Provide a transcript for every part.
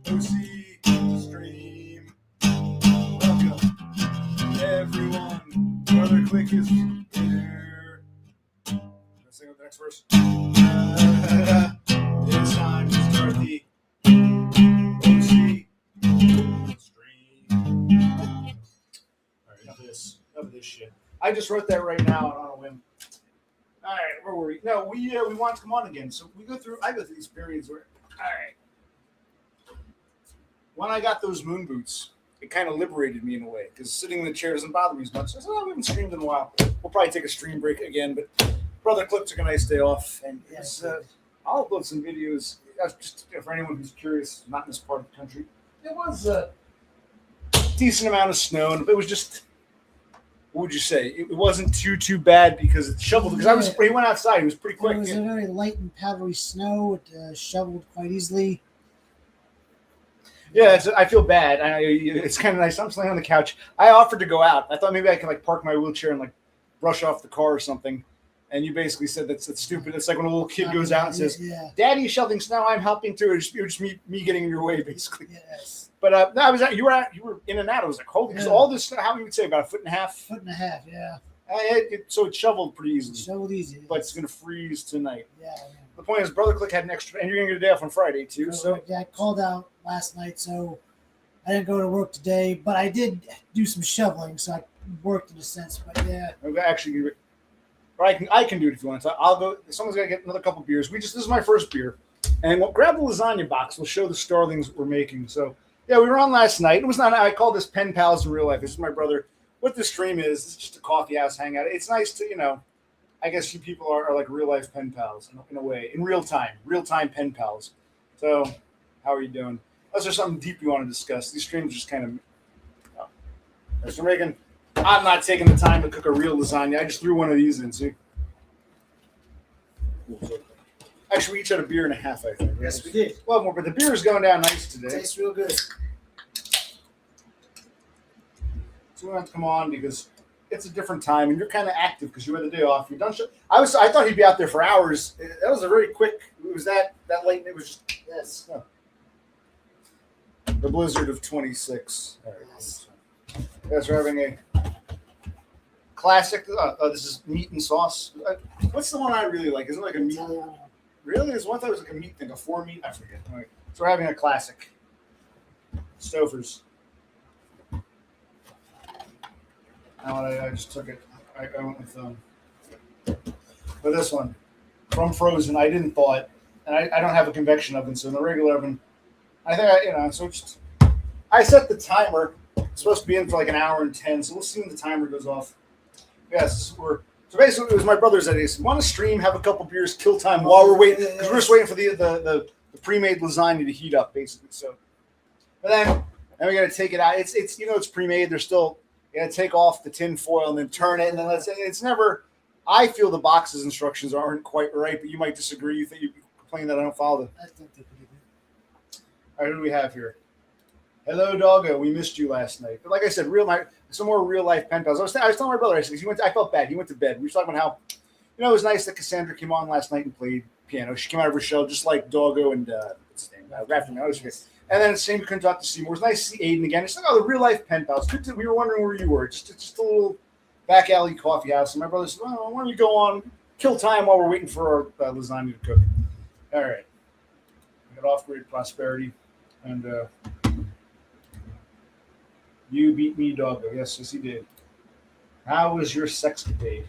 OC stream. Welcome, everyone. Brother Click is here. Let's sing with the next verse. It's time to start the OC stream. All right, enough of this. Enough of this shit. I just wrote that right now on a whim. All right, where were we? No, we want to come on again. So I go through these periods where, all right. When I got those moon boots, it kind of liberated me in a way because sitting in the chair doesn't bother me as much. So I said, we haven't streamed in a while. We'll probably take a stream break again, but Brother Clip took a nice day off, and I'll upload some videos. Just for anyone who's curious, not in this part of the country, it was a decent amount of snow, and it was just. What would you say? It wasn't too bad because it shoveled. Because he went outside. It was pretty quick. It was a very light and powdery snow. It shoveled quite easily. Yeah, I feel bad. It's kind of nice. I'm sitting on the couch. I offered to go out. I thought maybe I could park my wheelchair and brush off the car or something. And you basically said that's stupid. It's like when a little kid goes out and says, "Daddy is shoveling snow. I'm helping too." It's just me getting in your way, basically. Yes. But no, you were in and out. It was like holy because all this. How many would say about a foot and a half? Foot and a half, yeah. So it shoveled pretty easily. Shoveled easy, but it's gonna freeze tonight. Yeah. The point is, Brother Click had an extra, and you're gonna get a day off on Friday too. So yeah, I called out last night, so I didn't go to work today, but I did do some shoveling, so I worked in a sense. But yeah, actually, I can do it if you want. So I'll go. Someone's gotta get another couple beers. This is my first beer, and we'll grab the lasagna box. We'll show the starlings we're making. So yeah, we were on last night. It was not. I call this PenPals in real life. This is my brother. What this stream is, it's just a coffee house hangout. It's nice to I guess you people are like real life pen pals in a way, in real time pen pals. So, how are you doing? Unless there's something deep you want to discuss, these streams just kind of. Mr. Reagan, I'm not taking the time to cook a real lasagna. I just threw one of these in. See. Actually, we each had a beer and a half. I think. Right? Yes, we did. Well, more, but the beer is going down nice today. Tastes real good. So we want to come on because. It's a different time, and you're kind of active because you had the day off. You're done. I thought he'd be out there for hours. That was a very quick. It was that late. And it was just the blizzard of 26. All right. Yes, we're having a classic. This is meat and sauce. What's the one I really like? Isn't it like a meat? Really? There's one that was like a meat thing, a 4 meat. I forget. All right. So we're having a classic. Stouffer's. I just took it. I went with but this one from Frozen. I didn't thaw it, and I don't have a convection oven, so in the regular oven, I think so just I set the timer. It's supposed to be in for like an hour and 10, so we'll see when the timer goes off. Yes, so basically it was my brother's idea. So want to stream, have a couple beers, kill time while we're waiting because we're just waiting for the pre-made lasagna to heat up, basically. So, but then we got to take it out. It's it's pre-made. They're still. You got to take off the tin foil and then turn it, and then it's never. I feel the box's instructions aren't quite right, but you might disagree. You think you complain that I don't follow them. I think they're pretty good. All right, who do we have here? Hello, doggo. We missed you last night. But like I said, some more real life pen pals. I was telling my brother, I felt bad. He went to bed. We were talking about how, it was nice that Cassandra came on last night and played piano. She came out of her shell just like doggo and what's his name? Rafferty. And then it's the same. We couldn't talk to Seymour. It was nice to see Aiden again. It's like, the real life pen pals. We were wondering where you were. Just a little back alley coffee house. And my brother said, "Well, why don't you go on, kill time while we're waiting for our lasagna to cook?" All right. We got off-grid prosperity, and you beat me, doggo. Yes, he did. How was your sexcapade?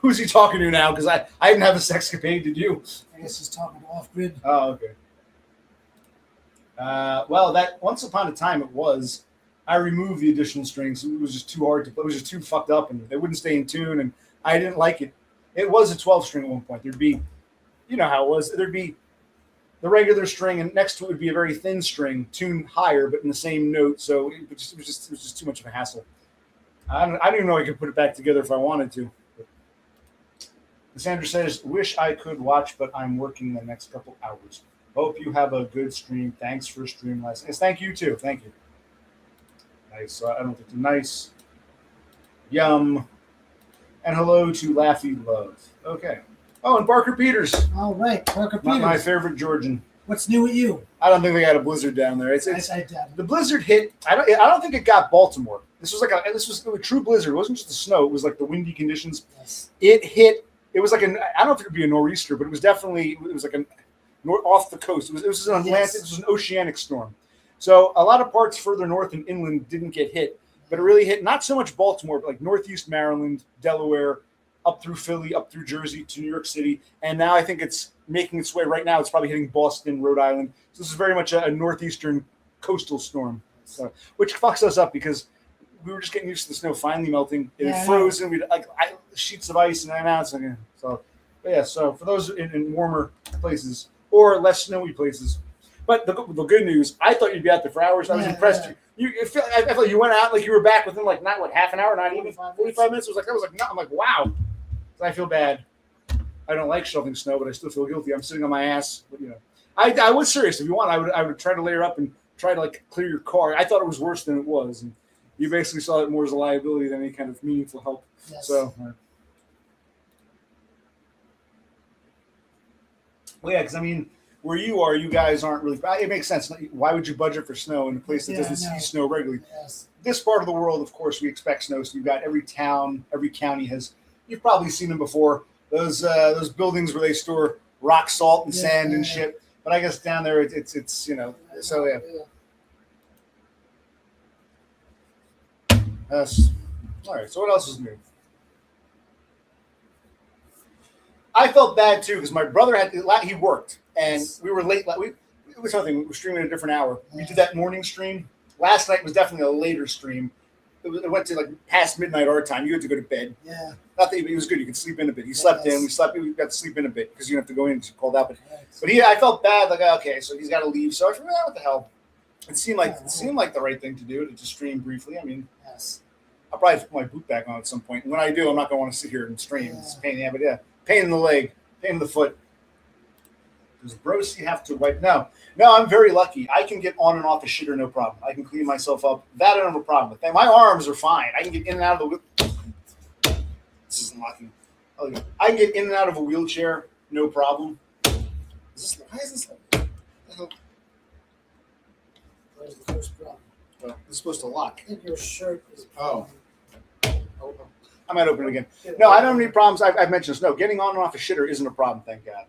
Who's he talking to now? Because I didn't have a sexcapade. Did you? I guess he's talking to off-grid. Oh, okay. Well, that once upon a time it was. I removed the additional strings. It was just too hard to play. It was just too fucked up, and they wouldn't stay in tune, and I didn't like it. It was a 12 string at one point. There'd be, you know how it was. There'd be the regular string, and next to it would be a very thin string, tuned higher, but in the same note. So it was just too much of a hassle. I don't even know I could put it back together if I wanted to. Cassandra says, "Wish I could watch, but I'm working the next couple hours. Hope you have a good stream. Thanks for stream last night." Thank you too. Thank you. Nice. I don't think they're nice. Yum. And hello to Laffy Love. Okay. Oh, and Barker Peters. All right, Barker Peters. My favorite Georgian. What's new with you? I don't think they got a blizzard down there. It's I doubt it. the blizzard hit. I don't think it got Baltimore. This was a true blizzard. It wasn't just the snow. It was like the windy conditions. Yes. It hit. It was like I don't know if it could be a nor'easter, but it was like a off the coast. It was an Atlantic. Yes. It was an oceanic storm. So a lot of parts further north and inland didn't get hit, but it really hit not so much Baltimore, but like northeast Maryland, Delaware, up through Philly, up through Jersey to New York City, and now I think it's making its way. Right now, it's probably hitting Boston, Rhode Island. So this is very much a northeastern coastal storm, so, which fucks us up because we were just getting used to the snow finally melting. It had frozen. We like sheets of ice, and now it's like so. But yeah, so for those in warmer places or less snowy places. But the good news, I thought you'd be out there for hours. I was impressed. Yeah. I felt like you went out like you were back within like not what half an hour, not even 45 minutes. I'm like wow. I feel bad. I don't like shoveling snow, but I still feel guilty. I'm sitting on my ass. But, I was serious. If you want, I would try to layer up and try to like clear your car. I thought it was worse than it was, and you basically saw it more as a liability than any kind of meaningful help. Yes. So, well, yeah, because I mean, where you are, you guys aren't really. It makes sense. Why would you budget for snow in a place that doesn't see snow regularly? Yes. This part of the world, of course, we expect snow. So you've got every town, every county has. You've probably seen them before. Those buildings where they store rock salt and sand and shit. But I guess down there it's so yeah. All right. So what else is new? I felt bad too because my brother he worked and we were late. It was something. We were streaming at a different hour. We did that morning stream. Last night was definitely a later stream. It went to like past midnight our time. You had to go to bed. Yeah. Not that it was good. You could sleep in a bit. He slept in. We got to sleep in a bit because you have to go in because you called out. But I felt bad. Like okay, so he's got to leave. So I figured, what the hell? It seemed like the right thing to do to stream briefly. I mean, I'll probably put my boot back on at some point. And when I do, I'm not going to want to sit here and stream. It's a pain in the ass, but pain in the leg, pain in the foot. Does Brosi have to wipe? No, I'm very lucky. I can get on and off a shitter, no problem. I can clean myself up. That I don't have a problem with. My arms are fine. I can get in and out of the. This isn't locking. Oh, yeah. I can get in and out of a wheelchair, no problem. Why is this? What is the first problem? Well, it's supposed to lock. I think your shirt is. Oh. I might open it again. No, I don't have any problems. I've mentioned this. No, getting on and off a shitter isn't a problem, thank God.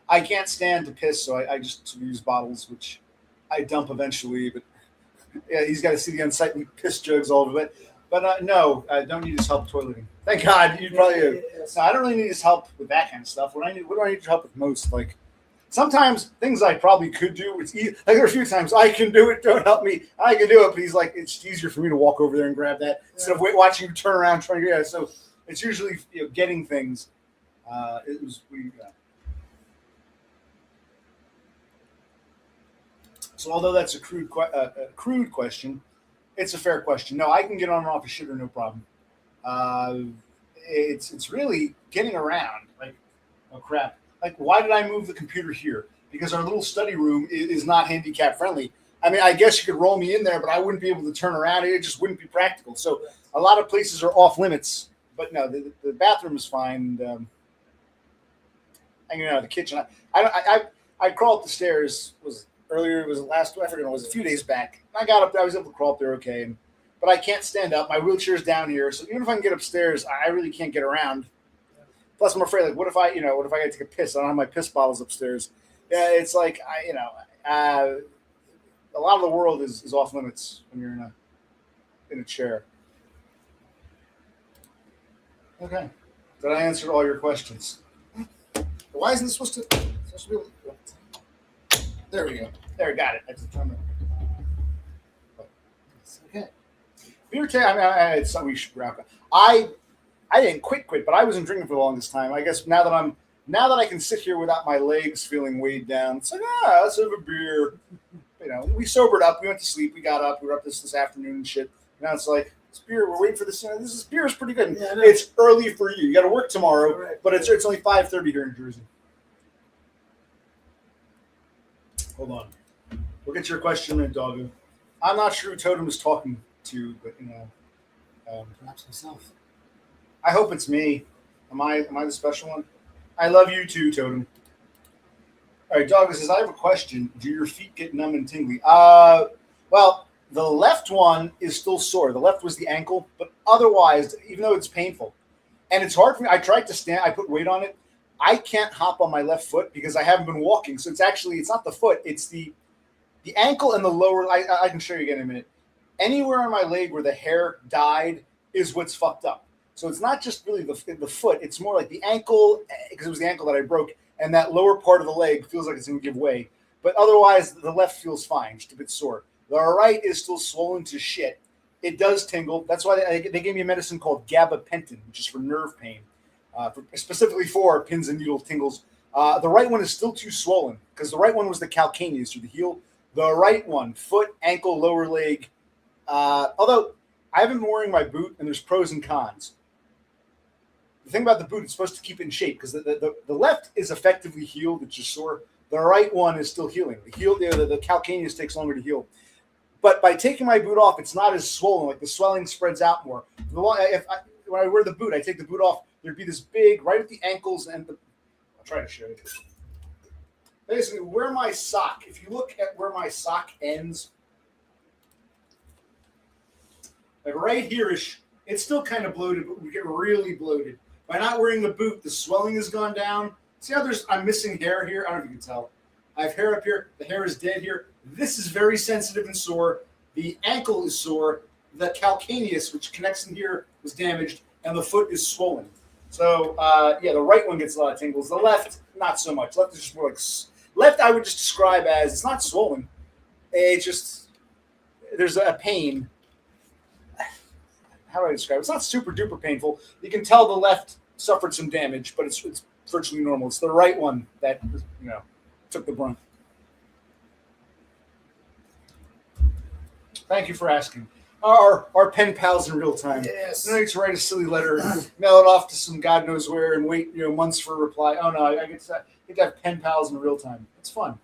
I can't stand to piss, so I just use bottles, which I dump eventually. But yeah, he's got to see the unsightly piss jugs all over it. But no, I don't need his help toileting. Thank God. You probably. No, I don't really need his help with that kind of stuff. What do I need help with most? Like sometimes things I probably could do. There are a few times I can do it. Don't help me. I can do it, but he's like, it's easier for me to walk over there and grab that instead of watching you turn around trying to get it. So it's usually getting things. It was we. So although that's a crude question, it's a fair question. No, I can get on and off a shitter, no problem. It's really getting around. Like, oh crap! Like, why did I move the computer here? Because our little study room is not handicap friendly. I mean, I guess you could roll me in there, but I wouldn't be able to turn around. It just wouldn't be practical. So a lot of places are off limits. But no, the bathroom is fine. And, hanging out of the kitchen. I crawled up the stairs. Earlier, it was last. I forget. It was a few days back. I got up. I was able to crawl up there okay, but I can't stand up. My wheelchair's down here, so even if I can get upstairs, I really can't get around. Plus, I'm afraid. Like, what if I got to take a piss? I don't have my piss bottles upstairs. Yeah, it's like a lot of the world is off limits when you're in a chair. Okay, did I answer all your questions? Why isn't this supposed to be? There we go. There, got it. That's the okay. Beer I something we should wrap up. I didn't quit, but I wasn't drinking for the longest time. I guess now that I can sit here without my legs feeling weighed down, it's like let's have a beer. We sobered up. We went to sleep. We got up. We were up this afternoon and shit. Now it's like this beer. We're waiting for this. This beer is pretty good. Yeah, it's early for you. You got to work tomorrow, right. But it's only 5:30 here in Jersey. Hold on. We'll get your question in, Doggo. I'm not sure who Totem is talking to, but perhaps myself. I hope it's me. Am I the special one? I love you too, Totem. All right, Dog says, I have a question. Do your feet get numb and tingly? Well, the left one is still sore. The left was the ankle, but otherwise, even though it's painful, and it's hard for me, I tried to stand, I put weight on it. I can't hop on my left foot because I haven't been walking. So it's not the foot, it's the ankle and the lower. I can show you again in a minute. Anywhere on my leg where the hair died is what's fucked up. So it's not just really the foot. It's more like the ankle, because it was the ankle that I broke, and that lower part of the leg feels like it's going to give way. But otherwise, the left feels fine, just a bit sore. The right is still swollen to shit. It does tingle. That's why they gave me a medicine called gabapentin, which is for nerve pain, specifically for pins and needle tingles. The right one is still too swollen because the right one was the calcaneus or the heel. The right one, foot, ankle, lower leg. Although I haven't been wearing my boot, and there's pros and cons. The thing about the boot, it's supposed to keep it in shape because the left is effectively healed. It's just sore. The right one is still healing. The calcaneus takes longer to heal. But by taking my boot off, it's not as swollen. Like the swelling spreads out more. When I wear the boot, I take the boot off. There'd be this big right at the ankles and I'll try to show you. Basically, where my sock. If you look at where my sock ends, like right here-ish, it's still kind of bloated, but we get really bloated. By not wearing the boot, the swelling has gone down. See how I'm missing hair here? I don't know if you can tell. I have hair up here. The hair is dead here. This is very sensitive and sore. The ankle is sore. The calcaneus, which connects in here, was damaged, and the foot is swollen. So, the right one gets a lot of tingles. The left, not so much. Left is just more like... Left, I would just describe as, it's not swollen. It's just, there's a pain. How do I describe it? It's not super duper painful. You can tell the left suffered some damage, but it's virtually normal. It's the right one that, took the brunt. Thank you for asking. Our pen pals in real time. Yes. I don't need to write a silly letter, mail it off to some God knows where, and wait months for a reply. Oh no, I get to have pen pals in real time. It's fun.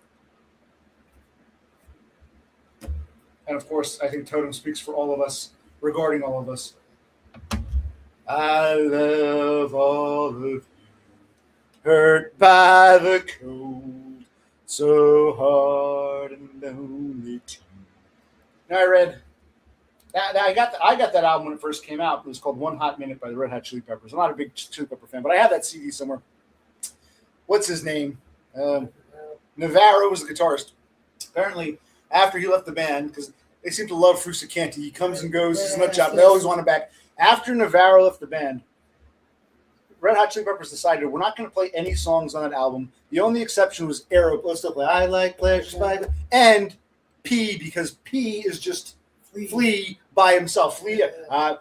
And of course, I think Totem speaks for all of us, regarding all of us. I love all of you, hurt by the cold, so hard and lonely too. Now I read. I got that album when it first came out. It was called One Hot Minute by the Red Hot Chili Peppers. I'm not a big Chili Pepper fan, but I have that CD somewhere. What's his name? Navarro was the guitarist. Apparently, after he left the band, because they seem to love Frusciante, he comes and goes. He's a nut job. They always want him back. After Navarro left the band, Red Hot Chili Peppers decided we're not going to play any songs on that album. The only exception was Arrow. Let's still play I Like Pleasure Spider and P, because P is just Flea by himself.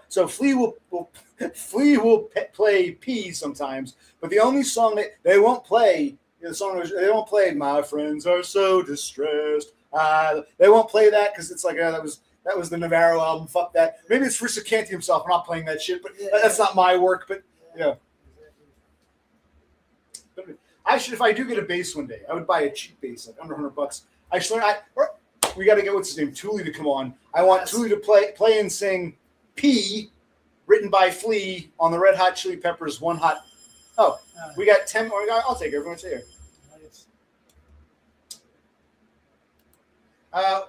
So Flea will play P sometimes, but the only song they won't play, they won't play "My Friends Are So Distressed." They won't play that because it's like that was the Navarro album. Fuck that. Maybe it's Frusciante himself. I'm not playing that shit, but that's not my work. But yeah. I should, if I do get a bass one day, I would buy a cheap bass, like under $100. I should learn. We got to get what's his name, Thule, to come on. I want Thule to play and sing P, written by Flea on the Red Hot Chili Peppers. One Hot. Oh, we got 10. I'll take it. Everyone's here.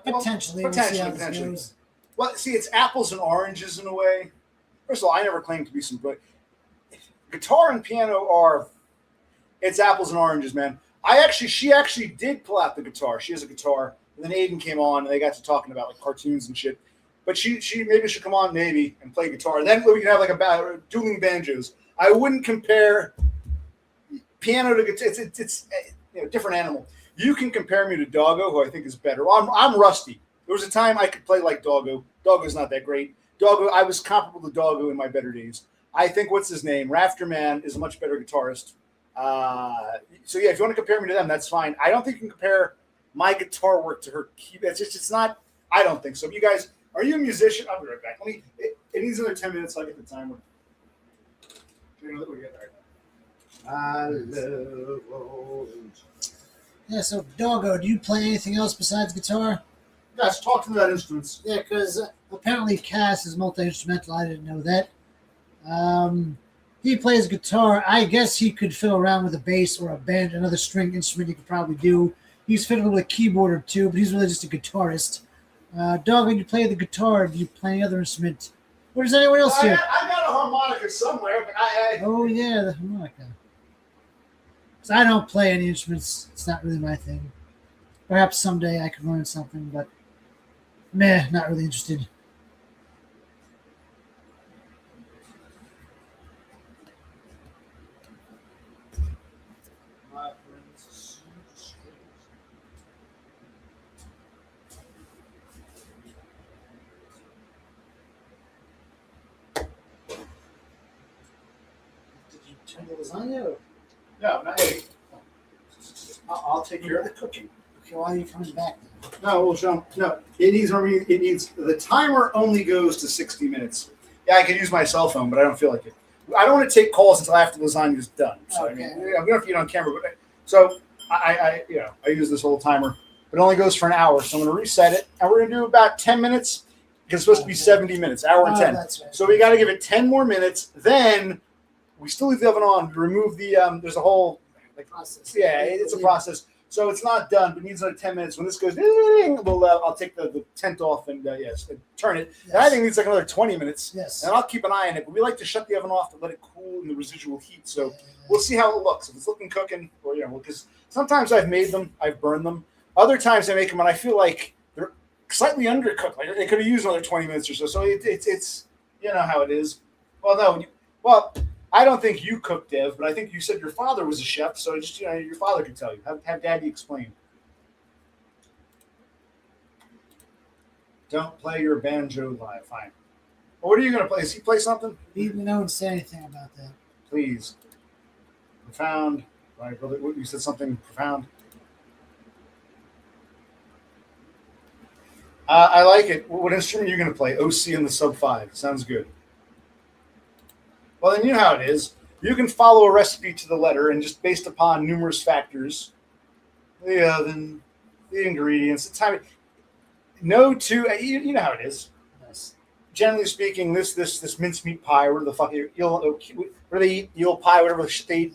Potentially. Potentially. Well, see, it's apples and oranges in a way. First of all, I never claimed to be some good. Guitar and piano it's apples and oranges, man. She actually did pull out the guitar. She has a guitar. And then Aiden came on, and they got to talking about like cartoons and shit. But she maybe should come on and play guitar. Then we can have like a dueling banjos. I wouldn't compare piano to guitar. It's different animal. You can compare me to Doggo, who I think is better. Well, I'm rusty. There was a time I could play like Doggo. Doggo's not that great. Doggo, I was comparable to Doggo in my better days. I think what's his name, Rafterman, is a much better guitarist. So yeah, if you want to compare me to them, that's fine. I don't think you can compare my guitar work to her key. It's not. I don't think so. You guys, are you a musician? I'll be right back. It needs another 10 minutes. So I get the timer. You know that we get right. I love all. Yeah. So, Doggo, do you play anything else besides guitar? Yes. Talk to that instruments. Yeah, because apparently Cass is multi-instrumental. I didn't know that. He plays guitar. I guess he could fiddle around with a bass or a band, another string instrument. He could probably do. He's fiddling with a keyboard or two, but he's really just a guitarist. Dog, when you play the guitar, do you play any other instrument? Or does anyone else do? I got a harmonica somewhere, but Oh yeah, the harmonica. 'Cause I don't play any instruments. It's not really my thing. Perhaps someday I could learn something, but meh, not really interested. Did you turn the lasagna? no, not hey. I'll take care of the cooking. Okay, why are you coming back then? No, we'll jump. No, it needs. The timer only goes to 60 minutes. Yeah, I could use my cell phone, but I don't feel like it. I don't want to take calls until after the lasagna is done. So Okay. I mean, I'm gonna feed on camera, but so I use this whole timer. It only goes for an hour, so I'm gonna reset it, and we're gonna do about 10 minutes. Because it's supposed to be 70 minutes, hour and 10. That's right. So we got to give it 10 more minutes. Then we still leave the oven on. We remove the there's a whole Process. yeah, it's a process. So it's not done, but it needs another 10 minutes. When this goes, we'll I'll take the tent off and turn it. Yes. And I think it needs like another 20 minutes. Yes. And I'll keep an eye on it. But we like to shut the oven off to let it cool in the residual heat. So we'll see how it looks. If it's looking cooking, or because sometimes I've made them, I've burned them. Other times I make them and I feel like they're slightly undercooked. Like they could have used another 20 minutes or so. So it's you know how it is. Well, no, I don't think you cooked, Dev, but I think you said your father was a chef, so just your father could tell you. Have Daddy explain. Don't play your banjo live. Fine. Well, what are you going to play? Does he play something? No one said anything about that. Please. Profound. Right, brother. You said something profound. I like it. What instrument are you going to play? OC in the sub 5. Sounds good. Well, then you know how it is. You can follow a recipe to the letter, and just based upon numerous factors, the oven, the ingredients, the time. No two. You know how it is. Yes. Generally speaking, this mincemeat pie, or the fuck where they eat eel pie, whatever the shit they eat,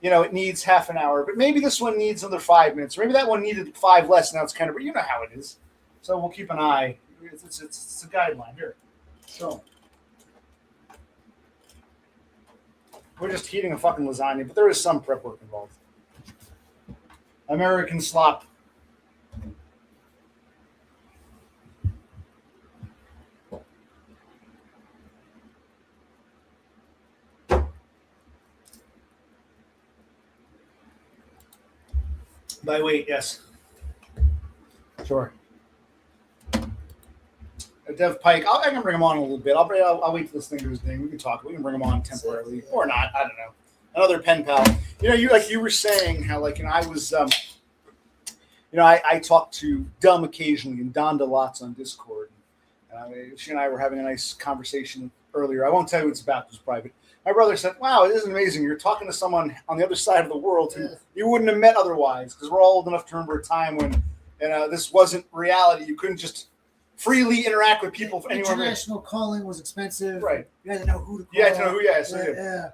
it needs half an hour. But maybe this one needs another 5 minutes. Or maybe that one needed 5 less. Now it's kind of, you know how it is. So we'll keep an eye. It's a guideline here. So. We're just heating a fucking lasagna, but there is some prep work involved. American slop. By weight, yes. Sure. Dev Pike, I can bring him on a little bit. I'll wait till this thing goes ding. We can talk. We can bring him on temporarily or not. I don't know. Another pen pal. You were saying how I was, I talk to Dumb occasionally and Donda lots on Discord. She and I were having a nice conversation earlier. I won't tell you what it's about. It's private. My brother said, "Wow, it is amazing. You're talking to someone on the other side of the world who you wouldn't have met otherwise." Because we're all old enough to remember a time when, this wasn't reality. You couldn't just freely interact with people anywhere. International calling was expensive. Right. You had to know who to call. You had to know who. Yeah.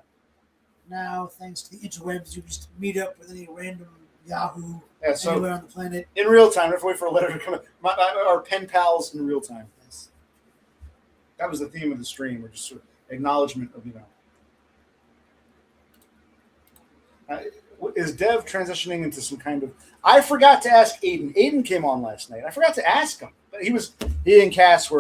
Now, thanks to the interwebs, you just meet up with any random Yahoo anywhere on the planet in real time. If we wait for a letter to come in, our pen pals in real time. Yes. That was the theme of the stream, or just sort of acknowledgement of is Dev transitioning into some kind of? I forgot to ask Aiden. Aiden came on last night. I forgot to ask him, but he and Cass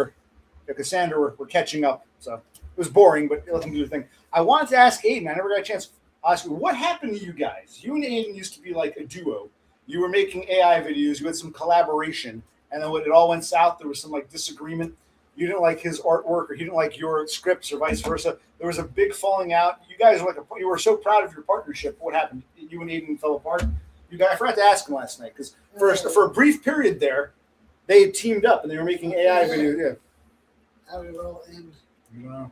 Cassandra were catching up, so it was boring, but let them do the thing. I wanted to ask Aiden. I never got a chance to ask you, what happened to you guys? You and Aiden used to be like a duo. You were making AI videos. You had some collaboration, and then when it all went south, there was some disagreement. You didn't like his artwork, or he didn't like your scripts, or vice versa. There was a big falling out. You guys were you were so proud of your partnership. What happened? You and Aiden fell apart. I forgot to ask him last night because for a brief period there, they had teamed up and they were making AI videos. Yeah. How did it all end? You don't know.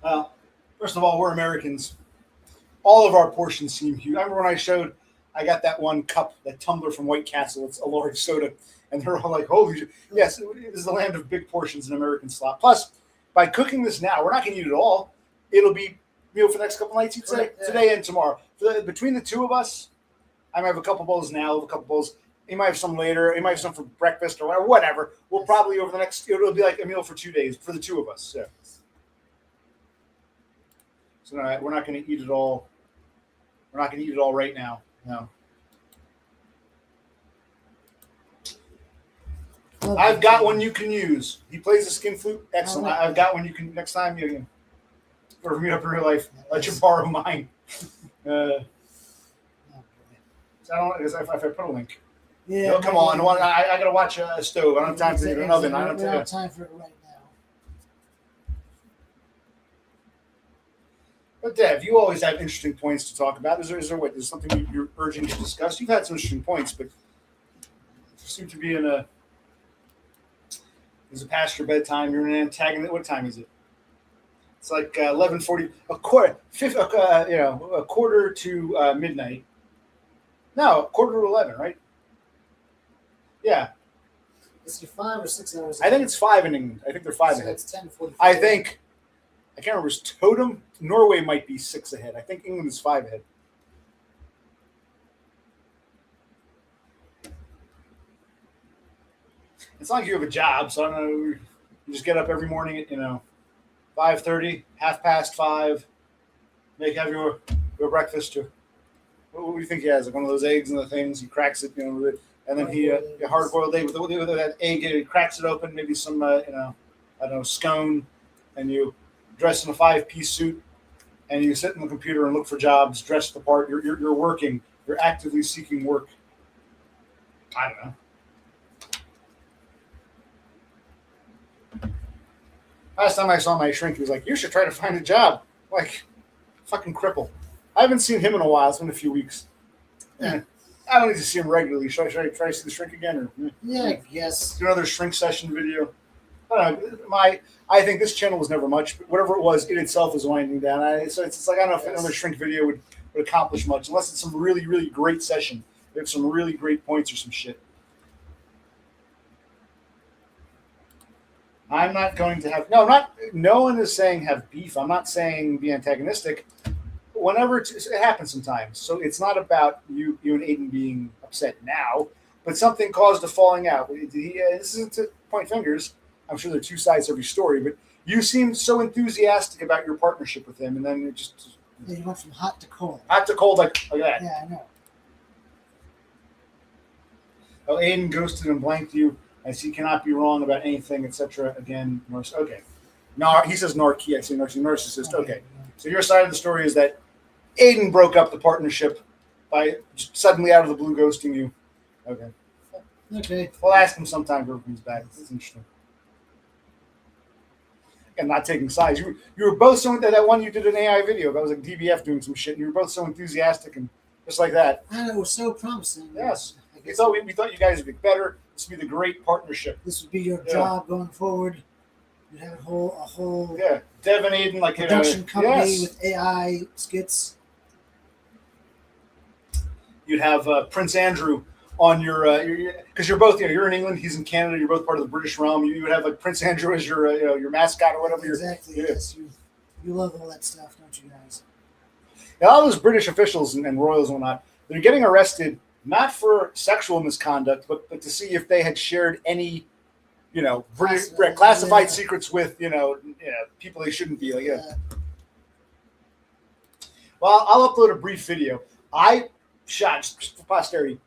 Well, first of all, we're Americans. All of our portions seem huge. I remember when I got that one cup, that tumbler from White Castle. It's a large soda. And they're all like, holy shit. Yes, it is the land of big portions in American slop. Plus, by cooking this now, we're not going to eat it all. It'll be meal for the next couple nights. You'd say today and tomorrow. Between the two of us, I might have a couple bowls now, a couple bowls. He might have some later. He might have some for breakfast or whatever. We'll probably over the next. It'll be like a meal for 2 days for the two of us. Yeah. So no, we're not going to eat it all. We're not going to eat it all right now. No. I've got one you can use. He plays the skin flute. Excellent. I've got one you can next time you can. Or meet up in real life. Let you borrow mine. I don't know if I put a link. Yeah. No, come on. I got to watch a stove. I don't have time for an oven. I don't have time for it right now. But Dev, you always have interesting points to talk about. Is there something you're urging to discuss? You've had some interesting points, but you seem to be in a. Is it past your bedtime? You're an antagonist. What time is it? It's like 11:40. A quarter to midnight. No, quarter to 11, right? Yeah. Is it 5 or 6 hours? I think it's 5 in England. I think they're 5 ahead. It's 10:45. I think. I can't remember. It's Totem. Norway might be 6 ahead. I think England is 5 ahead. It's not like you have a job, so I don't know. You just get up every morning at 5:30, 5:30, have your breakfast. What do you think he has? Like one of those eggs and the things. He cracks it, and then he a hard-boiled egg with that egg. He cracks it open. Maybe some I don't know, scone, and you dress in a 5-piece suit, and you sit in the computer and look for jobs, dress the part. You're working. You're actively seeking work. I don't know. Last time I saw my shrink, he was like, "You should try to find a job." Like, fucking cripple. I haven't seen him in a while. It's been a few weeks. Yeah. I don't need to see him regularly. Should I try to see the shrink again? Or yeah, yes. Do another shrink session video. I don't know. I think this channel was never much, but whatever it was, it itself is winding down. So it's like I don't know if another shrink video would accomplish much, unless it's some really, really great session. We have some really great points or some shit. I'm not going to have no one is saying have beef. I'm not saying be antagonistic. Whenever it happens sometimes. So it's not about you and Aiden being upset now, but something caused a falling out. This isn't to point fingers. I'm sure there are two sides to every story, but you seemed so enthusiastic about your partnership with him, and then it just you went from hot to cold. Hot to cold like that. Yeah, I know. Oh, Aiden ghosted and blanked you. As he cannot be wrong about anything, etc. Again, okay. He says narky. I say narcissist. Okay. So your side of the story is that Aiden broke up the partnership by suddenly out of the blue ghosting you. Okay. Okay. We'll ask him sometime when he's back. That's interesting. And not taking sides. You were both so that one you did an AI video that was like DBF doing some shit. And you were both so enthusiastic and just like that. And it was so promising. Yes. We thought you guys would be better. This would be the great partnership. This would be your job going forward. You'd have a whole Dev and Aiden like production company with AI skits. You'd have Prince Andrew on your because you're both you're in England, he's in Canada. You're both part of the British realm. You would have like Prince Andrew as your your mascot or whatever. Exactly. Yes, you love all that stuff, don't you guys? Now, all those British officials and royals and whatnot, they're getting arrested. Not for sexual misconduct, but to see if they had shared any, classified secrets with, people they shouldn't be. Well, I'll upload a brief video. I shot, just for posterity,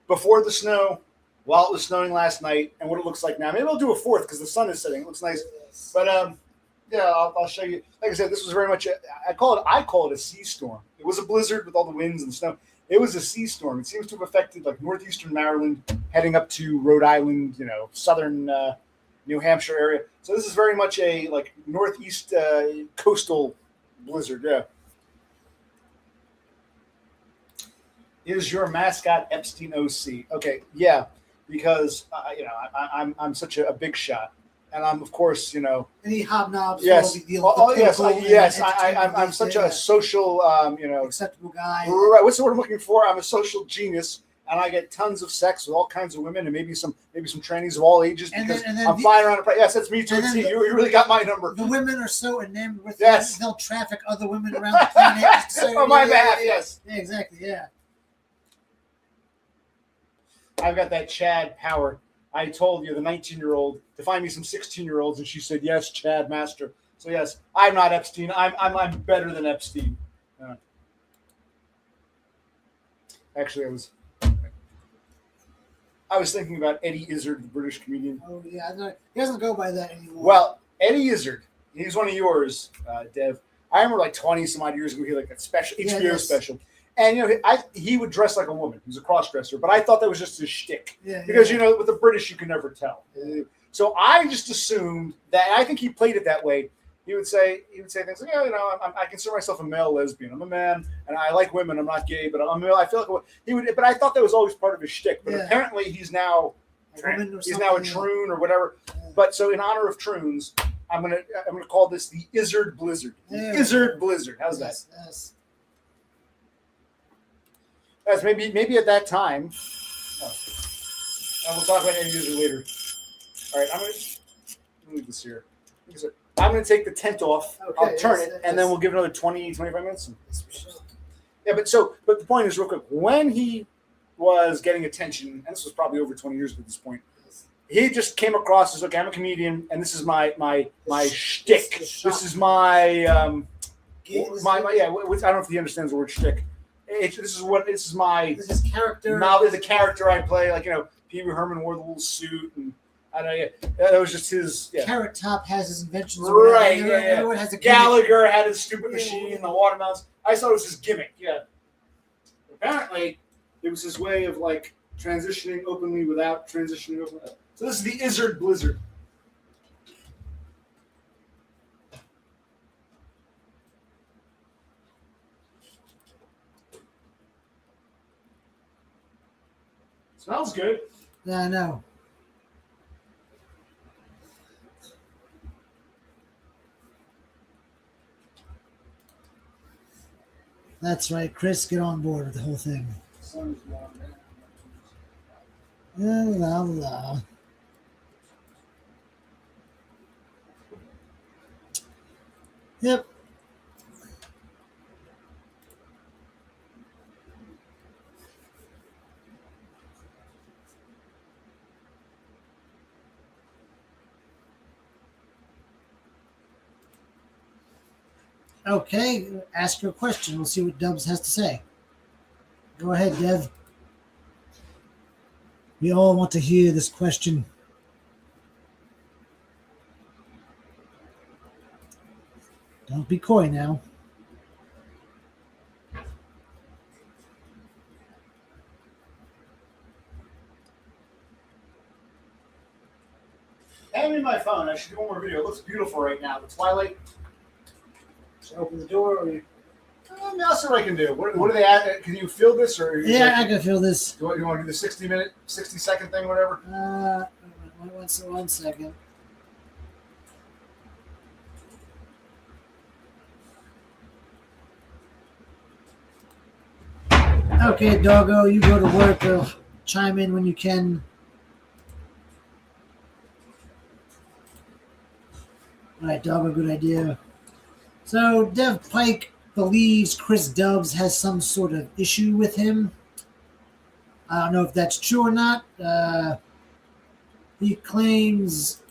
before the snow, while it was snowing last night, and what it looks like now. Maybe I'll do a fourth because the sun is setting. It looks nice. Yes. But, I'll show you. Like I said, this was very much, I call it a sea storm. It was a blizzard with all the winds and the snow. It was a sea storm. It seems to have affected like northeastern Maryland, heading up to Rhode Island, southern New Hampshire area. So this is very much a like northeast coastal blizzard. Yeah. Is your mascot Epstein OC? Okay, yeah, because I'm such a big shot. And I'm, of course, Any hobnobs? Yes. Yes. I'm such a social, acceptable guy. Right. What's the word I'm looking for? I'm a social genius. and I get tons of sex with all kinds of women and maybe some trannies of all ages And because then I'm flying around. Yes, that's me too. and then See, you really got my number. The women are so enamored with Yes. them, they'll traffic other women around the planet. Just to say, On my behalf, yes. Yeah, exactly, yeah. I've got that Chad power. I told you, the 19-year-old, to find me some 16-year-olds, and she said, yes, Chad Master. So, yes, I'm not Epstein. I'm better than Epstein. Actually, I was thinking about Eddie Izzard, the British comedian. Oh, yeah. He doesn't go by that anymore. Well, Eddie Izzard, he's one of yours, Dev. I remember like 20-some-odd years ago, he had like a special, HBO special. And, you know, he would dress like a woman. He was a cross-dresser. But I thought that was just his shtick. Yeah, because, you know, with the British, you can never tell. So I just assumed that, I think he played it that way. He would say things like, yeah, you know, I consider myself a male lesbian. I'm a man, and I like women. I'm not gay, but I'm a male. I feel like he would. But I thought that was always part of his shtick. But apparently, he's now a troon or whatever. Yeah. But so in honor of troons, I'm gonna call this the Izzard Blizzard. Izzard Blizzard. How's that? Yes. That's maybe at that time. Oh. And we'll talk about Eddie Izzard later. All right, I'm gonna leave this here. I'm going to take the tent off. Okay, I'll turn it, and then we'll give another 20, 25 minutes. Yeah, but the point is, real quick, when he was getting attention, and this was probably over 20 years ago at this point, he just came across as, okay, I'm a comedian, and this is my shtick. This is my yeah. I don't know if he understands the word shtick. This is his character. Now the character I play, like, you know, Pee Wee Herman wore the little suit and. I know, yeah. That was just his. Yeah. Carrot Top has his inventions. Right, yeah. Everyone has a Gallagher had his stupid machine, the watermelons. I thought it was his gimmick, yeah. Apparently, it was his way of, like, transitioning openly without transitioning openly. So this is the Izzard Blizzard. Smells good. Yeah, I know. That's right, Chris. Get on board with the whole thing. La. Yep. Okay, ask your question. We'll see what Dubs has to say. Go ahead, Dev. We all want to hear this question. Don't be coy now. Hand me my phone. I should do one more video. It looks beautiful right now. The twilight. Should I open the door? Or you... I'll see what I can do. What do they add? Can you feel this? Or yeah, I can feel this. You want to do the 60-second thing, whatever? One second. Okay, doggo, you go to work. Chime in when you can. All right, doggo, good idea. So, Dev Pike believes Chris Dubs has some sort of issue with him. I don't know if that's true or not. He claims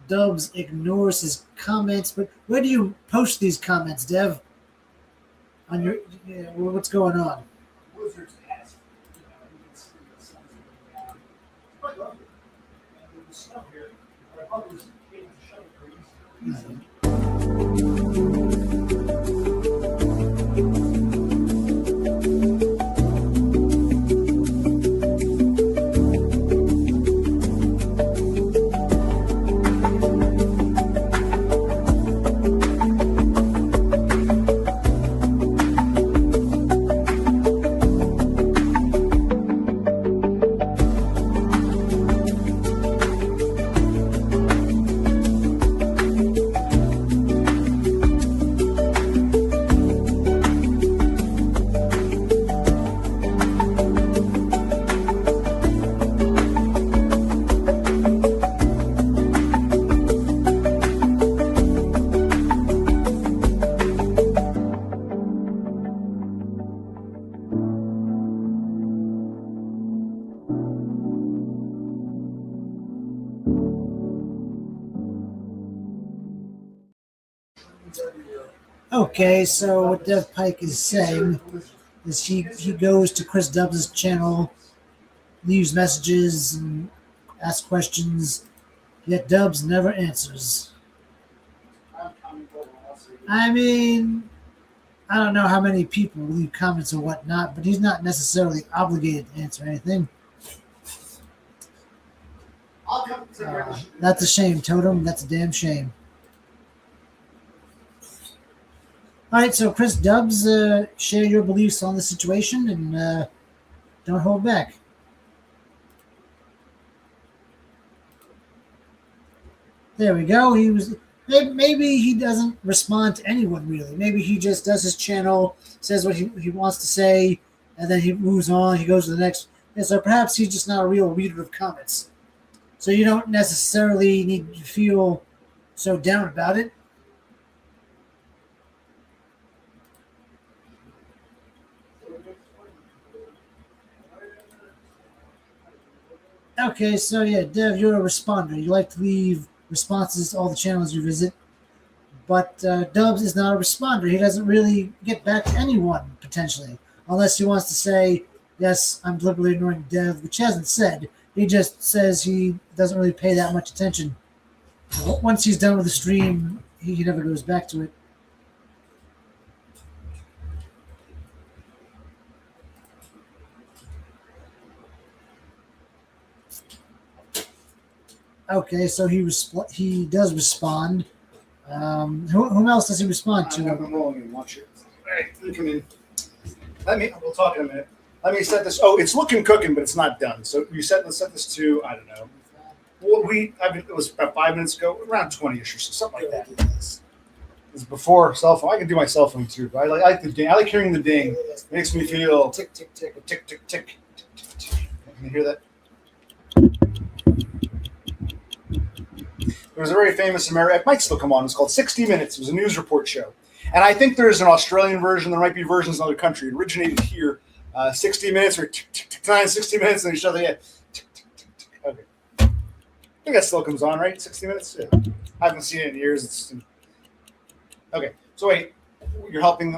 Dubs ignores his comments, but where do you post these comments, Dev? On your, what's going on? Blizzard's ass. Quite lovely. And there's snow here. I probably was able to show it pretty easily. Okay, so what Dev Pike is saying is he goes to Chris Dubs' channel, leaves messages and asks questions, yet Dubs never answers. I mean, I don't know how many people leave comments or whatnot, but he's not necessarily obligated to answer anything. That's a shame, Totem. That's a damn shame. All right, so Chris Dubs, share your beliefs on the situation and don't hold back. There we go. He was maybe he doesn't respond to anyone really. Maybe he just does his channel, says what he wants to say, and then he moves on. He goes to the next. And so perhaps he's just not a real reader of comments. So you don't necessarily need to feel so down about it. Okay, so yeah, Dev, you're a responder. You like to leave responses to all the channels you visit. But Dubs is not a responder. He doesn't really get back to anyone, potentially. Unless he wants to say, yes, I'm deliberately ignoring Dev, which he hasn't said. He just says he doesn't really pay that much attention. Once he's done with the stream, he never goes back to it. Okay, so he does respond. Whom else does he respond to? I'm rolling in. Watch it. All right, you come in. We'll talk in a minute. Let me set this. Oh, it's looking cooking, but it's not done. So let's set this to, I don't know. Well, it was about 5 minutes ago, around 20-ish or so, something like that. This is before cell phone. I can do my cell phone too, but I like the ding. I like hearing the ding. It makes me feel tick, tick, tick, tick, tick, tick. Can you hear that? There was a very famous American, it might still come on, it's called 60 Minutes. It was a news report show. And I think there's an Australian version, there might be versions in other countries. It originated here, 60 Minutes, or 60 Minutes, and each other, yeah. Okay. I think that still comes on, right? 60 Minutes? Yeah. I haven't seen it in years. Okay, so wait, you're helping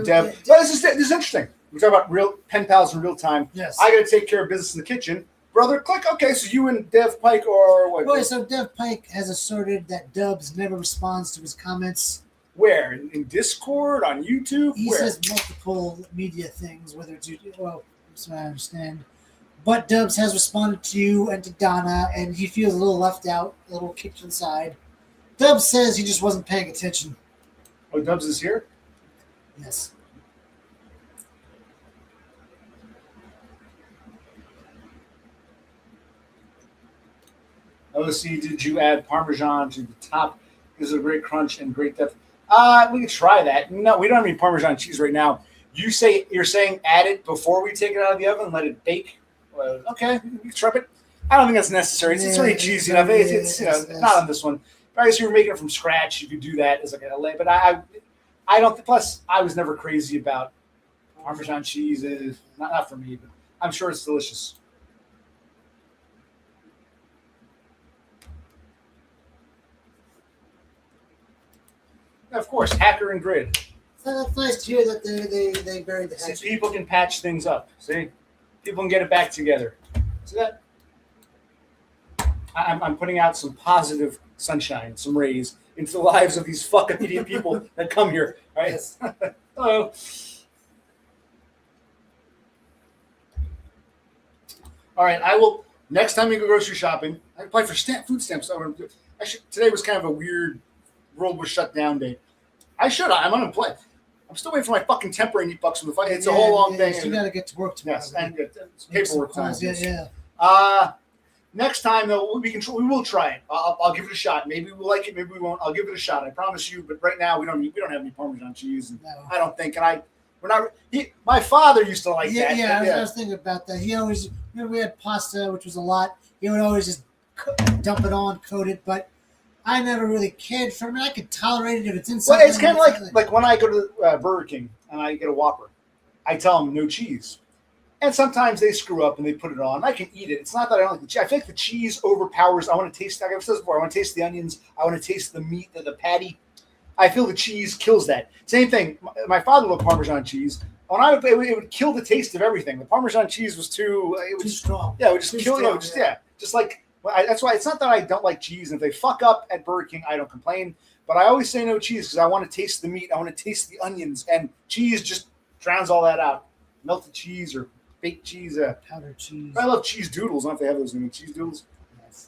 Deb. Yeah, this is interesting. We're talking about real pen pals in real time. Yes. I got to take care of business in the kitchen. Brother, click. Okay, so you and Dev Pike or what? Okay, so Dev Pike has asserted that Dubs never responds to his comments. Where? In Discord? On YouTube? He says multiple media things, whether it's YouTube. Well, so I understand. But Dubs has responded to you and to Donna, and he feels a little left out, a little kicked inside. Dubs says he just wasn't paying attention. Oh, Dubs is here? Yes. Oh, see, did you add Parmesan to the top? Is it a great crunch and great depth? We can try that. No, we don't have any Parmesan cheese right now. You're saying add it before we take it out of the oven and let it bake? Well, okay, we can try it. I don't think that's necessary. It's already cheesy enough. It's not on this one. But I guess you were making it from scratch. You could do that as like a lay. But I don't. Plus, I was never crazy about Parmesan cheese. Not for me, but I'm sure it's delicious. Of course, hacker and grid. So that's nice to hear that they buried the hatchet. See, people can patch things up. See, people can get it back together. See that? I'm putting out some positive sunshine, some rays into the lives of these fucking idiot people that come here. All right. Yes. Hello. All right. I will next time we go grocery shopping. I apply for food stamps. Today was kind of a weird. World was shut down day. I'm unemployed. I'm still waiting for my fucking temporary $8 from the fight. It's a whole long thing. You got to get to work tomorrow. Yes, and paperwork time. Yeah. Next time though, we will try it. I'll give it a shot. Maybe we'll like it. Maybe we won't. I'll give it a shot. I promise you. But right now we don't have any Parmesan cheese. And No. I don't think. And we're not. My father used to like that. Yeah. I was thinking about that. He always we had pasta, which was a lot. He would always just dump it on, coat it, but I never really cared for it. I mean, I could tolerate it if it's in something. Well, it's kind of like when I go to Burger King and I get a Whopper, I tell them no cheese. And sometimes they screw up and they put it on. I can eat it. It's not that I don't like the cheese. I feel like the cheese overpowers. I want to taste. Like I've said before, I want to taste the onions. I want to taste the meat, the patty. I feel the cheese kills that. Same thing. My father loved Parmesan cheese. When I would, it would kill the taste of everything. The Parmesan cheese was too. It would Too strong. Yeah, it would just Too kill you. strong, Just like that's why it's not that I don't like cheese. And if they fuck up at Burger King, I don't complain. But I always say no cheese because I want to taste the meat. I want to taste the onions, and cheese just drowns all that out. Melted cheese or baked cheese. Powdered cheese. I love cheese doodles. I don't know if they have those in cheese doodles. Yes.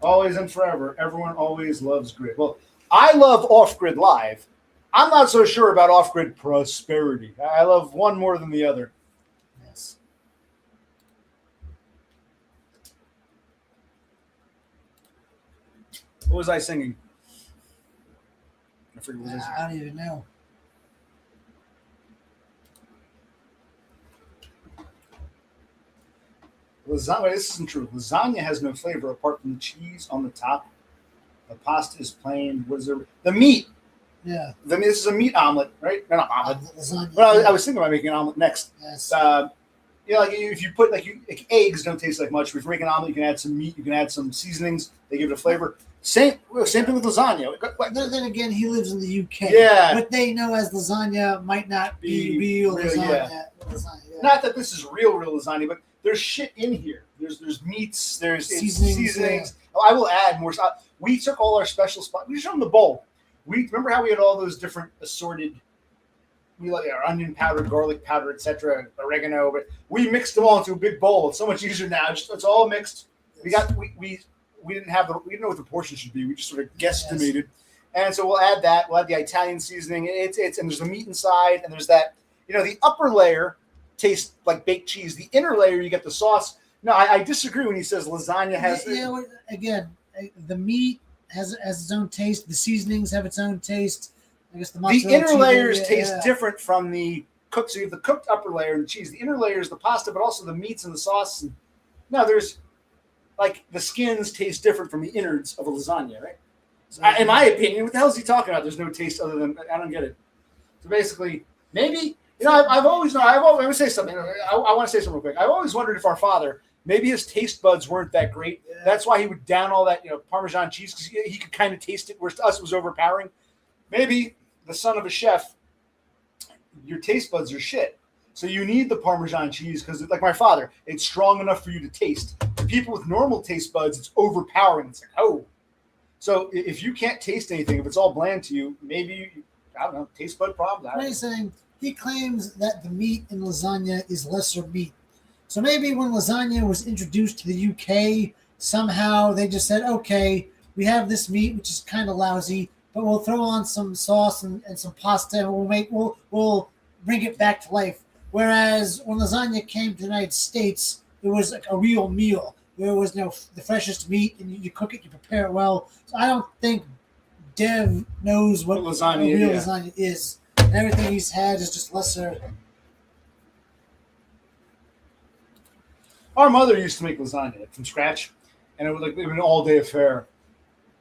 Always and forever, everyone always loves grid. Well, I love off-grid live. I'm not so sure about off-grid prosperity. I love one more than the other. Yes. What was I singing? I forget what I was singing. I don't even know. Lasagna. This isn't true. Lasagna has no flavor apart from the cheese on the top. The pasta is plain. What is there? The meat. Yeah. This is a meat omelet, right? No, not omelet. Lasagna. Well, I was thinking about making an omelet next. Yes. Like if you put like eggs don't taste like much. If you make an omelet, you can add some meat. You can add some seasonings. They give it a flavor. Same thing with lasagna. Then again, he lives in the UK. Yeah. What they know as lasagna might not be real lasagna. Yeah. Lasagna, yeah. Not that this is real lasagna, but there's shit in here. There's meats. There's seasonings. Yeah. Oh, I will add more. We took all our special spots. We just them the bowl. We remember how we had all those different assorted. We like our onion powder, garlic powder, etc., oregano. But we mixed them all into a big bowl. It's so much easier now. It's all mixed. We didn't know what the portion should be. We just sort of guesstimated, and so we'll add that. We'll add the Italian seasoning. And there's the meat inside, and there's that. The upper layer tastes like baked cheese. The inner layer, you get the sauce. No, I disagree when he says lasagna has. Again, the meat has its own taste. The seasonings have its own taste. I guess the inner layers taste different from the cooked. So you have the cooked upper layer and the cheese. The inner layer is the pasta, but also the meats and the sauce. And no, there's like the skins taste different from the innards of a lasagna, right? So in my opinion, what the hell is he talking about? There's no taste other than I don't get it. So basically, maybe I've always let me say something. I want to say something real quick. I've always wondered if our father. Maybe his taste buds weren't that great. Yeah. That's why he would down all that, Parmesan cheese because he could kind of taste it, whereas to us it was overpowering. Maybe the son of a chef, your taste buds are shit. So you need the Parmesan cheese because, like my father, it's strong enough for you to taste. The people with normal taste buds, it's overpowering. It's like, oh. So if you can't taste anything, if it's all bland to you, maybe, I don't know, taste bud problem. What he's saying, he claims that the meat in lasagna is lesser meat. So maybe when lasagna was introduced to the UK, somehow they just said, okay, we have this meat, which is kind of lousy, but we'll throw on some sauce and some pasta, and we'll bring it back to life. Whereas when lasagna came to the United States, it was like a real meal. There was the freshest meat, and you cook it, you prepare it well. So I don't think Dev knows what real lasagna is. And everything he's had is just lesser. Our mother used to make lasagna from scratch, and it was like an all-day affair.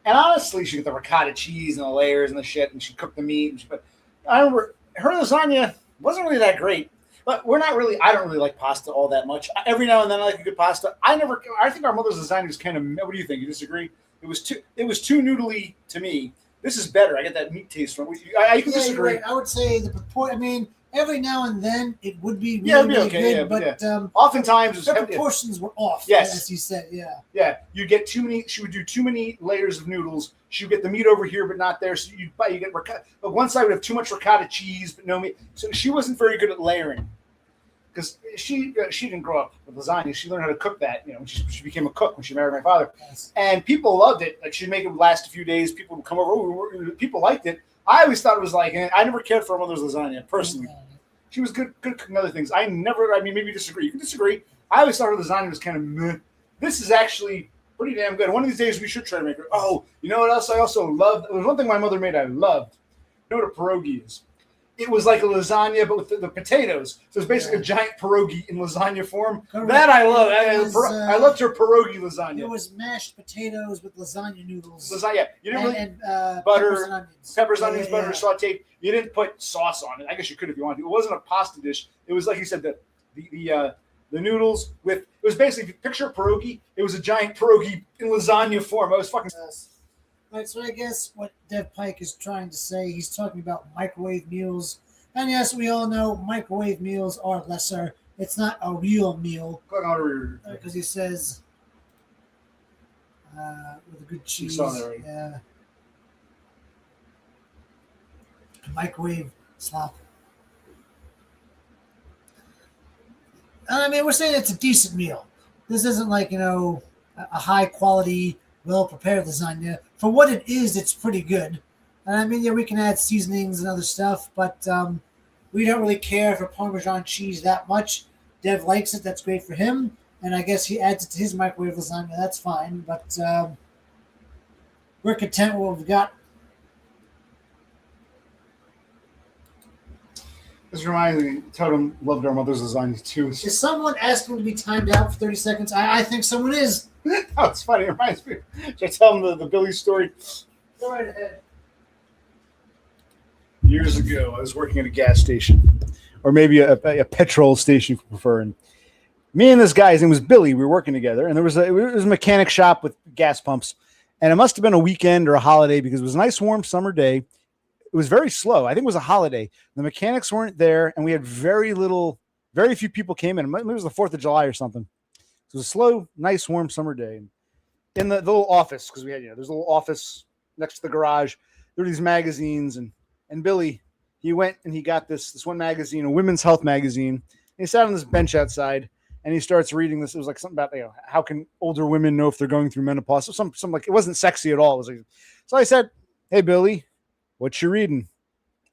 And honestly, she'd get the ricotta cheese and the layers and the shit, and she'd cook the meat. But I remember her lasagna wasn't really that great. But I don't really like pasta all that much. Every now and then I like a good pasta. I think our mother's lasagna is kind of, what do you think? You disagree? It was too noodly to me. This is better. I get that meat taste from it. I can disagree. Right. I would say every now and then it would be really okay, good, but oftentimes the proportions were off. Yes, as you said, yeah. You get too many. She would do too many layers of noodles. She would get the meat over here, but not there. So you get ricotta. But one side would have too much ricotta cheese, but no meat. So she wasn't very good at layering because she didn't grow up with lasagna. She learned how to cook that. She became a cook when she married my father, and people loved it. Like she'd make it last a few days. People would come over. People liked it. I always thought it was like, I never cared for my mother's lasagna personally. She was good cooking other things. Maybe you disagree. You can disagree. I always thought her lasagna was kind of meh. This is actually pretty damn good. One of these days we should try to make her. Oh, you know what else I also loved? There was one thing my mother made I loved. You know what a pierogi is? It was like a lasagna, but with the potatoes. So it's basically a giant pierogi in lasagna form. Correct. That I love. I loved her pierogi lasagna. It was mashed potatoes with lasagna noodles. Lasagna. You didn't and butter, peppers, onions, butter, sauteed. You didn't put sauce on it. I guess you could if you wanted to. It wasn't a pasta dish. It was like you said, the noodles with. It was basically, if you picture a pierogi, it was a giant pierogi in lasagna form. I was fucking. All right, so I guess what Dev Pike is trying to say, he's talking about microwave meals. And yes, we all know microwave meals are lesser. It's not a real meal. Click on over. Because he says, with a good You cheese. saw that already. Yeah. Microwave slop. I mean, we're saying it's a decent meal. This isn't like, a high quality, well prepared lasagna. For what it is, it's pretty good. And I mean, yeah, we can add seasonings and other stuff, but we don't really care for Parmesan cheese that much. Dev likes it. That's great for him. And I guess he adds it to his microwave lasagna. That's fine. But we're content with what we've got. This reminds me, Totem loved our mother's lasagna too. Is someone asking to be timed out for 30 seconds? I think someone is. Oh, it's funny. It reminds me. Should I tell them the Billy story? Go right ahead. Years ago, I was working at a gas station, or maybe a petrol station, if you prefer. And me and this guy, his name was Billy, we were working together, and it was a mechanic shop with gas pumps. And it must have been a weekend or a holiday because it was a nice, warm summer day. It was very slow. I think it was a holiday. The mechanics weren't there, and we had very few people came in. Maybe it was the 4th of July or something. So it was a slow, nice, warm summer day. In the little office, because we had, there's a little office next to the garage. There were these magazines, and Billy, he went and he got this one magazine, a women's health magazine. And he sat on this bench outside, and he starts reading this. It was like something about, how can older women know if they're going through menopause? So some like, it wasn't sexy at all. It was like, so I said, "Hey, Billy, what you reading?"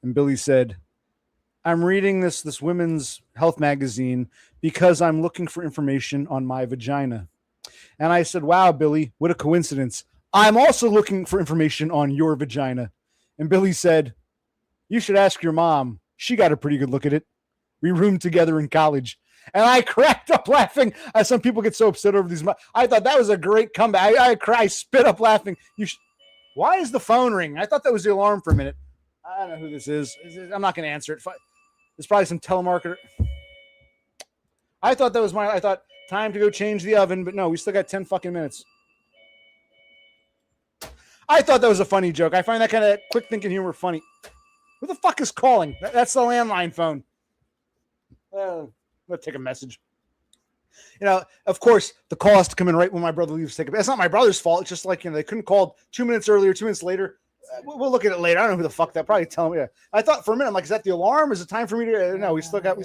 And Billy said, "I'm reading this women's health magazine because I'm looking for information on my vagina." And I said, "Wow, Billy, what a coincidence. I'm also looking for information on your vagina." And Billy said, "You should ask your mom. She got a pretty good look at it. We roomed together in college." And I cracked up laughing. Some people get so upset over these. I thought that was a great comeback. I spit up laughing. Why is the phone ringing? I thought that was the alarm for a minute. I don't know who this is. I'm not going to answer it. There's probably some telemarketer. I thought time to go change the oven, but no, we still got 10 fucking minutes. I thought that was a funny joke. I find that kind of quick thinking humor funny. Who the fuck is calling? That's the landline phone. Let's take a message. Of course, the call has to come in right when my brother leaves to take a. It's not my brother's fault. It's just like, they couldn't call 2 minutes earlier, 2 minutes later. We'll look at it later. I don't know who the fuck that. Probably tell me. Yeah. I thought for a minute, I'm like, is that the alarm? Is it time for me to? No, we still got.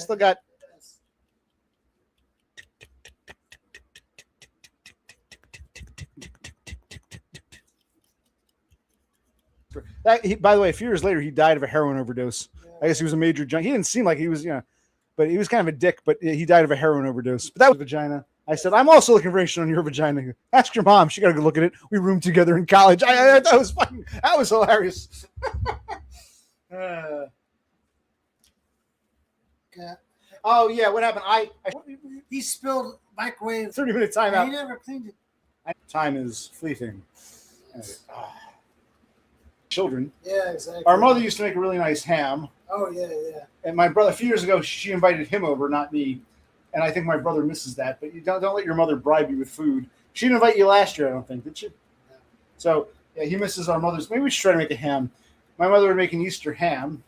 By the way, a few years later, he died of a heroin overdose. I guess he was a major junkie. He didn't seem like he was, but he was kind of a dick. But he died of a heroin overdose. But that was vagina. I said, "I'm also looking for information on your vagina. Ask your mom. She got a good look at it. We roomed together in college." I thought it was fun. That was hilarious. Oh yeah, what happened? He spilled microwave. 30-minute timeout. He never cleaned it. Time is fleeting. Children. Yeah, exactly. Our mother used to make a really nice ham. Oh yeah. And my brother, a few years ago, she invited him over, not me. And I think my brother misses that. But you don't let your mother bribe you with food. She didn't invite you last year, I don't think, did she? No. So yeah, he misses our mother's. Maybe we should try to make a ham. My mother would make an Easter ham.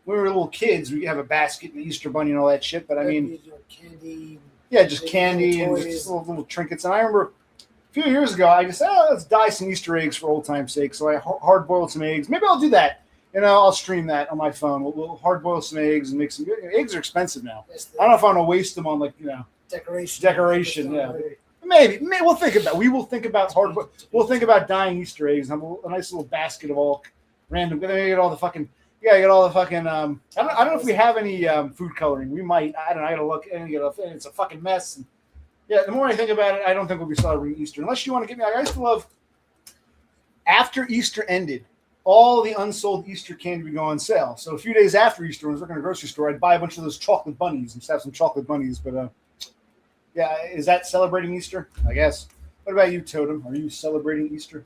When we were little kids, we have a basket and the Easter bunny and all that shit. But I mean, candy. Yeah, just candy and just little trinkets. And I remember a few years ago, I just said, let's dye some Easter eggs for old time's sake. So I hard boiled some eggs. Maybe I'll do that. I'll stream that on my phone. We'll hard boil some eggs and make some. Eggs are expensive now. Yes, I don't know if I want to waste them on decoration. Yeah, maybe we'll think about. We will think about hard. We'll think about dyeing Easter eggs. And have a nice little basket of all random. Get all the fucking. Yeah, get all the fucking. I don't know if we have any food coloring. We might. I don't know. I gotta look. And it's a fucking mess. And yeah, the more I think about it, I don't think we'll be celebrating Easter unless you want to get me. I used to love. After Easter ended, all the unsold Easter candy would go on sale. So a few days after Easter, when I was working at a grocery store, I'd buy a bunch of those chocolate bunnies and just have some chocolate bunnies. But yeah, is that celebrating Easter? I guess. What about you, Totem? Are you celebrating Easter?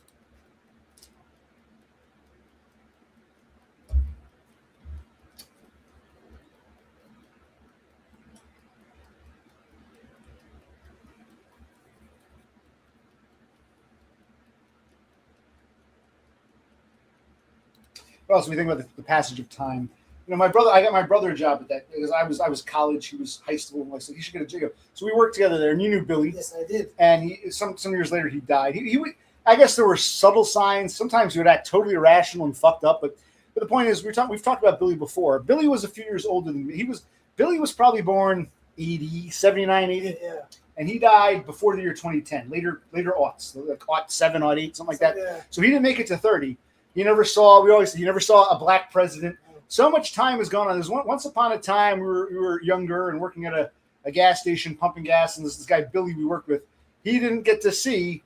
What else do we think about the passage of time? My brother. I got my brother a job at that because I was college. He was high school. And I said he should get a job. So we worked together there, and you knew Billy. Yes, I did. And he some years later he died. He would. I guess there were subtle signs. Sometimes he would act totally irrational and fucked up. But the point is, we've talked about Billy before. Billy was a few years older than me. Billy was probably born 80, 79, 80. Yeah. And he died before the year 2010. Later aughts, like aught 7, aught 8, something like that. Yeah. So he didn't make it to 30. He never saw a black president. So much time has gone on. There's once upon a time we were younger and working at a gas station pumping gas, and this guy Billy we worked with, he didn't get to see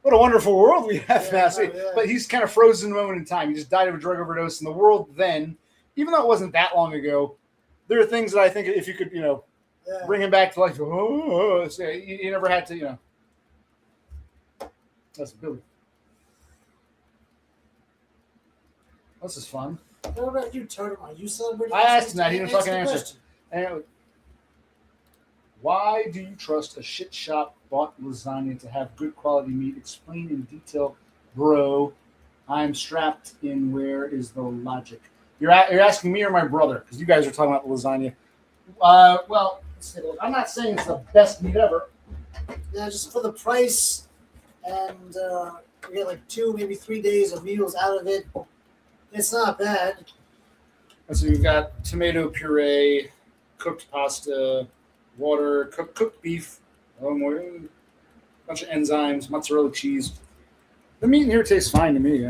what a wonderful world we have now. But he's kind of frozen in a moment in time. He just died of a drug overdose. And the world then, even though it wasn't that long ago, there are things that I think if you could, bring him back to life, you never had to, That's Billy. This is fun. What about you, Totem? Are you celebrating? I asked him that. He didn't fucking answer. Anyway, why do you trust a shit shop bought lasagna to have good quality meat? Explain in detail, bro. I'm strapped in. Where is the logic? You're asking me or my brother? Because you guys are talking about the lasagna. Well, I'm not saying it's the best meat ever. Yeah, just for the price, and we get like 2, maybe 3 days of meals out of it. It's not bad. So you've got tomato puree, cooked pasta, water, cooked beef, a bunch of enzymes, mozzarella cheese. The meat in here tastes fine to me.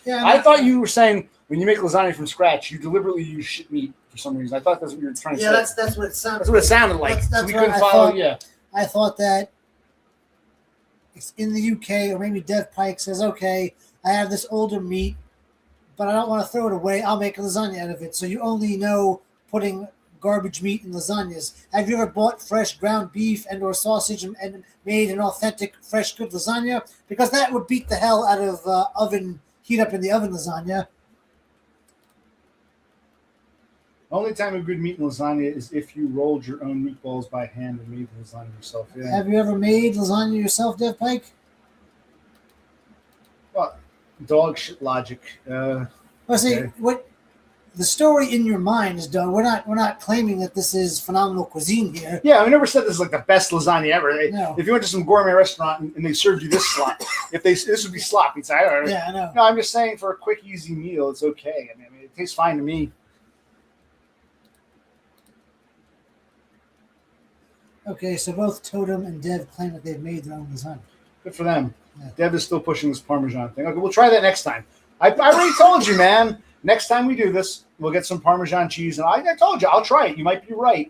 Yeah, I thought you were saying when you make lasagna from scratch, you deliberately use shit meat for some reason. I thought that's what you were trying to say. Yeah, that's what it sounded. That's what it sounded like. That's we what couldn't I follow. thought. Yeah. I thought that it's in the UK, or maybe Dev Pike says, okay, I have this older meat, but I don't want to throw it away. I'll make a lasagna out of it. So you only know putting garbage meat in lasagnas. Have you ever bought fresh ground beef and or sausage and made an authentic, fresh, good lasagna? Because that would beat the hell out of heat up in the oven lasagna. The only time a good meat in lasagna is if you rolled your own meatballs by hand and made the lasagna yourself. Yeah. Have you ever made lasagna yourself, Dev Pike? Well, dog shit logic. Well, see, Okay. what the story in your mind is done. We're not claiming that this is phenomenal cuisine here. Yeah, I never said this is like the best lasagna ever. No. If you went to some gourmet restaurant and they served you this slop, this would be slop. You'd say, I don't know. Yeah, I know. No, I'm just saying for a quick, easy meal, it's okay. I mean, it tastes fine to me. Okay, so both Totem and Dev claim that they've made their own lasagna. Good for them. Yeah. Deb is still pushing this Parmesan thing. Okay, we'll try that next time. I already told you, man. Next time we do this, we'll get some Parmesan cheese. And I told you, I'll try it. You might be right.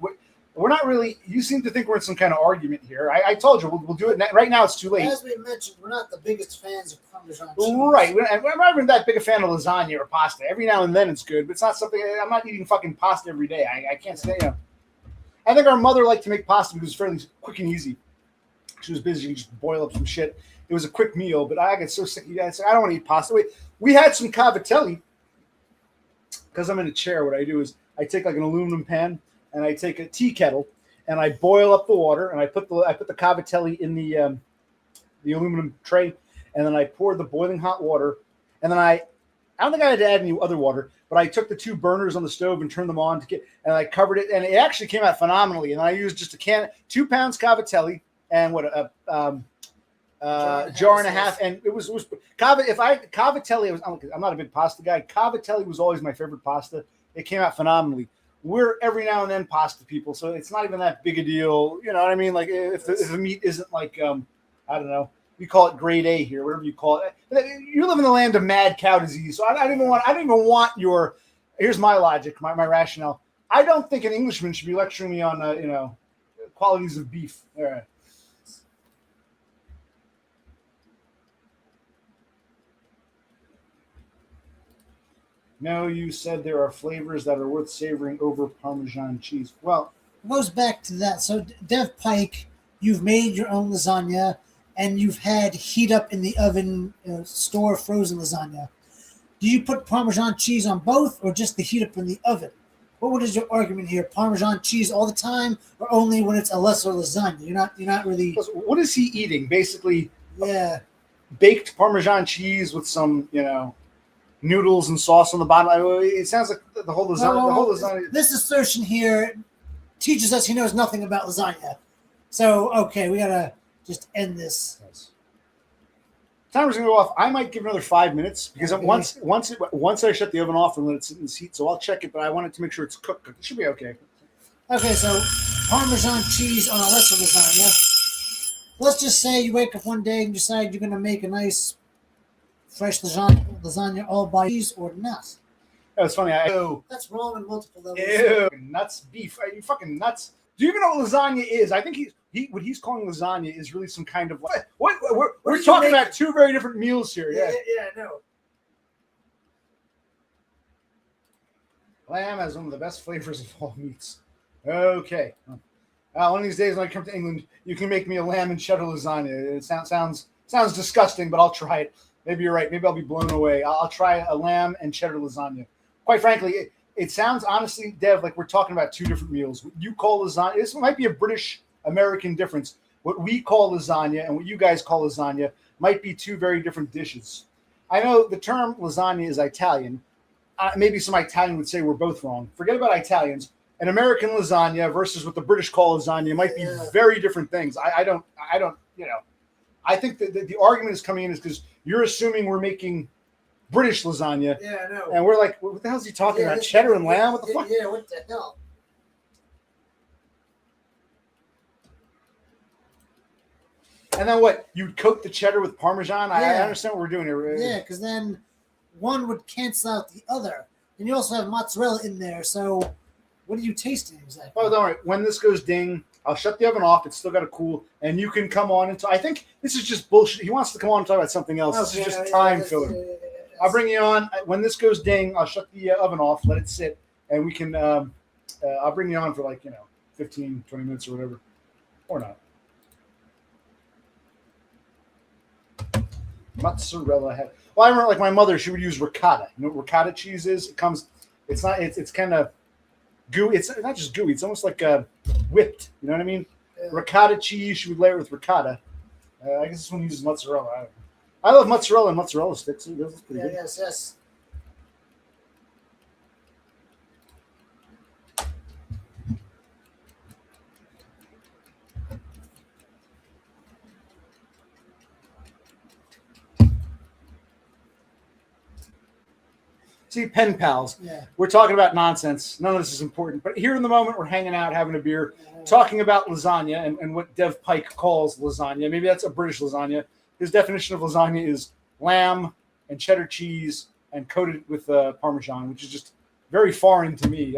We're not really, you seem to think we're in some kind of argument here. I told you, we'll do it. Right now, it's too late. As we mentioned, we're not the biggest fans of Parmesan cheese. Right. I'm not even that big a fan of lasagna or pasta. Every now and then it's good, but it's not something, I'm not eating fucking pasta every day. I can't say, I think our mother liked to make pasta because it was fairly quick and easy. She was busy. She just boil up some shit. It was a quick meal, but I get so sick of you guys. I don't want to eat pasta. We had some cavatelli because I'm in a chair. What I do is I take like an aluminum pan and I take a tea kettle and I boil up the water and I put the cavatelli in the aluminum tray and then I pour the boiling hot water and then I don't think I had to add any other water, but I took the 2 burners on the stove and turned them on and I covered it and it actually came out phenomenally. And I used just 2 pounds cavatelli and jar and a half, and it was cavatelli. I'm not a big pasta guy. Cavatelli was always my favorite pasta. It came out phenomenally. We're every now and then pasta people, so it's not even that big a deal. You know what I mean? Like if the meat isn't like I don't know, we call it grade A here, whatever you call it. You live in the land of mad cow disease, so I don't even want your. Here's my logic, my rationale. I don't think an Englishman should be lecturing me on qualities of beef. All right. No, you said there are flavors that are worth savoring over Parmesan cheese. Well, It goes back to that. So, Dev Pike, you've made your own lasagna, and you've had heat up in the oven, store frozen lasagna. Do you put Parmesan cheese on both, or just the heat up in the oven? What is your argument here? Parmesan cheese all the time, or only when it's a lesser lasagna? You're not really. what is he eating? Basically, Yeah. baked Parmesan cheese with some, noodles and sauce on the bottom. It sounds like the whole lasagna. The whole lasagna. This assertion here teaches us he knows nothing about lasagna. So, okay, we gotta just end this. Timer's gonna go off. I might give another 5 minutes because Okay. once I shut the oven off and let it sit in the heat, so I'll check it. But I wanted to make sure it's cooked. It should be okay. Okay, so Parmesan cheese on a lesser lasagna. Let's just say you wake up one day and decide you're gonna make a nice fresh lasagna all by cheese or not. That's funny. That's wrong on multiple levels. Ew, nuts beef. Are you fucking nuts? Do you even know what lasagna is? I think what he's calling lasagna is really some kind of like what we're talking about two very different meals here. Yeah, I know. Lamb has one of the best flavors of all meats. Okay. One of these days when I come to England, you can make me a lamb and cheddar lasagna. It sounds disgusting, but I'll try it. Maybe you're right. Maybe I'll be blown away. I'll try a lamb and cheddar lasagna. Quite frankly, it sounds honestly, Dev, like we're talking about two different meals. What you call lasagna, this might be a British American difference. What we call lasagna and what you guys call lasagna might be two very different dishes. I know the term lasagna is Italian. Maybe some Italian would say we're both wrong. Forget about Italians. An American lasagna versus what the British call lasagna might be very different things. I don't, I think that the argument is coming in is because you're assuming we're making British lasagna. Yeah, I know. And we're like, what the hell is he talking about? Cheddar and lamb? What the fuck? Yeah, what the hell? And then what? You'd coat the cheddar with Parmesan? I understand what we're doing here. Yeah, because then one would cancel out the other. And you also have mozzarella in there, so what are you tasting exactly? Oh, don't worry. When this goes ding, I'll shut the oven off. It's still got to cool, and you can come on and talk. I think this is just bullshit. He wants to come on and talk about something else. This is just time filler. I'll bring you on. When this goes ding, I'll shut the oven off, let it sit, and we can I'll bring you on for 15, 20 minutes or whatever. Or not. Mozzarella head. Well, I remember my mother, she would use ricotta. You know what ricotta cheese is? It's kind of gooey. It's not just gooey. It's almost like whipped. You know what I mean? Yeah. Ricotta cheese. She would layer it with ricotta. I guess this one uses mozzarella. I don't know. I love mozzarella and mozzarella sticks. That's pretty good. Yes. See, PenPals. Yeah. We're talking about nonsense. None of this is important. But here in the moment, we're hanging out, having a beer, talking about lasagna and what Dev Pike calls lasagna. Maybe that's a British lasagna. His definition of lasagna is lamb and cheddar cheese and coated with Parmesan, which is just very foreign to me.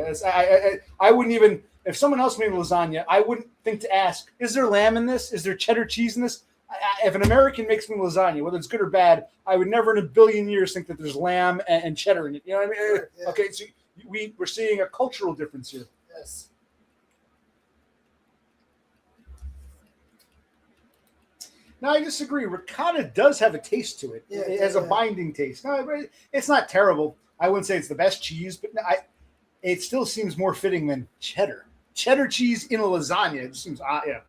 I wouldn't even, if someone else made lasagna, I wouldn't think to ask, is there lamb in this? Is there cheddar cheese in this? If an American makes me lasagna, whether it's good or bad, I would never in a billion years think that there's lamb and cheddar in it. You know what I mean? Yeah. Okay, so we're seeing a cultural difference here. Yes. No, I disagree. Ricotta does have a taste to it. It has a binding taste. No, it's not terrible. I wouldn't say it's the best cheese, but it still seems more fitting than cheddar. Cheddar cheese in a lasagna. It just seems odd. Yeah.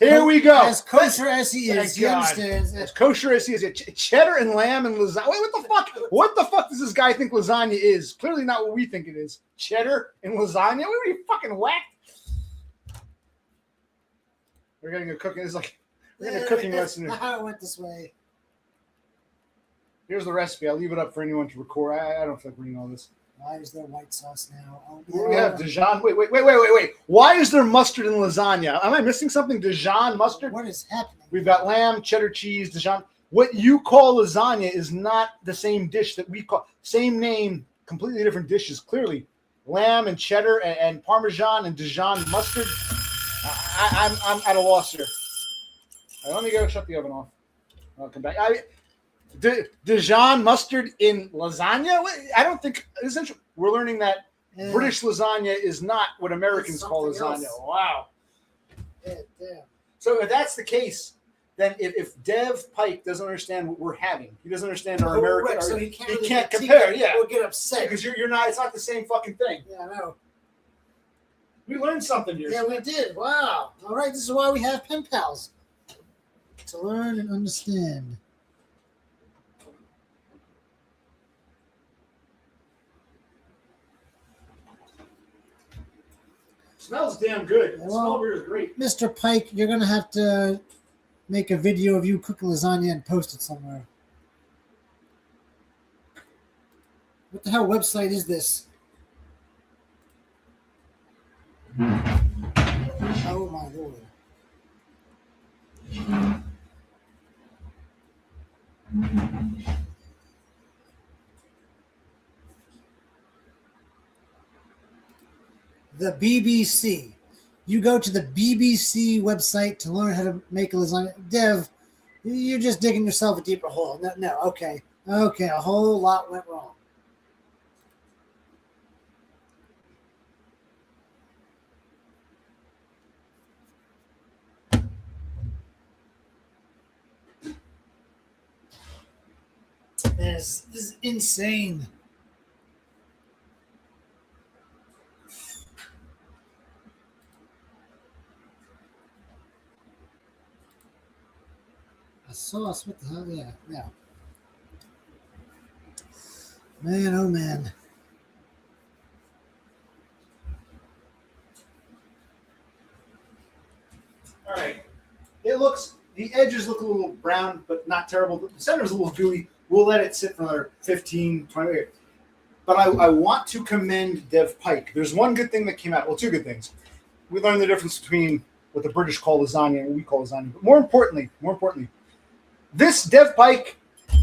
Here we go. As kosher as he is, he understands. As kosher as he is, cheddar and lamb and lasagna. Wait, what the fuck? What the fuck does this guy think lasagna is? Clearly not what we think it is. Cheddar and lasagna? What are you fucking whacked? We're getting a cooking. It's like we're getting a cooking lesson. How it went this way. Here's the recipe. I'll leave it up for anyone to record. I don't feel like reading all this. Why is there white sauce now? We have Dijon. Wait. Why is there mustard in lasagna? Am I missing something? Dijon mustard? What is happening? We've got lamb, cheddar cheese, Dijon. What you call lasagna is not the same dish that we call. Same name, completely different dishes. Clearly, lamb and cheddar and Parmesan and Dijon mustard. I'm at a loss here. Right, let me go shut the oven off. I'll come back. Dijon mustard in lasagna? I don't think we're learning that British lasagna is not what Americans call lasagna. Else. Wow. Yeah. So if that's the case, then if Dev Pike doesn't understand what we're having, he doesn't understand our American. Right, so he can't compare. Yeah, we'll get upset because you're not. It's not the same fucking thing. Yeah, I know. We learned something here. Yeah, we did. Wow. All right, this is why we have PenPals. To learn and understand. smells damn good. Yeah, The smell of beer is great. Mr. Pike, you're gonna have to make a video of you cooking lasagna and post it somewhere. What the hell website is this? Oh my lord. The BBC. You go to the BBC website to learn how to make a lasagna. Dev, you're just digging yourself a deeper hole. No, okay. Okay, a whole lot went wrong. This is insane. A sauce? What the hell? Yeah. Man, oh man. All right. The edges look a little brown, but not terrible. The center's a little gooey. We'll let it sit for another 15, 20 minutes. But I want to commend Dev Pike. There's one good thing that came out. Well, two good things. We learned the difference between what the British call lasagna and what we call lasagna. But more importantly, this Dev Pike,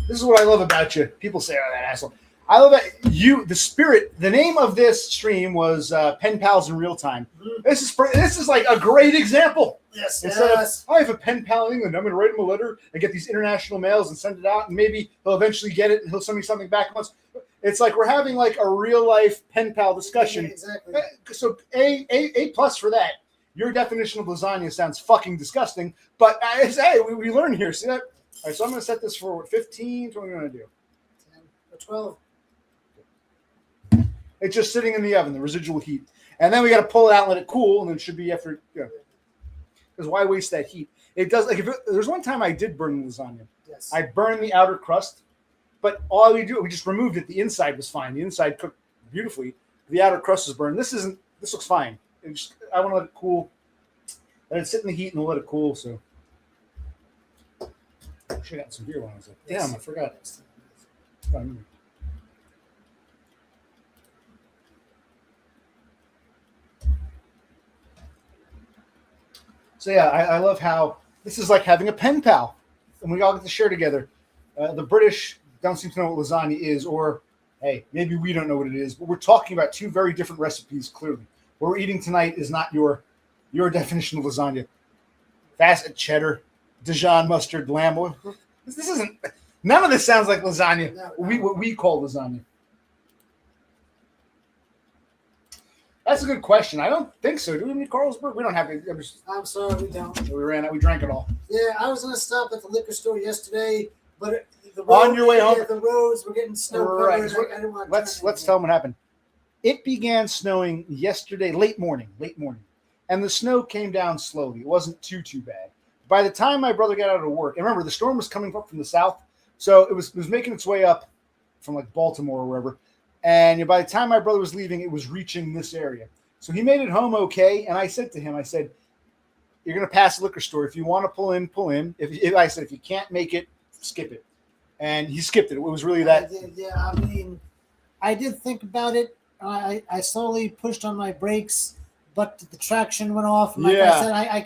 this is what I love about you. People say, oh, that asshole. I love that you, the spirit, the name of this stream was PenPals in real time. This is like a great example. Yes, Instead of, I have a pen pal in England, I'm going to write him a letter and get these international mails and send it out, and maybe he'll eventually get it and he'll send me something back once. It's like we're having like a real life pen pal discussion. Yeah, exactly. So A plus for that. Your definition of lasagna sounds fucking disgusting, but hey, we learn here. See that? All right, so I'm going to set this for what, 15? What are we going to do? 10 or 12. It's just sitting in the oven, the residual heat. And then we got to pull it out and let it cool, and then it should be after, because why waste that heat? It does, like, there's one time I did burn lasagna. Yes. I burned the outer crust, but all we just removed it. The inside was fine. The inside cooked beautifully. The outer crust was burned. This looks fine. I want to let it cool. Let it sit in the heat and let it cool, so. I should have got some beer when I was like, damn, I forgot. So yeah, I love how this is like having a pen pal, and we all get to share together. The British don't seem to know what lasagna is, or hey, maybe we don't know what it is, but we're talking about two very different recipes. Clearly, what we're eating tonight is not your definition of lasagna. Fast cheddar, Dijon mustard, lamb. This isn't. None of this sounds like lasagna. No. What we call lasagna. That's a good question. I don't think so. Do we need Carlsberg? We don't have it. I'm sorry, we don't. We ran out. We drank it all. Yeah, I was going to stop at the liquor store yesterday, but On your way home? the roads were getting snow covered. Right. I didn't want to Let's tell them what happened. It began snowing yesterday, late morning, and the snow came down slowly. It wasn't too bad. By the time my brother got out of work, and remember the storm was coming up from the south, so it was making its way up from like Baltimore or wherever. And by the time my brother was leaving, it was reaching this area. So he made it home okay. And I said to him, you're going to pass the liquor store. If you want to pull in, pull in. If you can't make it, skip it. And he skipped it. It was really that. I mean, I did think about it. I slowly pushed on my brakes, but the traction went off. And like I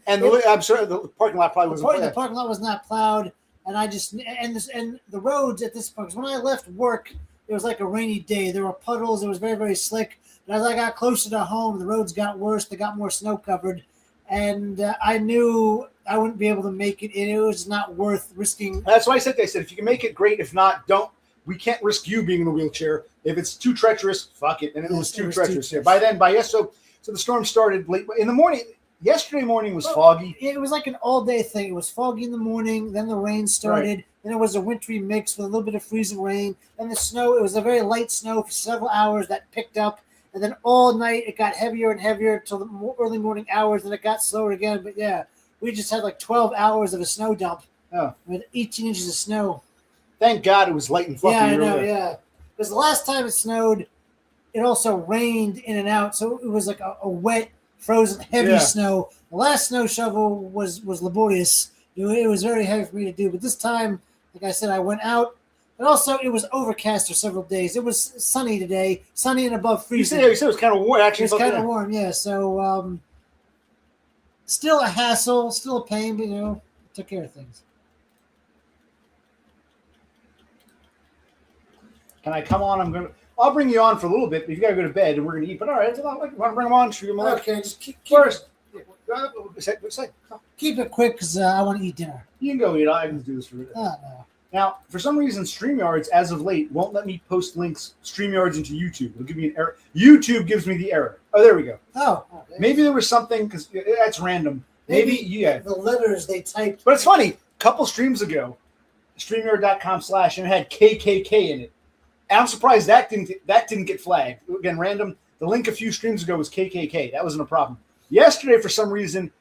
said, I'm sorry, the parking lot probably wasn't. The parking lot was not plowed, and the roads at this point. Because when I left work, it was like a rainy day. There were puddles. It was very, very slick. But as I got closer to home, the roads got worse. They got more snow covered, and I knew I wouldn't be able to make it. It was not worth risking. That's why I said if you can make it, great. If not, don't. We can't risk you being in a wheelchair. If it's too treacherous, fuck it. And it was too treacherous. Yeah. So the storm started late in the morning. Yesterday morning was foggy. It was like an all-day thing. It was foggy in the morning. Then the rain started. Right. Then it was a wintry mix with a little bit of freezing rain. And the snow, it was a very light snow for several hours that picked up. And then all night it got heavier and heavier until the early morning hours. And it got slower again. But yeah, we just had like 12 hours of a snow dump with 18 inches of snow. Thank God it was light and fluffy. Yeah, I know, yeah. Because the last time it snowed, it also rained in and out. So it was like a wet, frozen, heavy Yeah. snow. The last snow shovel was laborious. It was very heavy for me to do, but this time, like I said, I went out. And also, it was overcast for several days. It was sunny today, sunny and above You freezing. said it was kind of warm. It Actually, was kind of warm, yeah. So, still a hassle, still a pain, but took care of things. Can I come on? I'll bring you on for a little bit, but you got to go to bed, and we're gonna eat. But all right, want to bring them on? Should we give them a Okay, just keep first? keep it quick because I want to eat dinner. You can go eat. I can do this for you. Oh, no. Now, for some reason, StreamYards, as of late, won't let me post links StreamYards into YouTube. It'll give me an error. YouTube gives me the error. Oh, there we go. Oh, okay. Maybe there was something because that's random. Maybe yeah. The letters they typed. But it's funny. A couple streams ago, StreamYard.com/ and it had KKK in it. And I'm surprised that didn't get flagged. Again, random. The link a few streams ago was KKK. That wasn't a problem. Yesterday, for some reason,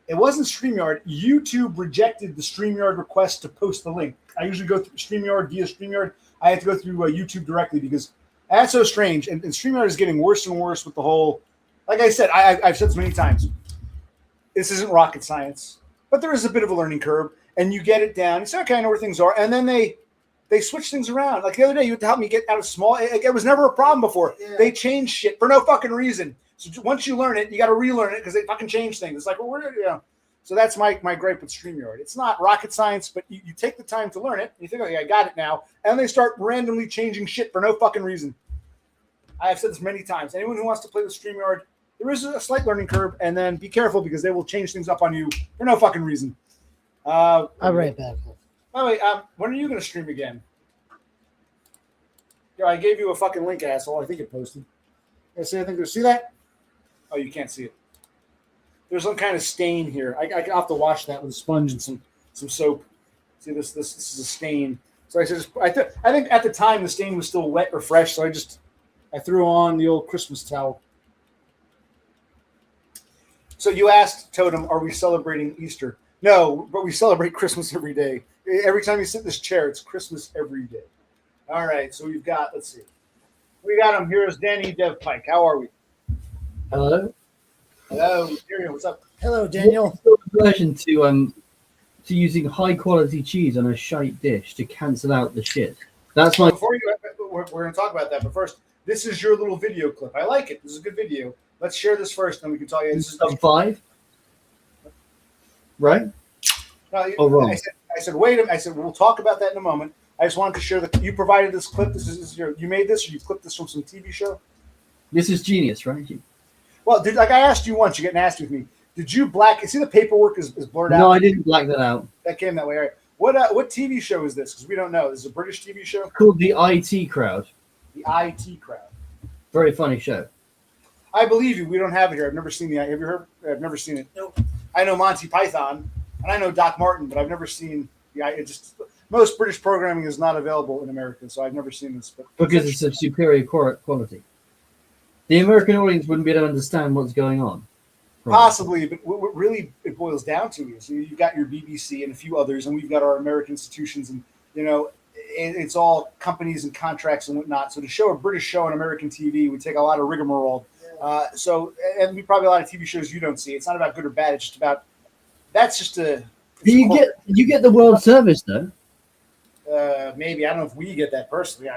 it wasn't StreamYard. YouTube rejected the StreamYard request to post the link. I usually go through StreamYard via StreamYard. I had to go through YouTube directly because that's so strange. And StreamYard is getting worse and worse with the whole. Like I said, I've said this many times. This isn't rocket science, but there is a bit of a learning curve, and you get it down. You say, okay, I know where things are, and then they switch things around. Like the other day, you had to help me get out of small. It was never a problem before. Yeah. They change shit for no fucking reason. So once you learn it, you got to relearn it because they fucking change things. It's like, well, So that's my gripe with StreamYard. It's not rocket science, but you take the time to learn it. And you think, okay, I got it now. And they start randomly changing shit for no fucking reason. I have said this many times. Anyone who wants to play with StreamYard, there is a slight learning curve. And then be careful because they will change things up on you for no fucking reason. I'll be right back. By the way, when are you going to stream again? Yeah, I gave you a fucking link, asshole. I think it posted. You see anything? See that? Oh, you can't see it. There's some kind of stain here. I have to wash that with a sponge and some soap. See this? This is a stain. So I think at the time the stain was still wet or fresh. So I threw on the old Christmas towel. So you asked Totem, are we celebrating Easter? No, but we celebrate Christmas every day. Every time you sit in this chair, it's Christmas every day. All right, so we've got, let's see. We got him. Here's Danny Dev Pike. How are we? Hello. Hello. Daniel, what's up? Hello, Daniel. What's your version to using high quality cheese on a shite dish to cancel out the shit? That's my. Before we're going to talk about that, but first, this is your little video clip. I like it. This is a good video. Let's share this first, then we can tell you. This is sub 5, right? No, oh, wrong. I said, wait a minute. I said, we'll talk about that in a moment. I just wanted to share that you provided this clip. This is you made this, or you clipped this from some TV show? This is genius, right? Well, like I asked you once, you get nasty with me. Did you black? See, the paperwork is blurred out. No, I didn't black that out. That came that way. All right. What TV show is this? Because we don't know. This is a British TV show. It's called The IT Crowd. The IT Crowd. Very funny show. I believe you. We don't have it here. I've never seen the. Have you heard? I've never seen it. Nope. I know Monty Python, and I know Doc Martin, but I've never seen most British programming is not available in America, so I've never seen this. But because it's of superior quality. The American audience wouldn't be able to understand what's going on. Probably. Possibly, but what really it boils down to is you've got your BBC and a few others, and we've got our American institutions, and it's all companies and contracts and whatnot. So to show a British show on American TV would take a lot of rigmarole. And we probably a lot of TV shows you don't see. It's not about good or bad. It's just about that's just a. You get the World Service though. Maybe I don't know if we get that personally.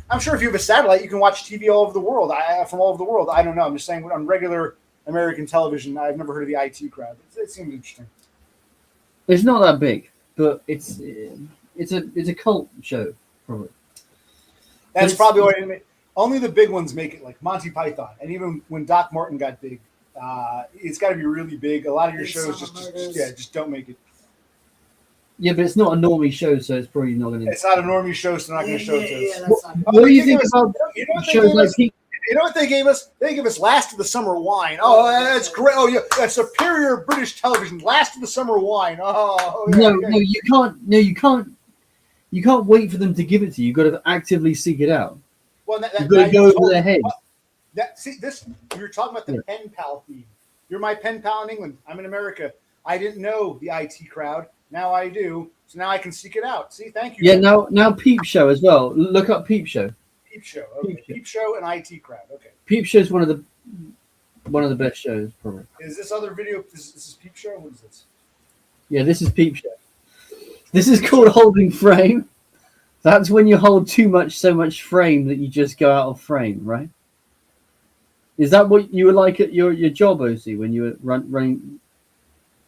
I'm sure if you have a satellite, you can watch TV all over the world. From all over the world. I don't know. I'm just saying on regular American television, I've never heard of the IT Crowd. It seems interesting. It's not that big, but it's a cult show probably. That's probably why only the big ones make it, like Monty Python, and even when Doc Martin got big, it's got to be really big. A lot of your shows just don't make it. Yeah, but it's not a normie show, so it's probably not going to. It's not a normie show, so they're not going to show it to us. What do you think about shows like? You know what they gave us? They gave us Last of the Summer Wine. Oh, that's great. Oh, yeah, that's superior British television. Last of the Summer Wine. Oh, yeah, no, you can't. No, you can't. You can't wait for them to give it to you. You've got to actively seek it out. Well, you've got to go over their heads. We were talking about the pen pal theme. You're my pen pal in England. I'm in America. I didn't know the IT Crowd. Now I do. So now I can seek it out. See, thank you. Yeah, now Peep Show as well. Look up Peep Show. Peep Show. Okay. Peep Show and IT Crowd. Okay. Peep Show is one of the One of the best shows, probably. Is this other video? This is Peep Show. What is this? Yeah, this is Peep Show. This is called holding frame. That's when you hold so much frame that you just go out of frame, right? Is that what you were like at your job, OC, when you were running,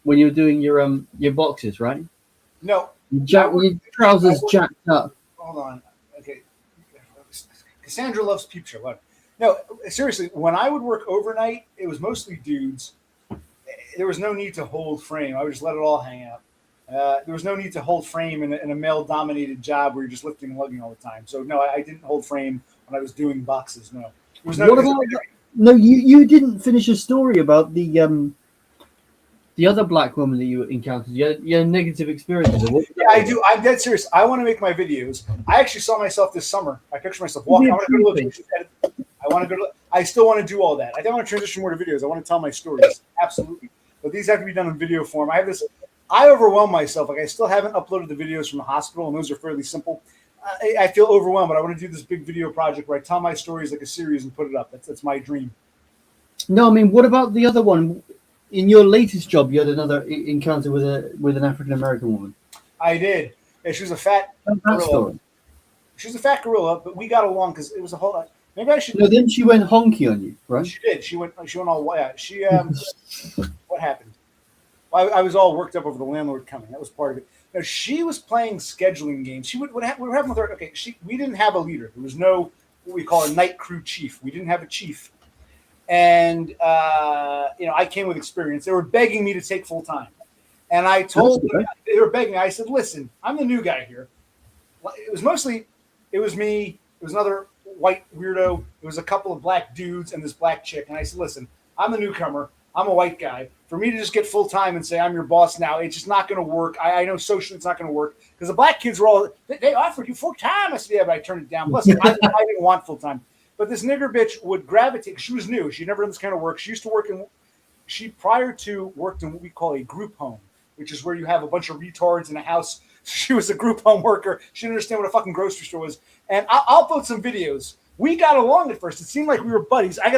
when you were doing your boxes, right? No. Your trousers jacked up. Hold on. Okay. Cassandra loves Peep Show. What? No, seriously, when I would work overnight, it was mostly dudes. There was no need to hold frame. I would just let it all hang out. There was no need to hold frame in a male-dominated job where you're just lifting and lugging all the time. So, no, I didn't hold frame when I was doing boxes, no. There was no. What about no, you didn't finish a story about the other black woman that you encountered. You had negative experiences. Yeah, I do. I'm dead serious. I want to make my videos. I actually saw myself this summer. I picture myself walking. I want to go to locations. I still want to do all that. I don't want to transition more to videos. I want to tell my stories. Absolutely. But these have to be done in video form. I overwhelm myself. Like, I still haven't uploaded the videos from the hospital, and those are fairly simple. I feel overwhelmed, but I want to do this big video project where I tell my stories like a series and put it up. That's my dream. No, I mean, what about the other one? In your latest job, you had another encounter with an African American woman. I did. Yeah, she was a fat gorilla. She was a fat gorilla, but we got along because it was a whole lot. Maybe I should. No, then she went honky on you, right? She did. She went all white. She what happened? I was all worked up over the landlord coming. That was part of it. No, she was playing scheduling games. What happened with her? Okay, we didn't have a leader. There was no what we call a night crew chief. We didn't have a chief. And I came with experience. They were begging me to take full time, and I told them, they were begging. I said, "Listen, I'm the new guy here." It was me. It was another white weirdo. It was a couple of black dudes and this black chick. And I said, "Listen, I'm the newcomer. I'm a white guy. For me to just get full time and say I'm your boss now, it's just not going to work. I know socially it's not going to work because the black kids were all they offered you full time." I said, "Yeah, but I turned it down. Plus, I didn't want full time." But this nigger bitch would gravitate. She was new. She'd never done this kind of work. She used to work prior to worked in what we call a group home, which is where you have a bunch of retards in a house. She was a group home worker. She didn't understand what a fucking grocery store was. And I'll upload some videos. We got along at first. It seemed like we were buddies. Okay,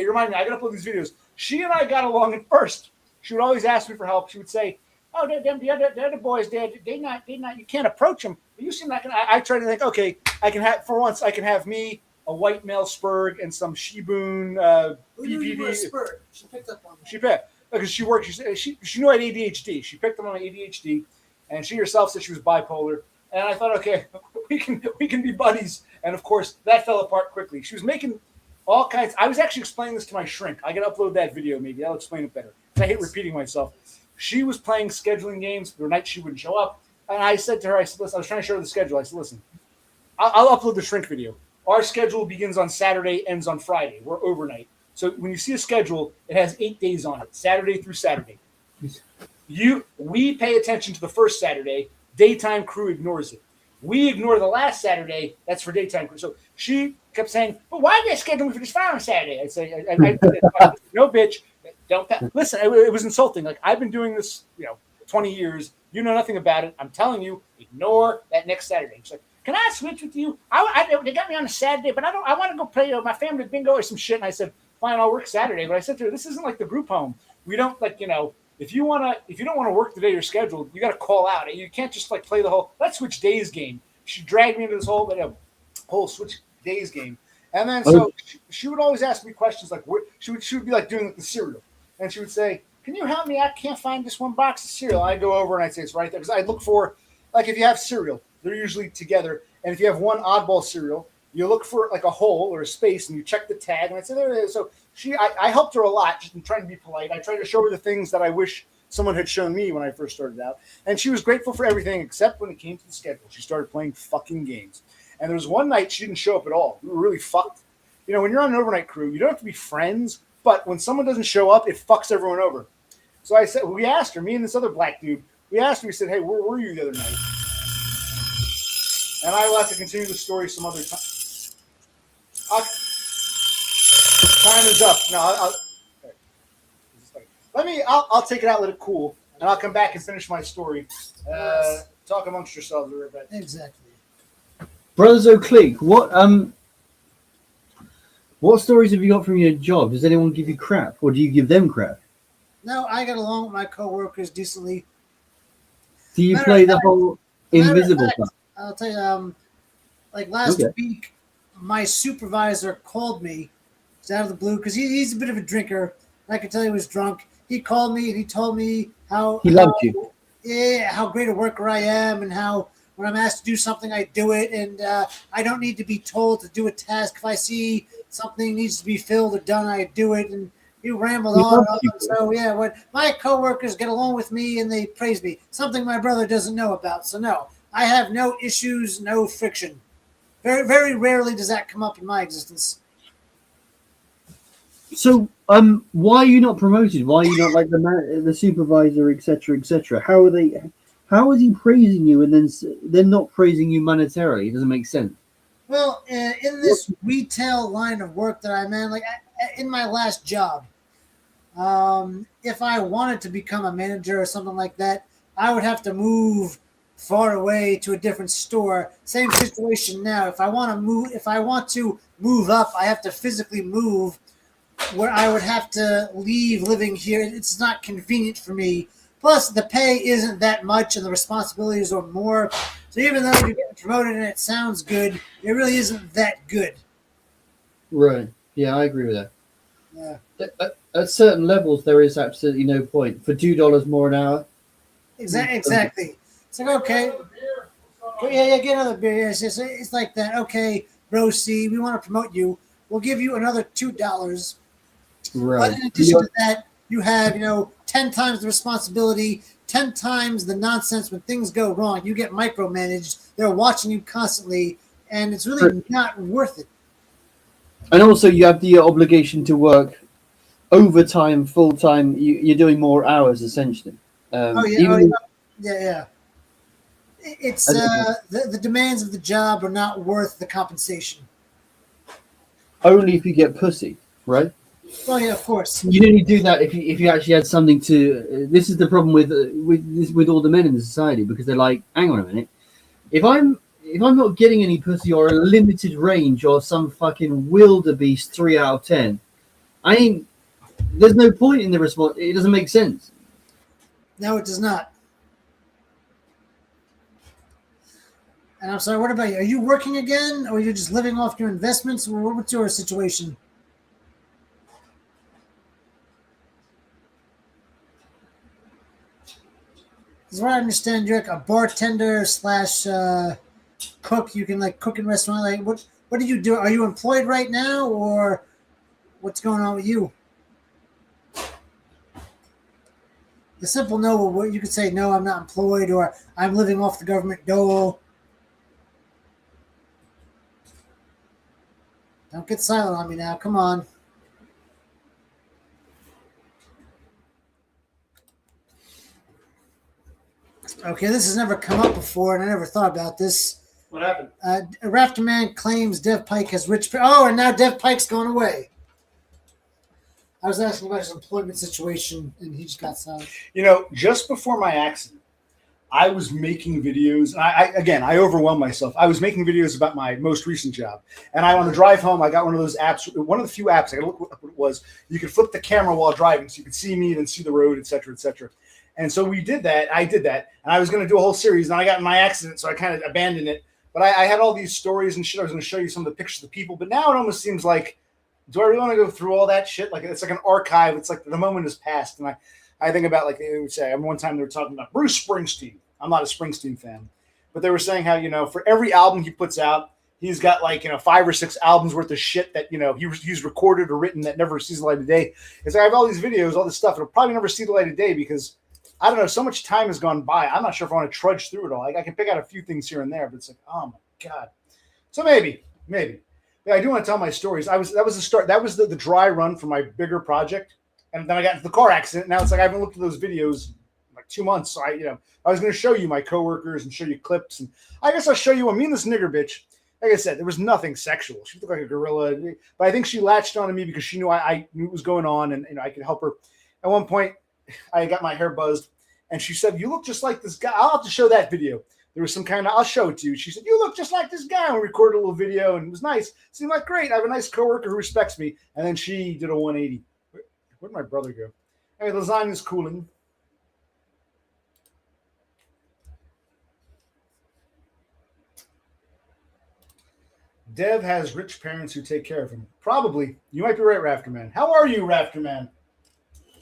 remind me. I got to upload these videos. She and I got along at first. She would always ask me for help. She would say, "Oh, the other boys, they not. You can't approach them. You seem like." I try to think, okay, I can have me, a white male Spurg, and some Shiboon Spurg. She picked up on that. She picked because she worked. She knew I had ADHD. She picked up on my ADHD, and she herself said she was bipolar. And I thought, okay, we can be buddies. And of course, that fell apart quickly. She was making all kinds. I was actually explaining this to my shrink. I got to upload that video. Maybe I'll explain it better. I hate repeating myself. She was playing scheduling games. There were nights she wouldn't show up, and I said to her, listen, I was trying to show her the schedule. I said, listen, I'll upload the shrink video. Our schedule begins on Saturday, ends on Friday. We're overnight. So when you see a schedule, it has 8 days on it, Saturday through Saturday. We pay attention to the first Saturday. Daytime crew ignores it. We ignore the last Saturday. That's for daytime crew. So she kept saying, "But why are they scheduling for this following Saturday?" I'd say, "No, bitch, don't." Listen, it was insulting. Like, I've been doing this, 20 years. You know nothing about it. I'm telling you, ignore that next Saturday. She's like, "Can I switch with you? They got me on a Saturday, but I want to go play my family bingo or some shit." And I said, "Fine, I'll work Saturday." But I said to her, "This isn't like the group home. We don't if you don't want to work the day you're scheduled, you got to call out. You can't just play the whole let's switch days game." She dragged me into this whole switch days game, and then so she would always ask me questions like she would be like doing the cereal, and she would say, "Can you help me? I can't find this one box of cereal." I go over and I'd say it's right there because I look for if you have cereal, they're usually together, and if you have one oddball cereal, you look for a hole or a space and you check the tag, and I'd say there it is. So I helped her a lot just in trying to be polite. I tried to show her the things that I wish someone had shown me when I first started out. And she was grateful for everything except when it came to the schedule. She started playing fucking games. And there was one night she didn't show up at all. We were really fucked. When you're on an overnight crew, you don't have to be friends, but when someone doesn't show up, it fucks everyone over. So we asked her, me and this other black dude, we said, "Hey, where were you the other night?" And I will have to continue the story some other time. Time is up. No, I'll take it out, let it cool, and I'll come back and finish my story. Talk amongst yourselves a little bit. Exactly. Brothers O'Click, What stories have you got from your job? Does anyone give you crap, or do you give them crap? No, I get along with my coworkers decently. Do you Matter of play the fact, whole matter of invisible fact, part? I'll tell you. Like last Okay. week, my supervisor called me. It's out of the blue because he's a bit of a drinker. I could tell he was drunk. He called me and he told me He loved you. yeah, how great a worker I am, and how when I'm asked to do something, I do it, and I don't need to be told to do a task. If I see something needs to be filled or done, I do it. And he rambled He on and loved on. you. So yeah, when my coworkers get along with me and they praise me, something my brother doesn't know about. So no, I have no issues, no friction. Very, very rarely does that come up in my existence. So, why are you not promoted? Why are you not like the supervisor, etc., etc.? How are they? How is he praising you and then they're not praising you monetarily? It doesn't make sense. Well, in this retail line of work that I'm in, like in my last job, if I wanted to become a manager or something like that, I would have to move far away to a different store. Same situation now. If I want to move up, I have to physically move where I would have to leave living here. It's not convenient for me. Plus, the pay isn't that much, and the responsibilities are more. So even though you're getting promoted and it sounds good, it really isn't that good. Right. Yeah, I agree with that. Yeah, At certain levels, there is absolutely no point for $2 more an hour. exactly. It's like okay, yeah, get another beer. Yeah, it's like that. Okay, bro, see, we want to promote you. We'll give you another $2. But Right. in addition to that, you have, 10 times the responsibility, 10 times the nonsense when things go wrong. You get micromanaged. They're watching you constantly, and it's really not worth it. And also, you have the obligation to work overtime, full time. You're doing more hours essentially. Oh, yeah. Oh, Even yeah. Yeah. It's as, the demands of the job are not worth the compensation. only if you get pussy, right? Well, yeah, of course. You only do that if you actually had something to. This is the problem with all the men in the society because they're like, hang on a minute, if I'm not getting any pussy or a limited range or some fucking wildebeest 3 out of 10, I ain't. There's no point in the response. It doesn't make sense. No, it does not. And I'm sorry, what about you? Are you working again, or are you just living off your investments? Or what's your situation? Because what I understand, you're like a bartender slash cook. You can like cook in restaurant. Like, what do you do? Are you employed right now, or what's going on with you? The simple no, well, you could say no, I'm not employed, or I'm living off the government dole. Don't get silent on me now. Come on. Okay, this has never come up before, and I never thought about this. What happened? Rafter Man claims Dev Pike has rich. Oh, and now Dev Pike's gone away. I was asking about his employment situation, and he just got silent. Just before my accident, I was making videos. I overwhelmed myself. I was making videos about my most recent job, and on the drive home, I got one of those apps. One of the few apps. I gotta look what it was. You could flip the camera while driving, so you could see me and see the road, etc., etc. And so we did that. I did that, and I was going to do a whole series. And I got in my accident, so I kind of abandoned it. But I had all these stories and shit. I was going to show you some of the pictures of the people. But now it almost seems like, do I really want to go through all that shit? Like it's like an archive. It's like the moment has passed, and I think about like they would say. One time they were talking about Bruce Springsteen. I'm not a Springsteen fan, but they were saying how for every album he puts out, he's got like 5 or 6 albums worth of shit that he's recorded or written that never sees the light of day. It's like I have all these videos, all this stuff. It'll probably never see the light of day because I don't know. So much time has gone by. I'm not sure if I want to trudge through it all. Like I can pick out a few things here and there, but it's like, oh my god. So maybe. Yeah, I do want to tell my stories. That was the start. That was the dry run for my bigger project, and then I got into the car accident. Now it's like I haven't looked at those videos in like 2 months. So I was going to show you my coworkers and show you clips, and I guess I'll show you. I mean, this nigger bitch. Like I said, there was nothing sexual. She looked like a gorilla, but I think she latched onto me because she knew I knew what was going on, and I could help her. At one point, I got my hair buzzed, and she said, "You look just like this guy." I'll have to show that video. there was some kind of, I'll show it to you. She said, you look just like this guy. And we recorded a little video and it was nice. Seemed like great. I have a nice coworker who respects me. And then she did a 180. Where'd my brother go? Anyway, lasagna's cooling. Dev has rich parents who take care of him. Probably. You might be right, Rafterman. How are you, Rafterman?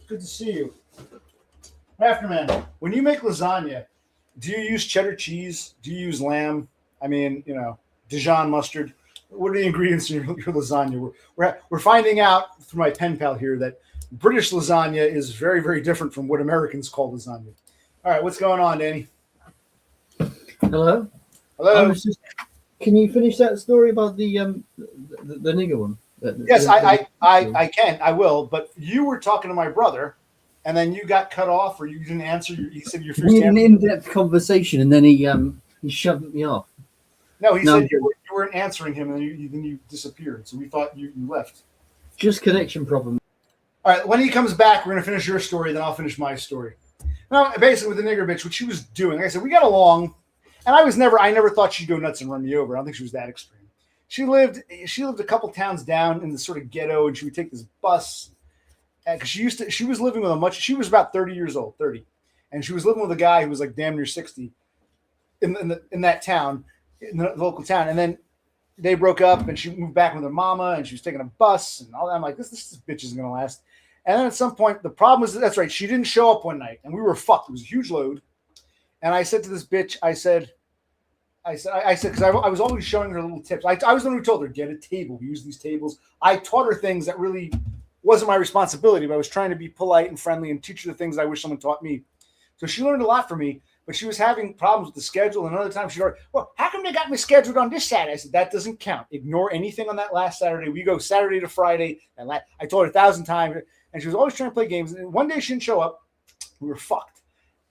Good to see you. Rafterman, when you make lasagna, do you use cheddar cheese? Do you use lamb? I mean, Dijon mustard. What are the ingredients in your lasagna? We're finding out through my pen pal here that British lasagna is very, very different from what Americans call lasagna. All right, what's going on, Danny? Hello. Hello. Can you finish that story about the nigger one? Yes, I can. I will. But you were talking to my brother, and then you got cut off, or you didn't answer. He said your first. We had an in-depth conversation, and then he shoved me off. No, he said you weren't answering him, and then you disappeared. So we thought you left. Just connection problem. All right. When he comes back, we're gonna finish your story. Then I'll finish my story. Now, basically, with the nigger bitch, what she was doing, like I said, we got along. And I never thought she'd go nuts and run me over. I don't think she was that extreme. She lived a couple towns down in the sort of ghetto, and she would take this bus. Because she was living with she was about 30 years old, 30. And she was living with a guy who was like damn near 60 in that town, in the local town. And then they broke up, and she moved back with her mama, and she was taking a bus and all that. I'm like, this bitch isn't going to last. And then at some point, the problem was, that's right, she didn't show up one night, and we were fucked. It was a huge load. And I said to this bitch, I said, because I was always showing her little tips. I was the one who told her, get a table. We use these tables. I taught her things that really wasn't my responsibility, but I was trying to be polite and friendly and teach her the things I wish someone taught me. So she learned a lot from me, but she was having problems with the schedule. And another time she'd already, well, how come they got me scheduled on this Saturday? I said, that doesn't count. Ignore anything on that last Saturday. We go Saturday to Friday. And I told her 1,000 times. And she was always trying to play games. And one day she didn't show up. We were fucked.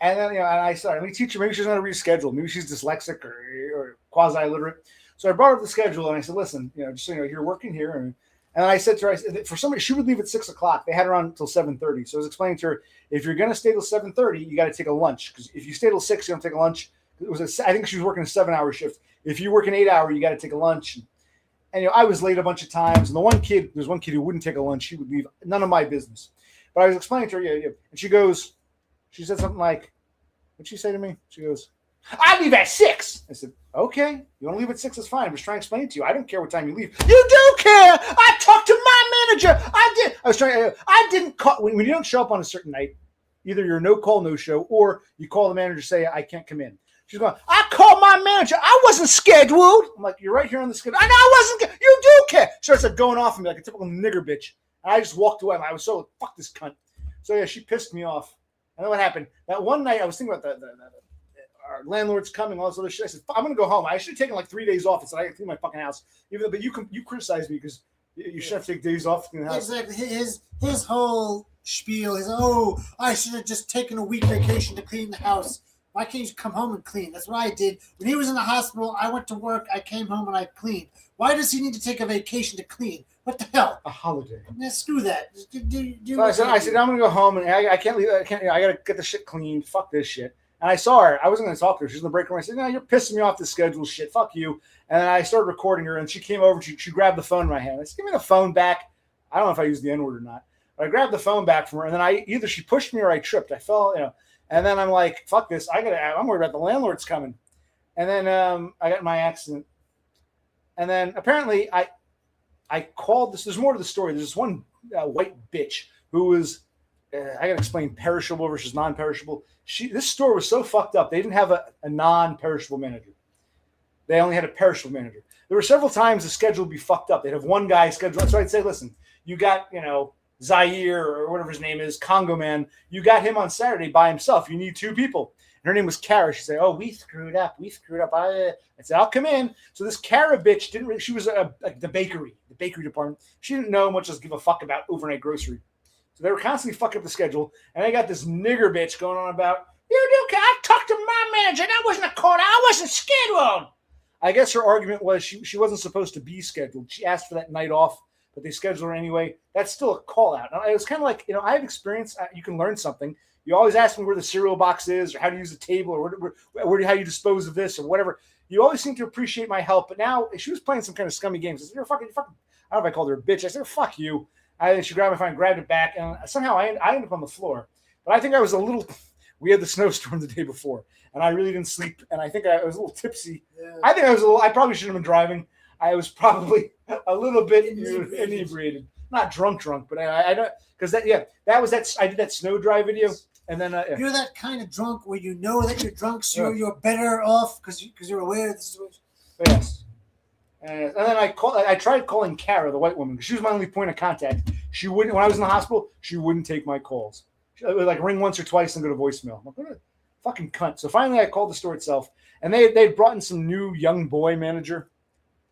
And then, and I started, let me teach her. Maybe she's going to reschedule. Maybe she's dyslexic or quasi-illiterate. So I brought her the schedule, and I said, listen, just so you know, you're working here. And I said to her, for somebody, she would leave at 6 o'clock. They had her on until 7:30. So I was explaining to her, if you're going to stay till 7:30, you got to take a lunch. Because if you stay till 6, you don't take a lunch. I think she was working a 7-hour shift. If you work an 8-hour, you got to take a lunch. And I was late a bunch of times. And there's one kid who wouldn't take a lunch. He would leave. None of my business. But I was explaining to her, and she said something like, what'd she say to me? She goes, I leave at 6. I said, okay, you want to leave at 6? That's fine. I'm just trying to explain to you. I don't care what time you leave. You do care. I talked to my manager. I didn't call. When you don't show up on a certain night, either you're no call, no show, or you call the manager, say, I can't come in. She's going, I called my manager. I wasn't scheduled. I'm like, you're right here on the schedule. I know I wasn't. You do care. She starts going off on me like a typical nigger bitch. And I just walked away. I was so, fuck this cunt. So yeah, she pissed me off. And then what happened? That one night, I was thinking about our landlord's coming, all this other shit. I said, I'm going to go home. I should have taken like 3 days off. I said, I got to clean my fucking house. But you criticized me because you should have to take days off to clean the house. Exactly. His whole spiel is, I should have just taken a week vacation to clean the house. Why can't you come home and clean? That's what I did. When he was in the hospital, I went to work, I came home, and I cleaned. Why does he need to take a vacation to clean? What the hell? A holiday. Yeah, screw that. So I said, I'm going to go home, and I can't leave. I got to get the shit cleaned. Fuck this shit. And I saw her. I wasn't going to talk to her. She was in the break room. I said, no, you're pissing me off this schedule shit. Fuck you. And then I started recording her, and she came over. She grabbed the phone in my hand. I said, give me the phone back. I don't know if I used the N-word or not. But I grabbed the phone back from her, and then either she pushed me or I tripped. I fell, And then I'm like, fuck this. I'm worried about the landlord's coming. And then I got in my accident. And then apparently I called this. There's more to the story. There's this one white bitch who was, I got to explain perishable versus non-perishable. This store was so fucked up. They didn't have a non-perishable manager. They only had a perishable manager. There were several times the schedule would be fucked up. They'd have one guy scheduled. So I'd say, listen, you got, Zaire or whatever his name is, Congo Man. You got him on Saturday by himself. You need 2 people. And her name was Kara. She'd say, we screwed up. I said, I'll come in. So this Kara bitch didn't really, she was the bakery department. She didn't know much, just give a fuck about overnight grocery. So they were constantly fucking up the schedule. And I got this nigger bitch going on about, I talked to my manager. That wasn't a call. I wasn't scheduled. I guess her argument was she wasn't supposed to be scheduled. She asked for that night off, but they scheduled her anyway. That's still a call out. And it was kind of like, I have experience. You can learn something. You always ask me where the cereal box is, or how to use a table, or how you dispose of this, or whatever. You always seem to appreciate my help. But now she was playing some kind of scummy games. I said, you're fucking. I don't know if I called her a bitch. I said, fuck you. She grabbed my phone, grabbed it back, and somehow I ended up on the floor. But I think I was a little. We had the snowstorm the day before, and I really didn't sleep. And I think I was a little tipsy. Yeah. I think I was a little. I probably shouldn't have been driving. I was probably a little bit inebriated. Not drunk, but I don't, because that was that. I did that snow dry video, and then you're that kind of drunk where you know that you're drunk, so you're better off because you're aware of the situation. Yes, and then I tried calling Kara, the white woman, because she was my only point of contact. She wouldn't, when I was in the hospital, she wouldn't take my calls. She would like ring once or twice and go to voicemail. I'm like, what a fucking cunt. So finally, I called the store itself, and they brought in some new young boy manager.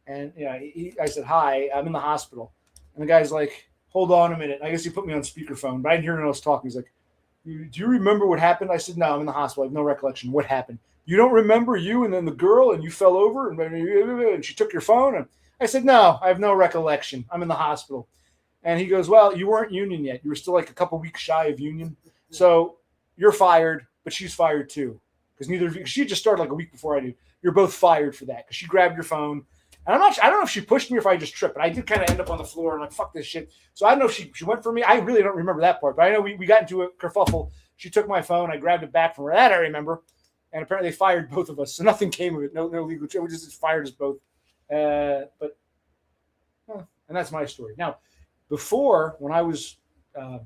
And I said, hi, I'm in the hospital. And the guy's like, hold on a minute. I guess he put me on speakerphone, but I didn't hear anyone else talking. He's like, do you remember what happened? I said, no, I'm in the hospital. I have no recollection. What happened? You don't remember you and then the girl and you fell over and she took your phone? And I said, no, I have no recollection. I'm in the hospital. And he goes, well, you weren't union yet. You were still like a couple weeks shy of union. So you're fired, but she's fired too. Because neither of you, she just started like a week before I did. You're both fired for that because she grabbed your phone. And I don't know if she pushed me or if I just tripped, but I did kind of end up on the floor and like, fuck this shit. So I don't know if she went for me. I really don't remember that part, but I know we got into a kerfuffle. She took my phone. I grabbed it back from her. That I remember. And apparently they fired both of us. So nothing came of it. No legal charge. We just fired us both. And that's my story. Now, before, when I was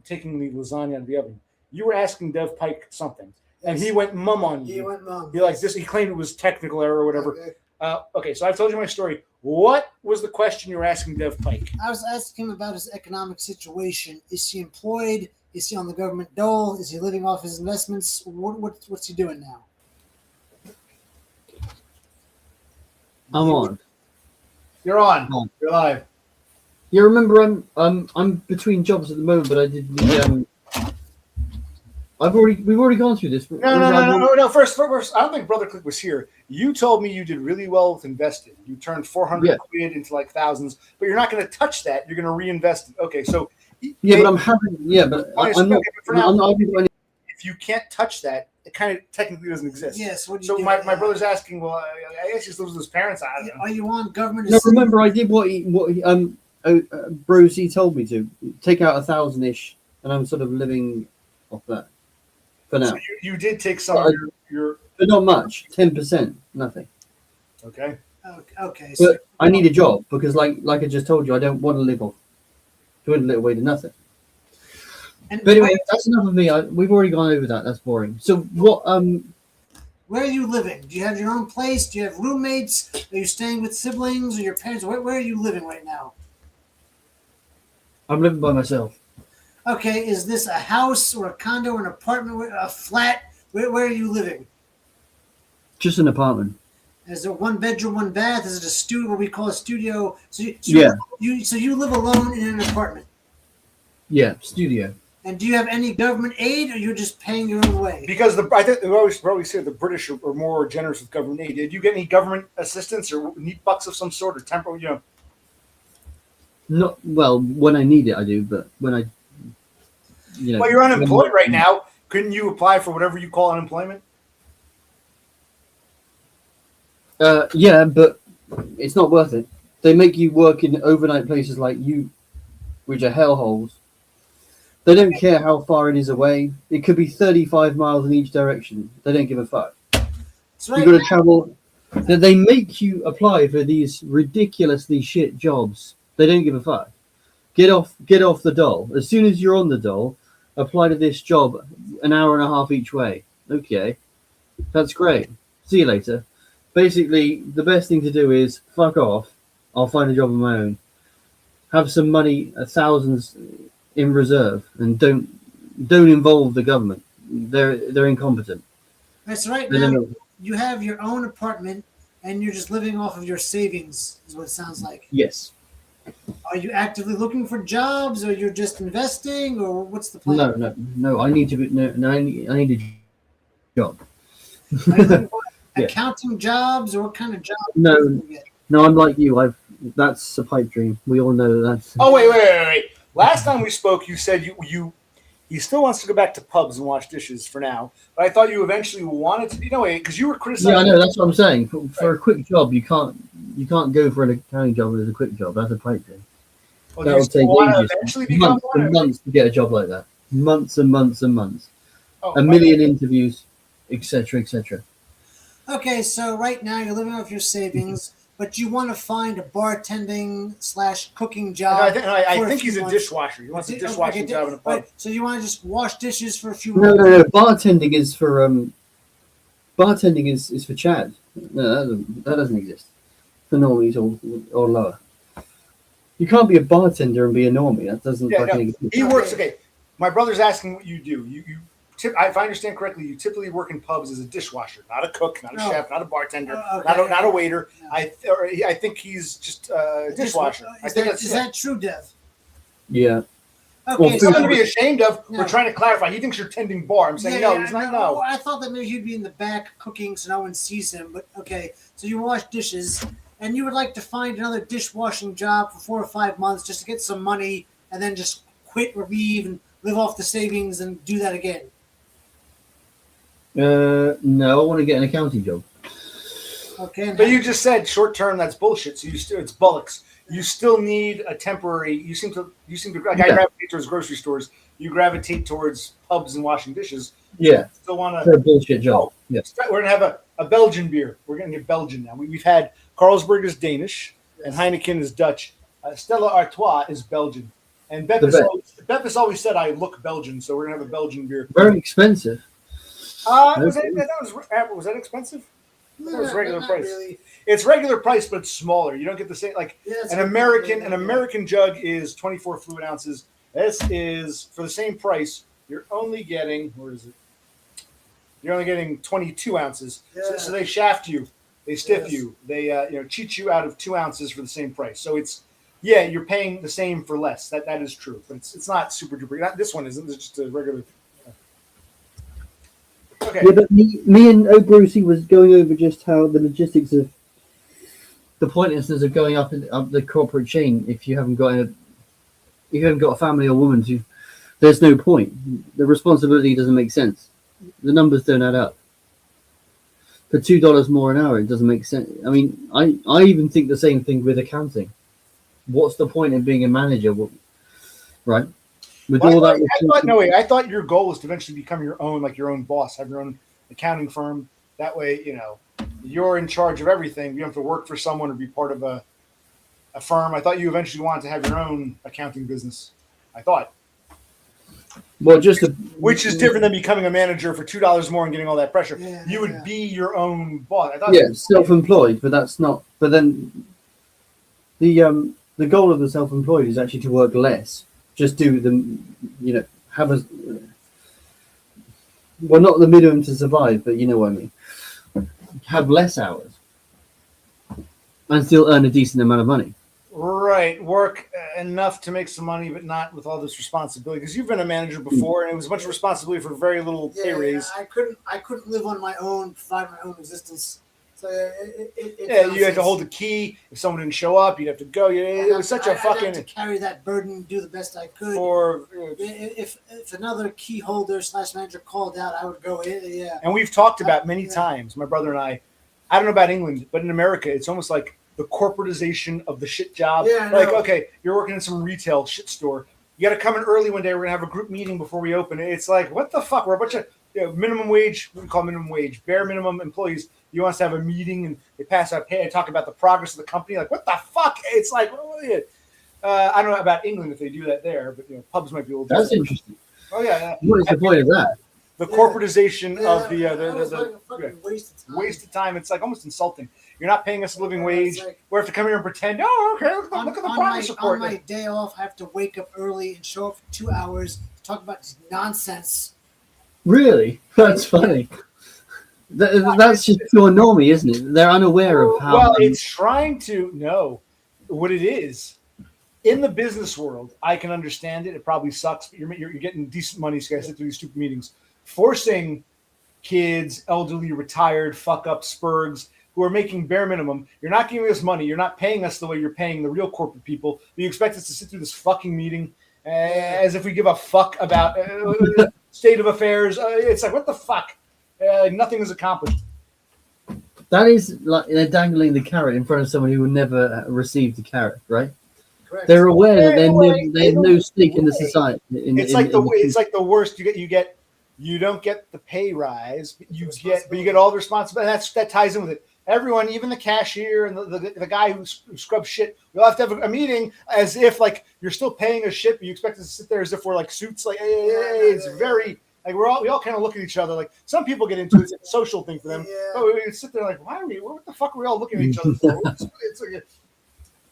taking the lasagna out of the oven, you were asking Dev Pike something. And he went mum on you. He went mum. He claimed it was technical error or whatever. Okay, so I've told you my story. What was the question you were asking Dev Pike? I was asking him about his economic situation. Is he employed? Is he on the government dole? Is he living off his investments? What's he doing now? I'm on. You're on. You're live. You remember I'm between jobs at the moment, but I did the we've already gone through this. No. First, I don't think Brother Click was here. You told me you did really well with investing. You turned 400 quid into like thousands, but you're not going to touch that. You're going to reinvest it. Okay, so but I'm having I'm not. If you can't touch that, it kind of technically doesn't exist. Yes. What do so you do? My brother's asking. Well, I guess he still lives with his parents. I don't know. Are you on government? No, remember I did what Bruce told me to take out 1,000-ish, and I'm sort of living off that for now. So you did take some of your but not much, 10%, nothing. Okay. Okay. But I need a job because, like I just told you, I don't want to live off dwindle it away to nothing. But anyway, that's enough of me. We've already gone over that. That's boring. So what? Where are you living? Do you have your own place? Do you have roommates? Are you staying with siblings or your parents? Where are you living right now? I'm living by myself. Okay, is this a house or a condo or an apartment, a flat? Where are you living? Just an apartment. Is there one bedroom, one bath? Is it a studio, what we call a studio? So you live alone in an apartment? Yeah, studio. And do you have any government aid, or you're just paying your own way? Because I think we always say the British are more generous with government aid. Did you get any government assistance or need bucks of some sort or temporal? Not well. When I need it, I do. But when I, well, you're unemployed right now. Couldn't you apply for whatever you call unemployment? Yeah, but it's not worth it. They make you work in overnight places like you, which are hellholes. They don't care how far it is away. It could be 35 miles in each direction. They don't give a fuck. Right. You've got to travel. They make you apply for these ridiculously shit jobs. They don't give a fuck. Get off the dole. As soon as you're on the dole, apply to this job an hour and a half each way. Okay. That's great. See you later. Basically, the best thing to do is fuck off. I'll find a job of my own. Have some money, thousands in reserve, and don't involve the government. They're incompetent. That's right. Now you have your own apartment, and you're just living off of your savings. Is what it sounds like. Yes. Are you actively looking for jobs, or you're just investing, or what's the plan? No. I need I need a job. Accounting jobs, or what kind of jobs? No, I'm like you. That's a pipe dream. We all know that. Oh wait. Last time we spoke, you said He still wants to go back to pubs and wash dishes for now. But I thought you eventually wanted to, because you were criticizing. Yeah, I know. That's what I'm saying. For a quick job, you can't go for an accounting job as a quick job. That's a pipe thing. Well, That do you would still take want to ages, eventually become months one? and months to get a job like that. Months and months and months. Oh, A million interviews, etc., etc. Okay, so right now you're living off your savings, but you want to find a bartending / cooking job. I think he's a dishwasher. He wants a dishwashing job in a pub. Right, so you want to just wash dishes for a few No, months? no. Bartending is for Chad. No, that doesn't exist for normies or lower. You can't be a bartender and be a normie. That doesn't fucking exist. He works. Okay, my brother's asking what you do. If I understand correctly, you typically work in pubs as a dishwasher, not a cook, not a chef, not a bartender, not a waiter. I think he's just a dishwasher. Is that true, Dev? Yeah. Okay, something to be ashamed of. No. We're trying to clarify. He thinks you're tending bar. I'm saying no, he's not. No. I thought that maybe he'd be in the back cooking so no one sees him. But okay, so you wash dishes, and you would like to find another dishwashing job for 4 or 5 months just to get some money, and then just quit or leave and live off the savings and do that again. No, I want to get an accounting job. Okay, but you just said short term. That's bullshit. So it's bullocks. You still need a temporary. You seem to like I gravitate towards grocery stores. You gravitate towards pubs and washing dishes. Yeah, still want to a bullshit job. Yes, we're gonna have a Belgian beer. We're gonna get Belgian now. We've had Carlsberg is Danish and Heineken is Dutch. Stella Artois is Belgian. And Beppis always said I look Belgian, so we're gonna have a Belgian beer. Very expensive. Was that expensive? That was regular price. Really. It's regular price, but it's smaller. You don't get the same an American jug is 24 fluid ounces. This is for the same price. You're only getting You're only getting 22 ounces. Yeah. So they shaft you, they stiff you, they cheat you out of 2 ounces for the same price. So you're paying the same for less. That is true, but it's not super duper. This one isn't. It's just a regular. Okay. Yeah, but me and O'Brucey was going over just how the logistics of the pointlessness of going up the corporate chain if you haven't got a family or woman to. There's no point. The responsibility doesn't make sense. The numbers don't add up. For $2 more an hour, it doesn't make sense. I mean, I even think the same thing with accounting. What's the point in being a manager? Right? I thought your goal was to eventually become your own boss, have your own accounting firm. That way, you're in charge of everything. You don't have to work for someone or be part of a firm. I thought you eventually wanted to have your own accounting business. I thought. Well, which is different than becoming a manager for $2 more and getting all that pressure. You would be your own boss. I thought self-employed, but that's not. But then the goal of the self-employed is actually to work less. Just do them, have not the minimum to survive, but you know what I mean. Have less hours and still earn a decent amount of money. Right, work enough to make some money, but not with all this responsibility. Because you've been a manager before, and it was a bunch of responsibility for very little pay raise. I couldn't live on my own, provide my own existence. So you had to hold the key. If someone didn't show up, you'd have to go. It was such a fucking. I'd have to carry that burden, do the best I could. If another key holder / manager called out, I would go in. Yeah. And we've talked about many times, my brother and I. I don't know about England, but in America, it's almost like the corporatization of the shit job. Yeah, okay, you're working in some retail shit store. You got to come in early one day. We're gonna have a group meeting before we open. It's like, what the fuck? We're a bunch of minimum wage. What do we call minimum wage? Bare minimum employees. You want us to have a meeting and they pass out pay and talk about the progress of the company. Like, what the fuck? It's like, I don't know about England if they do that there, but pubs might be a little. That's interesting. Oh yeah. What is the point of that? The corporatization of the waste of time. It's like almost insulting. You're not paying us a living wage. We have to come here and pretend. Oh, okay. Look at the progress report. On my day off, I have to wake up early and show up for 2 hours to talk about this nonsense. Really? That's funny. That's just pure normie, isn't it? They're unaware of how. Well, it's trying to know what it is. In the business world, I can understand it. It probably sucks, but you're getting decent money, so you guys sit through these stupid meetings. Forcing kids, elderly, retired, fuck-up spurgs who are making bare minimum. You're not giving us money. You're not paying us the way you're paying the real corporate people. But you expect us to sit through this fucking meeting as if we give a fuck about state of affairs. It's like, what the fuck? Nothing is accomplished. That is like they're dangling the carrot in front of someone who will never receive the carrot, right? Correct. They're aware that they have no way. stake in the society. It's like the worst. You don't get the pay rise, but you get all the responsibility. That ties in with it. Everyone, even the cashier and the guy who scrubs shit, we all have to have a meeting as if like you're still paying us shit, but you expect us to sit there as if we're like suits. Like it's very like we all kind of look at each other. Like some people get into it, it's a social thing for them. But we sit there like, what the fuck are we all looking at each other for? It's like,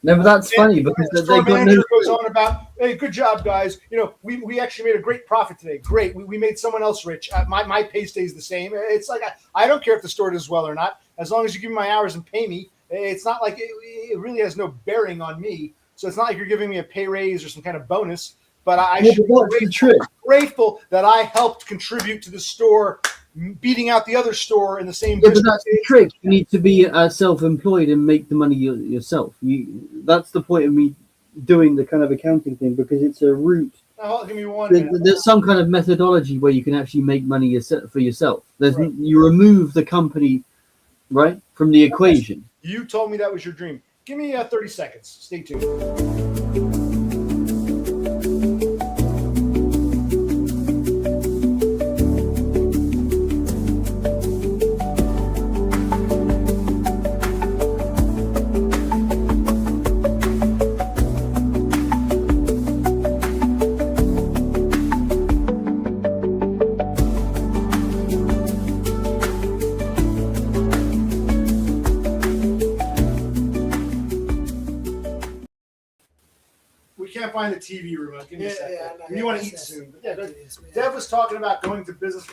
no, but that's funny because the store manager goes on about, hey, good job, guys. We actually made a great profit today. Great, we made someone else rich. My pay stays the same. It's like I don't care if the store does well or not, as long as you give me my hours and pay me. It's not like it really has no bearing on me. So it's not like you're giving me a pay raise or some kind of bonus. But I should be grateful that I helped contribute to the store beating out the other store in the same. Yeah, but that's the trick. You need to be self-employed and make the money yourself. That's the point of me doing the kind of accounting thing, because it's a route. Oh, give me one. There's some kind of methodology where you can actually make money for yourself. Right. You remove the company, right, from the equation. You told me that was your dream. Give me 30 seconds. Stay tuned. Can't find the TV remote. Give me a second. You want to eat soon. But Dev was talking about going to business.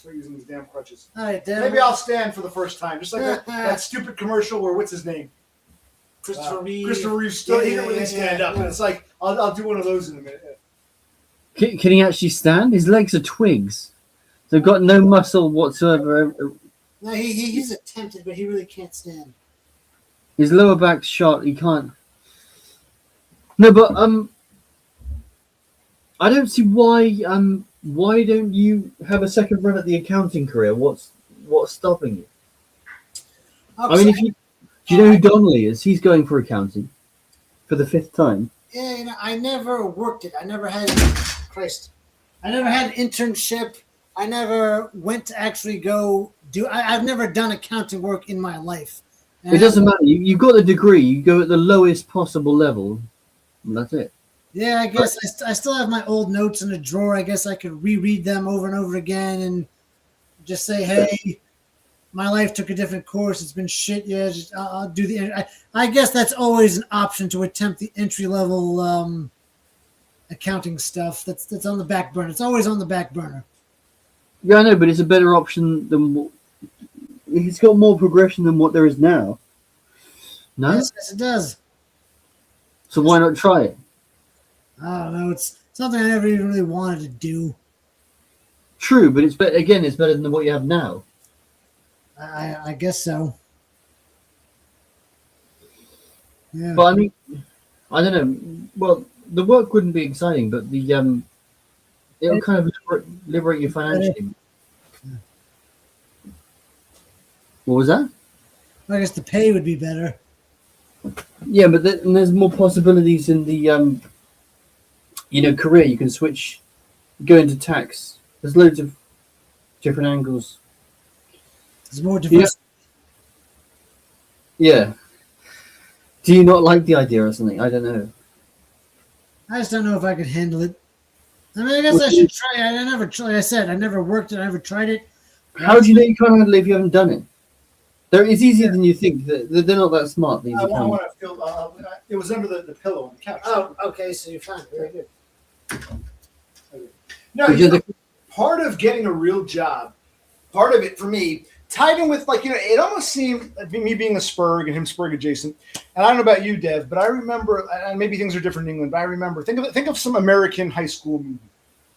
We're using these damn crutches. All right, Dev. Maybe I'll stand for the first time, just like that stupid commercial where what's his name? Christopher Reeve. Christopher Reeve still he didn't really stand up, and it's like I'll do one of those in a minute. Can he actually stand? His legs are twigs. They've got no muscle whatsoever. No, he's attempted, but he really can't stand. His lower back's shot. He can't. No, but I don't see why don't you have a second run at the accounting career? What's stopping you? I mean, do you know who Donnelly is? He's going for accounting for the 5th time. Yeah, I never worked it. I never had I never had an internship. I never went to actually go do. I've never done accounting work in my life. And it doesn't matter. You got a degree. You go at the lowest possible level. And that's it. Yeah, I guess I still have my old notes in a drawer. I guess I could reread them over and over again and just say, hey, my life took a different course. It's been shit. Yeah, I'll do the. I guess that's always an option to attempt the entry level accounting stuff. That's on the back burner. It's always on the back burner. Yeah, I know, but it's a better option than. It's got more progression than what there is now. No, yes, it does. So why not try it? I don't know. It's something I never even really wanted to do. True, but it's better than what you have now. I guess so. Yeah. But I mean, I don't know. Well, the work wouldn't be exciting, but the it'll kind of liberate you financially. What was that? I guess the pay would be better. Yeah, but there's more possibilities in the career. You can switch, go into tax. There's loads of different angles. There's more diversity. Yeah. Do you not like the idea or something? I don't know. I just don't know if I could handle it. I mean, I guess I should try it. Like I said, I never worked it. I never tried it. How do you know you can't handle it if you haven't done it? It's easier than you think. They're not that smart. These want to feel. It was under the pillow on the couch. Oh, okay. So you're fine. Very good. No, part of getting a real job, part of it for me, tied in with it almost seemed me being a Spurg and him Spurg adjacent. And I don't know about you, Dev, but I remember, and maybe things are different in England, but I remember think of some American high school movie.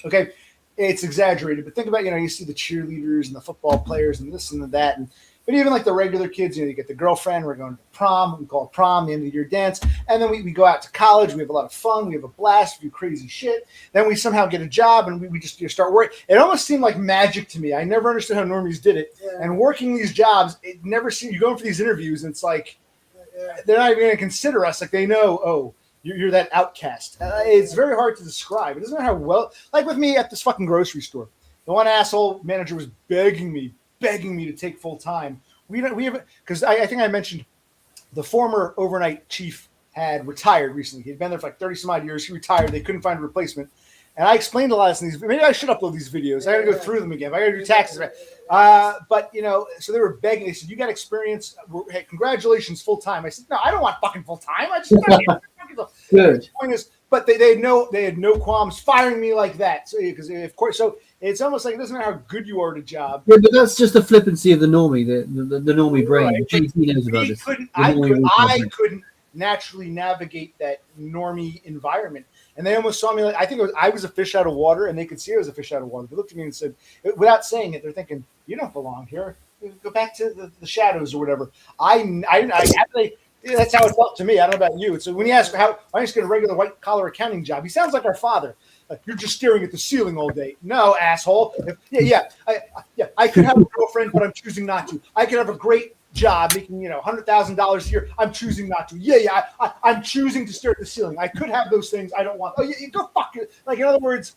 Okay, it's exaggerated, but think about you see the cheerleaders and the football players and this and that, and But even like the regular kids, you get the girlfriend, we're going to prom, we call it prom, the end of the year dance. And then we go out to college, we have a lot of fun, we have a blast, we do crazy shit. Then we somehow get a job and we just start working. It almost seemed like magic to me. I never understood how normies did it. Yeah. And working these jobs, it never seemed, you go in for these interviews and it's like, they're not even going to consider us. Like they know, oh, you're that outcast. It's very hard to describe. It doesn't matter how well, like with me at this fucking grocery store, the one asshole manager was begging me to take full time. We have, because I think I mentioned the former overnight chief had retired recently. He'd been there for like 30 some odd years. He retired. They couldn't find a replacement. And I explained a lot of these. Maybe I should upload these videos. I got to go through them again. I got to do taxes. But so they were begging. They said, "You got experience. Hey, congratulations, full time." I said, "No, I don't want fucking full time. I just good." The point is, but they had no qualms firing me like that. So because of course, so it's almost like it doesn't matter how good you are at a job. Yeah, but that's just the flippancy of the normie, the normie brain. Right. JT knows about this. I couldn't naturally navigate that normie environment. And they almost saw me like, I think I was a fish out of water, and they could see I was a fish out of water. They looked at me and said, without saying it, they're thinking, "You don't belong here. Go back to the shadows or whatever." That's how it felt to me. I don't know about you. So when you ask how I just get a regular white collar accounting job, he sounds like our father. Like, you're just staring at the ceiling all day. No, asshole. I could have a girlfriend, but I'm choosing not to. I could have a great job making $100,000 a year. I'm choosing not to. I'm choosing to stare at the ceiling. I could have those things. I don't want. Oh, you go fuck it. Like, in other words,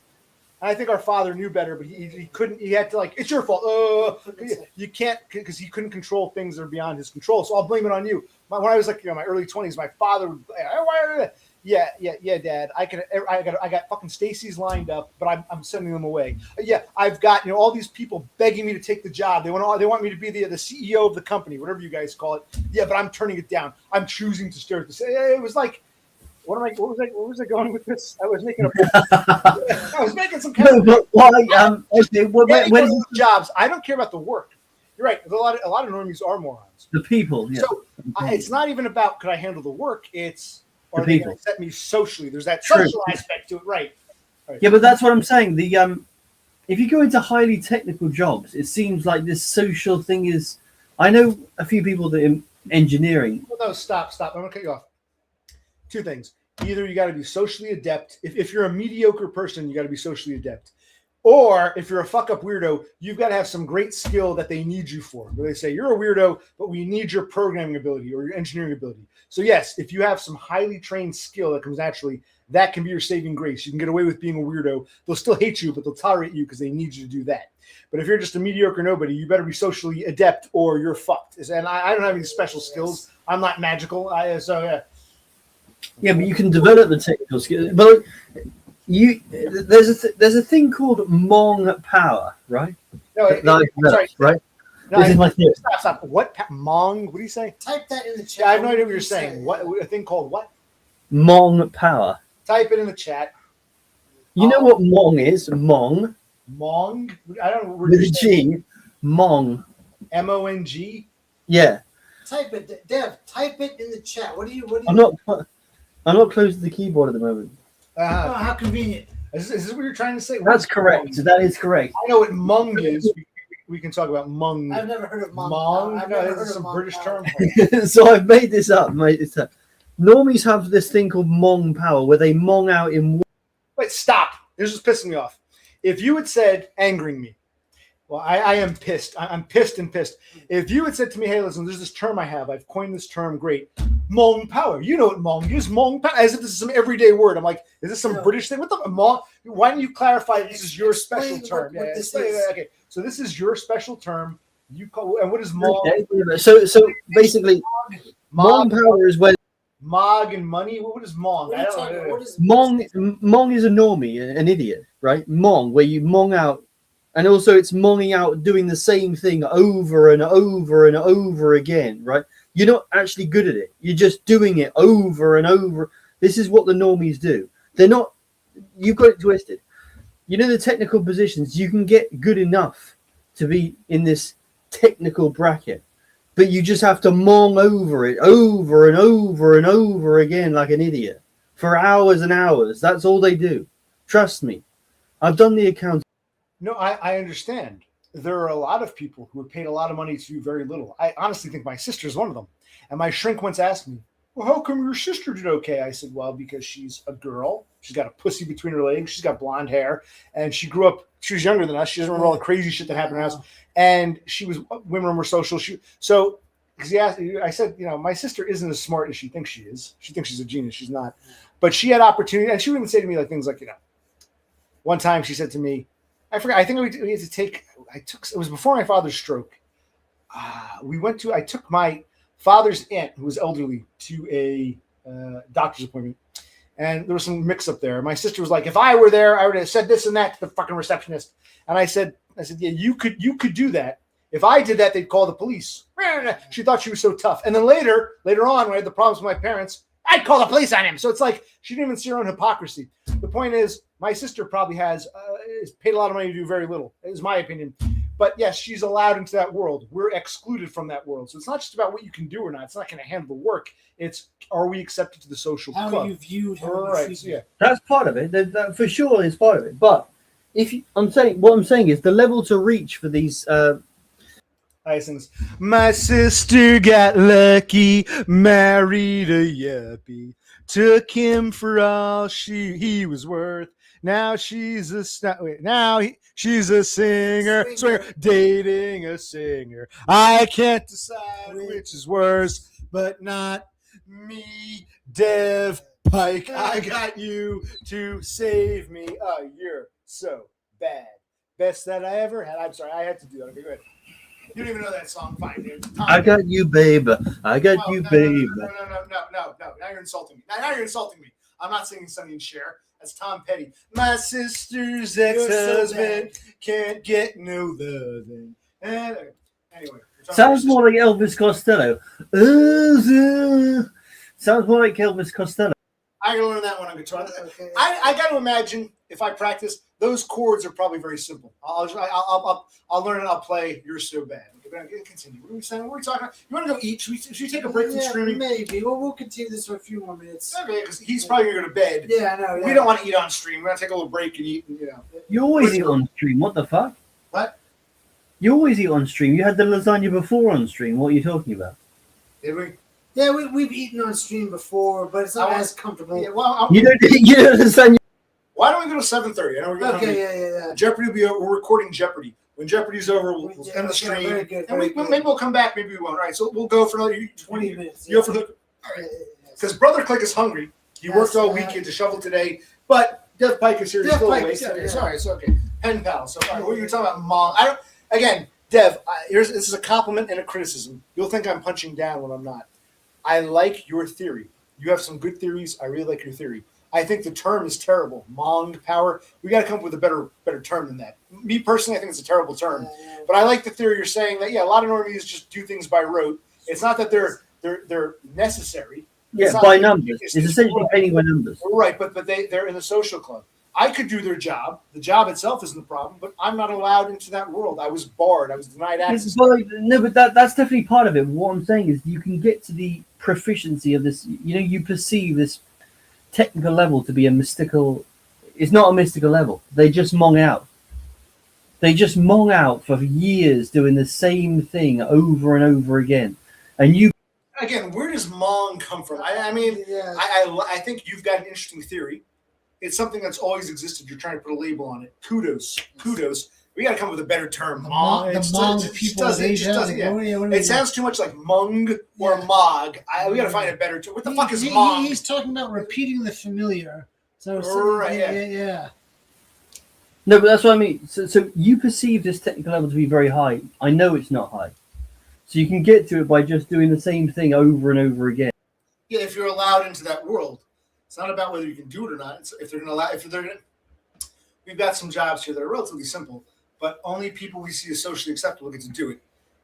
I think our father knew better, but he couldn't. He had to, like, it's your fault. You can't, because he couldn't control things that are beyond his control. So I'll blame it on you. When I was like my early 20s, my father would, yeah, Dad. I got fucking Stacy's lined up, but I'm sending them away. I've got all these people begging me to take the job. They want me to be the CEO of the company, whatever you guys call it. Yeah, but I'm turning it down. I'm choosing to stare at this. It was like, what was I going with this? I was making some kind of jobs. I don't care about the work. You're right. A lot of normies are morons. The people, yeah. So it's not even about could I handle the work. It's are they going to accept me socially? There's that social aspect to it, right? Yeah, but that's what I'm saying. If you go into highly technical jobs, it seems like this social thing is. I know a few people that in engineering. Well, no, stop. I'm going to cut you off. Two things. Either you got to be socially adept. If you're a mediocre person, you got to be socially adept. Or if you're a fuck up weirdo, you've got to have some great skill that they need you for. Where they say you're a weirdo, but we need your programming ability or your engineering ability. So yes, if you have some highly trained skill that comes naturally, that can be your saving grace. You can get away with being a weirdo. They'll still hate you, but they'll tolerate you because they need you to do that. But if you're just a mediocre nobody, you better be socially adept or you're fucked. And I don't have any special skills. I'm not magical. Yeah, but you can develop the technical skills. But there's a thing called Hmong power, right? No, sorry, right? No, this is my theory. Stop. What Hmong? What do you say? Type that in the chat. Yeah, I have no idea what you're saying. What a thing called what? Hmong power. Type it in the chat. You know what Hmong is? Hmong. Hmong? I don't know. With a G. Hmong. MONG? Yeah. Type it, Dev. Type it in the chat. What do you? I'm not close to the keyboard at the moment. How convenient. Is this what you're trying to say? That's correct. That is correct. I know what Hmong is. We can talk about Hmong. I've never heard of Hmong. Hmong? No, this is some British term. So I've made this up. Normies have this thing called Hmong power where they Hmong out in. Wait, stop. This is pissing me off. If you had said, angering me, well, I am pissed. I'm pissed. If you had said to me, hey, listen, there's this term I have. I've coined this term. Great. Hmong power. You know what Hmong is. Hmong power. As if this is some everyday word. I'm like, is this some British thing? What the Hmong? Why don't you clarify this is your special term? What this is. Okay. So this is your special term. You call, and what is Hmong? Okay. So basically, Hmong power is when Mog and money. What is Hmong? I don't know. Hmong is a normie, an idiot, right? Hmong, where you Hmong out. And also it's Hmonging out doing the same thing over and over and over again, right? You're not actually good at it. You're just doing it over and over. This is what the normies do. They're not, you've got it twisted. You know, the technical positions, you can get good enough to be in this technical bracket, but you just have to Hmong over it over and over and over again like an idiot for hours and hours. That's all they do. Trust me. I've done the account. No, I understand. there are a lot of people who are paid a lot of money to do very little. I honestly think my sister's one of them. And my shrink once asked me, well, how come your sister did okay? I said, well, because she's a girl. She's got a pussy between her legs. She's got blonde hair. And she grew up, she was younger than us. She doesn't remember all the crazy shit that happened in her house. And women were social. Because he asked, I said, my sister isn't as smart as she thinks she is. She thinks she's a genius. She's not. But she had opportunity. And she would even say to me things like, one time she said to me, I forgot, I think we had to take, it was before my father's stroke. I took my father's aunt, who was elderly, to a doctor's appointment. And there was some mix up there. My sister was like, if I were there, I would have said this and that to the fucking receptionist. And I said, yeah, you could do that. If I did that, they'd call the police. She thought she was so tough. And then later on, when I had the problems with my parents, I'd call the police on him. So it's like she didn't even see her own hypocrisy. The point is, my sister probably is paid a lot of money to do very little, is my opinion. But yes, she's allowed into that world. We're excluded from that world. So it's not just about what you can do or not. It's not going to handle the work. It's, are we accepted to the social club? How are you viewed? Right. So, yeah. That's part of it. That for sure is part of it. But what I'm saying is the level to reach for these. I sings, my sister got lucky, married a yuppie, took him for all he was worth. Now she's a she's a singer, dating a singer. I can't decide which is worse, but not me, Dev Pike. I got you to save me. Oh, you're so bad. Best that I ever had. I'm sorry, I had to do that. Okay, go ahead. You don't even know that song. Fine, dude. I got you, babe. I got you, babe. No. Now you're insulting me. Now you're insulting me. I'm not singing Sonny and Cher. That's Tom Petty. My sister's ex-husband can't get no loving. Anyway. Sounds more like Elvis Costello. Sounds more like Elvis Costello. I gotta learn that one on guitar. Okay. I gotta imagine if I practice, those chords are probably very simple. I'll learn and I'll play You're So Bad. Continue. What are we saying? What are we talking about? You want to go eat? Should we take a break from streaming? Maybe. We'll continue this for a few more minutes. Okay, because he's probably going to go to bed. Yeah, I know. Yeah. We don't want to eat on stream. We're going to take a little break and eat. You always eat on stream. What the fuck? What? You always eat on stream. You had the lasagna before on stream. What are you talking about? Did we? Yeah, we've eaten on stream before, but it's not as comfortable. Yeah, well, you don't lasagna. Why don't we go to 7:30? I know we're going to. Okay, yeah. Jeopardy will be over. We're recording Jeopardy. When Jeopardy's over, we'll end the stream. Very good, and maybe we'll come back. Maybe we won't. All right, so we'll go for another 20 minutes. You go for the. All right. Because Brother Click is hungry. He worked all weekend to shovel today, but Dev Pike is here. He's still awake. Sorry, it's okay. PenPals. So what are you talking about, Mom? Dev. This is a compliment and a criticism. You'll think I'm punching down when I'm not. I like your theory. You have some good theories. I really like your theory. I think the term is terrible. Mong power. We got to come up with a better term than that. Me personally, I think it's a terrible term. But I like the theory you're saying that a lot of normies just do things by rote. It's not that they're necessary. Yeah, by numbers. It's essentially painting by numbers. Right, but they're in the social club. I could do their job. The job itself isn't the problem, but I'm not allowed into that world. I was barred. I was denied access. No, but that's definitely part of it. What I'm saying is you can get to the proficiency of this. You perceive this technical level to be a mystical. It's not a mystical level. They just mong out. They just mong out for years doing the same thing over and over again. And you again, where does mong come from? I think you've got an interesting theory. It's something that's always existed. You're trying to put a label on it. Kudos. We got to come up with a better term. Mong. It sounds too much like mung or mog. We got to find a better term. What the fuck is mong? He's talking about repeating the familiar. So right, yeah. No, but that's what I mean. So you perceive this technical level to be very high. I know it's not high. So you can get to it by just doing the same thing over and over again. Yeah, if you're allowed into that world. It's not about whether you can do it or not. It's if they're going to allow. We've got some jobs here that are relatively simple, but only people we see as socially acceptable get to do it.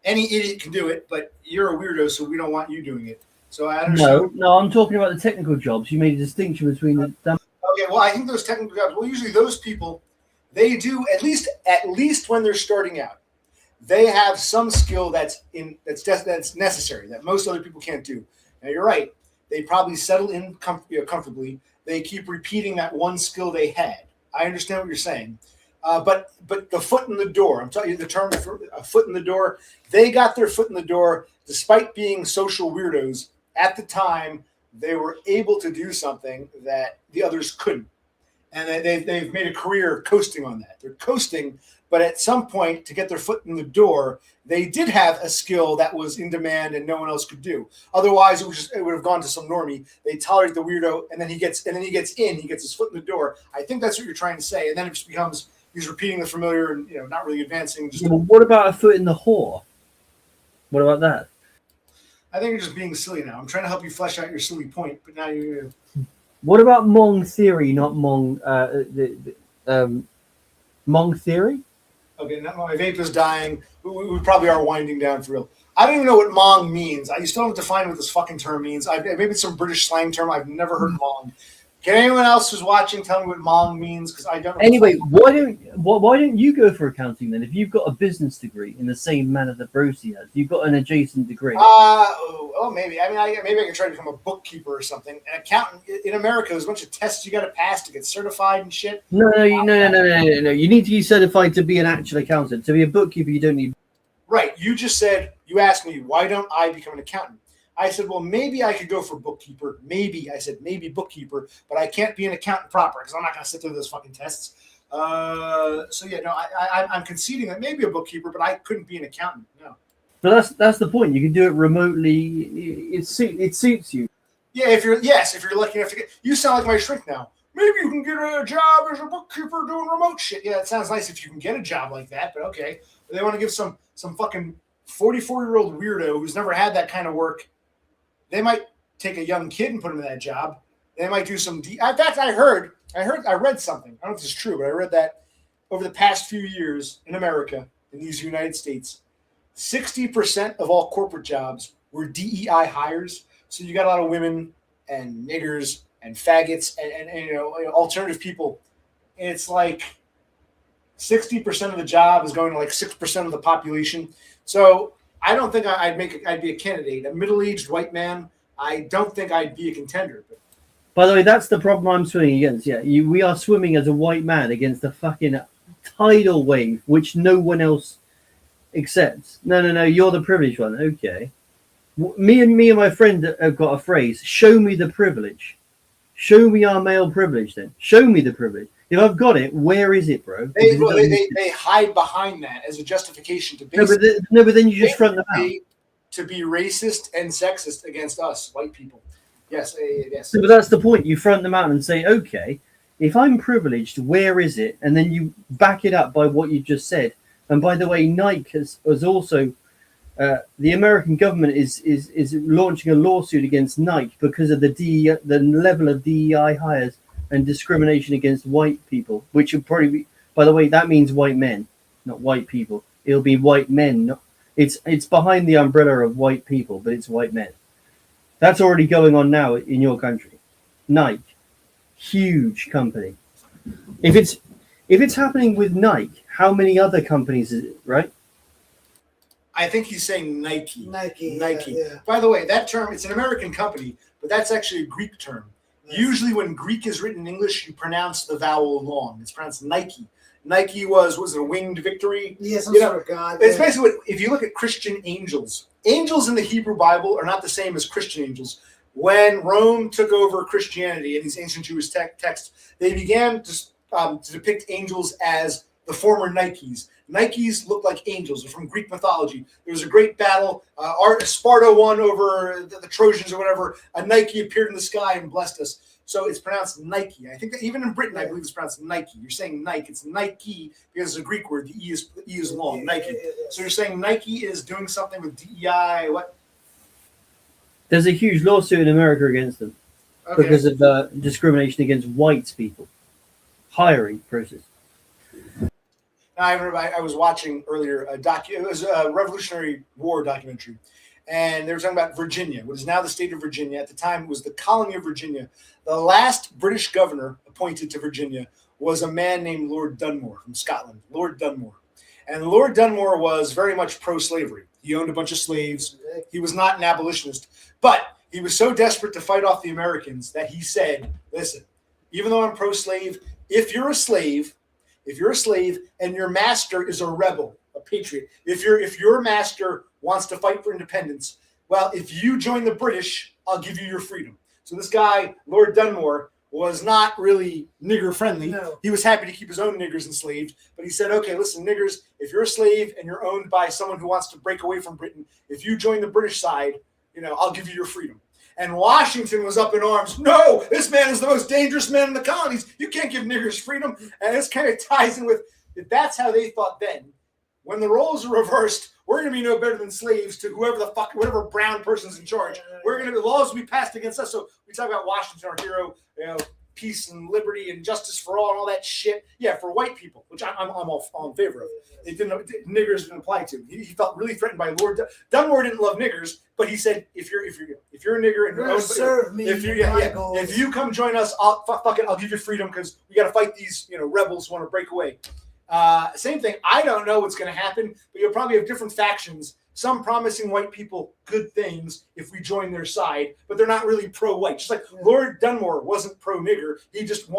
Any idiot can do it, but you're a weirdo, so we don't want you doing it. So I understand. No, I'm talking about the technical jobs. You made a distinction between them. Okay, well, I think those technical jobs. Well, usually those people, they do at least when they're starting out, they have some skill that's necessary that most other people can't do. Now you're right. They probably settle in comfortably. They keep repeating that one skill they had. I understand what you're saying. But the foot in the door, I'm telling you the term for a foot in the door, they got their foot in the door despite being social weirdos. At the time, they were able to do something that the others couldn't. And they've made a career coasting on that. They're coasting, but at some point, to get their foot in the door, they did have a skill that was in demand and no one else could do. Otherwise, it would have gone to some normie. They tolerate the weirdo, and then he gets his foot in the door. I think that's what you're trying to say, and then it just becomes he's repeating the familiar and not really advancing. Yeah, but what about a foot in the whore? What about that? I think you're just being silly now. I'm trying to help you flesh out your silly point, but now you. What about Hmong theory, not Hmong? Hmong theory? Okay, now my vape is dying. We probably are winding down for real. I don't even know what Hmong means. You still haven't defined what this fucking term means. Maybe it's some British slang term. I've never heard Hmong. Can anyone else who's watching tell me what Hmong means? Because I don't know. Anyway, why don't you go for accounting then? If you've got a business degree in the same manner that Brosi has, you've got an adjacent degree. Maybe. I mean, maybe I can try to become a bookkeeper or something. An accountant in America, there's a bunch of tests you got to pass to get certified and shit. No. You need to be certified to be an actual accountant. To be a bookkeeper, you don't need. Right. You asked me, why don't I become an accountant? I said, well, maybe I could go for bookkeeper. Maybe bookkeeper, but I can't be an accountant proper because I'm not going to sit through those fucking tests. I'm conceding that maybe a bookkeeper, but I couldn't be an accountant. No. But that's the point. You can do it remotely. It suits you. Yeah, if you're lucky enough to get. You sound like my shrink now. Maybe you can get a job as a bookkeeper doing remote shit. Yeah, it sounds nice if you can get a job like that, but okay. They want to give some fucking 44-year-old weirdo who's never had that kind of work. They might take a young kid and put him in that job. They might do some. In fact, I read something. I don't know if this is true, but I read that over the past few years in America, in these United States, 60% of all corporate jobs were DEI hires. So you got a lot of women and niggers and faggots and alternative people. And it's like 60% of the job is going to like 6% of the population. So I don't think I'd be a candidate. A middle-aged white man, I don't think I'd be a contender. By the way, that's the problem I'm swimming against. Yeah, we are swimming as a white man against a fucking tidal wave, which no one else accepts. No, you're the privileged one. Okay. Me and my friend have got a phrase. Show me the privilege. Show me our male privilege. Then show me the privilege. If I've got it, where is it, bro? They hide behind that as a justification to but then you just front them out. To be racist and sexist against us, white people. Yes. But that's the point. You front them out and say, okay, if I'm privileged, where is it? And then you back it up by what you just said. And by the way, Nike has also, the American government is launching a lawsuit against Nike because of the level of DEI hires and discrimination against white people, which would probably be, by the way, that means white men, not white people. It'll be white men. It's behind the umbrella of white people, but it's white men. That's already going on now in your country. Nike, huge company. If it's happening with Nike, how many other companies is it, right? I think he's saying Nike. Nike. Yeah. By the way, that term, it's an American company, but that's actually a Greek term. Usually when Greek is written in English, you pronounce the vowel long. It's pronounced Nike. Nike was it a winged victory? Yeah, some sort of god. It's basically if you look at Christian angels in the Hebrew Bible are not the same as Christian angels. When Rome took over Christianity in these ancient Jewish texts, they began to depict angels as the former Nikes. Nikes look like angels. They're from Greek mythology. There was a great battle. Sparta won over the Trojans or whatever. A Nike appeared in the sky and blessed us. So it's pronounced Nike. I think that even in Britain, I believe it's pronounced Nike. You're saying Nike. It's Nike because it's a Greek word. The E is long. Nike. So you're saying Nike is doing something with DEI. What? There's a huge lawsuit in America against them because of discrimination against white people. Hiring process. I remember I was watching earlier it was a Revolutionary War documentary, and they were talking about Virginia, what is now the state of Virginia. At the time, it was the colony of Virginia. The last British governor appointed to Virginia was a man named Lord Dunmore from Scotland, Lord Dunmore. And Lord Dunmore was very much pro-slavery. He owned a bunch of slaves. He was not an abolitionist, but he was so desperate to fight off the Americans that he said, listen, even though I'm pro-slave, if you're a slave, if you're a slave and your master is a rebel, a patriot, if your master wants to fight for independence, well, if you join the British, I'll give you your freedom. So this guy, Lord Dunmore, was not really nigger friendly. No. He was happy to keep his own niggers enslaved, but he said, okay, listen, niggers, if you're a slave and you're owned by someone who wants to break away from Britain, if you join the British side, I'll give you your freedom. And Washington was up in arms. No, this man is the most dangerous man in the colonies. You can't give niggers freedom. And this kind of ties in with, if that's how they thought then, when the roles are reversed, we're going to be no better than slaves to whatever brown person's in charge. The laws will be passed against us. So we talk about Washington, our hero, peace and liberty and justice for all and all that shit. Yeah, for white people, which I'm all in favor of. Niggers didn't apply to him. He felt really threatened by Lord Dunmore. Didn't love niggers, but he said, if you're a nigger and you're serve me, if you come join us, I'll give you freedom because we got to fight these rebels who want to break away. Same thing. I don't know what's going to happen, but you'll probably have different factions. Some promising white people good things if we join their side, but they're not really pro-white. Just like Lord Dunmore wasn't pro-nigger. He just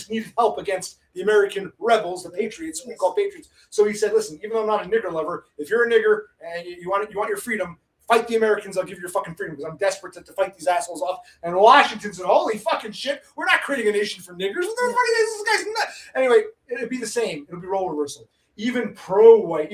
needed help against the American rebels, the patriots, we call patriots. So he said, listen, even though I'm not a nigger lover, if you're a nigger and you want your freedom, fight the Americans, I'll give you your fucking freedom because I'm desperate to fight these assholes off. And Washington said, holy fucking shit, we're not creating a nation for niggers. What the fuck is this guy's nuts? Anyway, it'd be the same. It'll be role reversal. Even pro-white.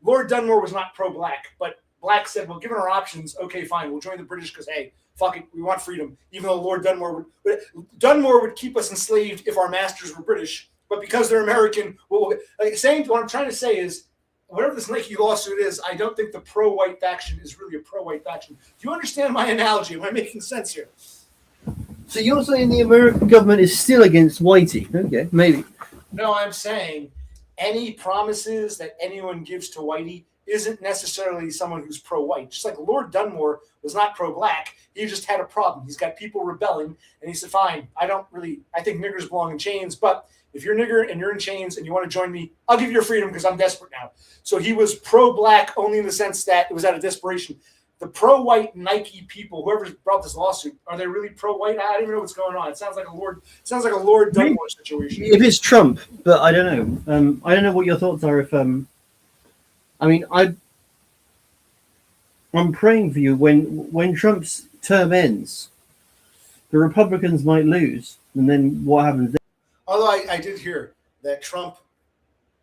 Lord Dunmore was not pro-black, but black said, well, given our options, okay, fine, we'll join the British because, hey, fuck it, we want freedom. Even though Lord Dunmore would keep us enslaved if our masters were British, but because they're American, what I'm trying to say is, whatever this Nike lawsuit is, I don't think the pro-white faction is really a pro-white faction. Do you understand my analogy? Am I making sense here? So you're saying the American government is still against whitey? Okay, maybe. No, I'm saying any promises that anyone gives to whitey isn't necessarily someone who's pro-white. Just like Lord Dunmore was not pro-black. He just had a problem. He's got people rebelling, and he said, fine, I think niggers belong in chains, but if you're a nigger and you're in chains and you want to join me, I'll give you your freedom because I'm desperate now. So he was pro-black only in the sense that it was out of desperation. The pro-white Nike people, whoever brought this lawsuit, are they really pro-white? I don't even know what's going on. It sounds like a Lord Dunmore situation. If it's Trump, but I don't know. I don't know what your thoughts are. I'm praying for you when Trump's term ends, the Republicans might lose, and then what happens? Although I did hear that Trump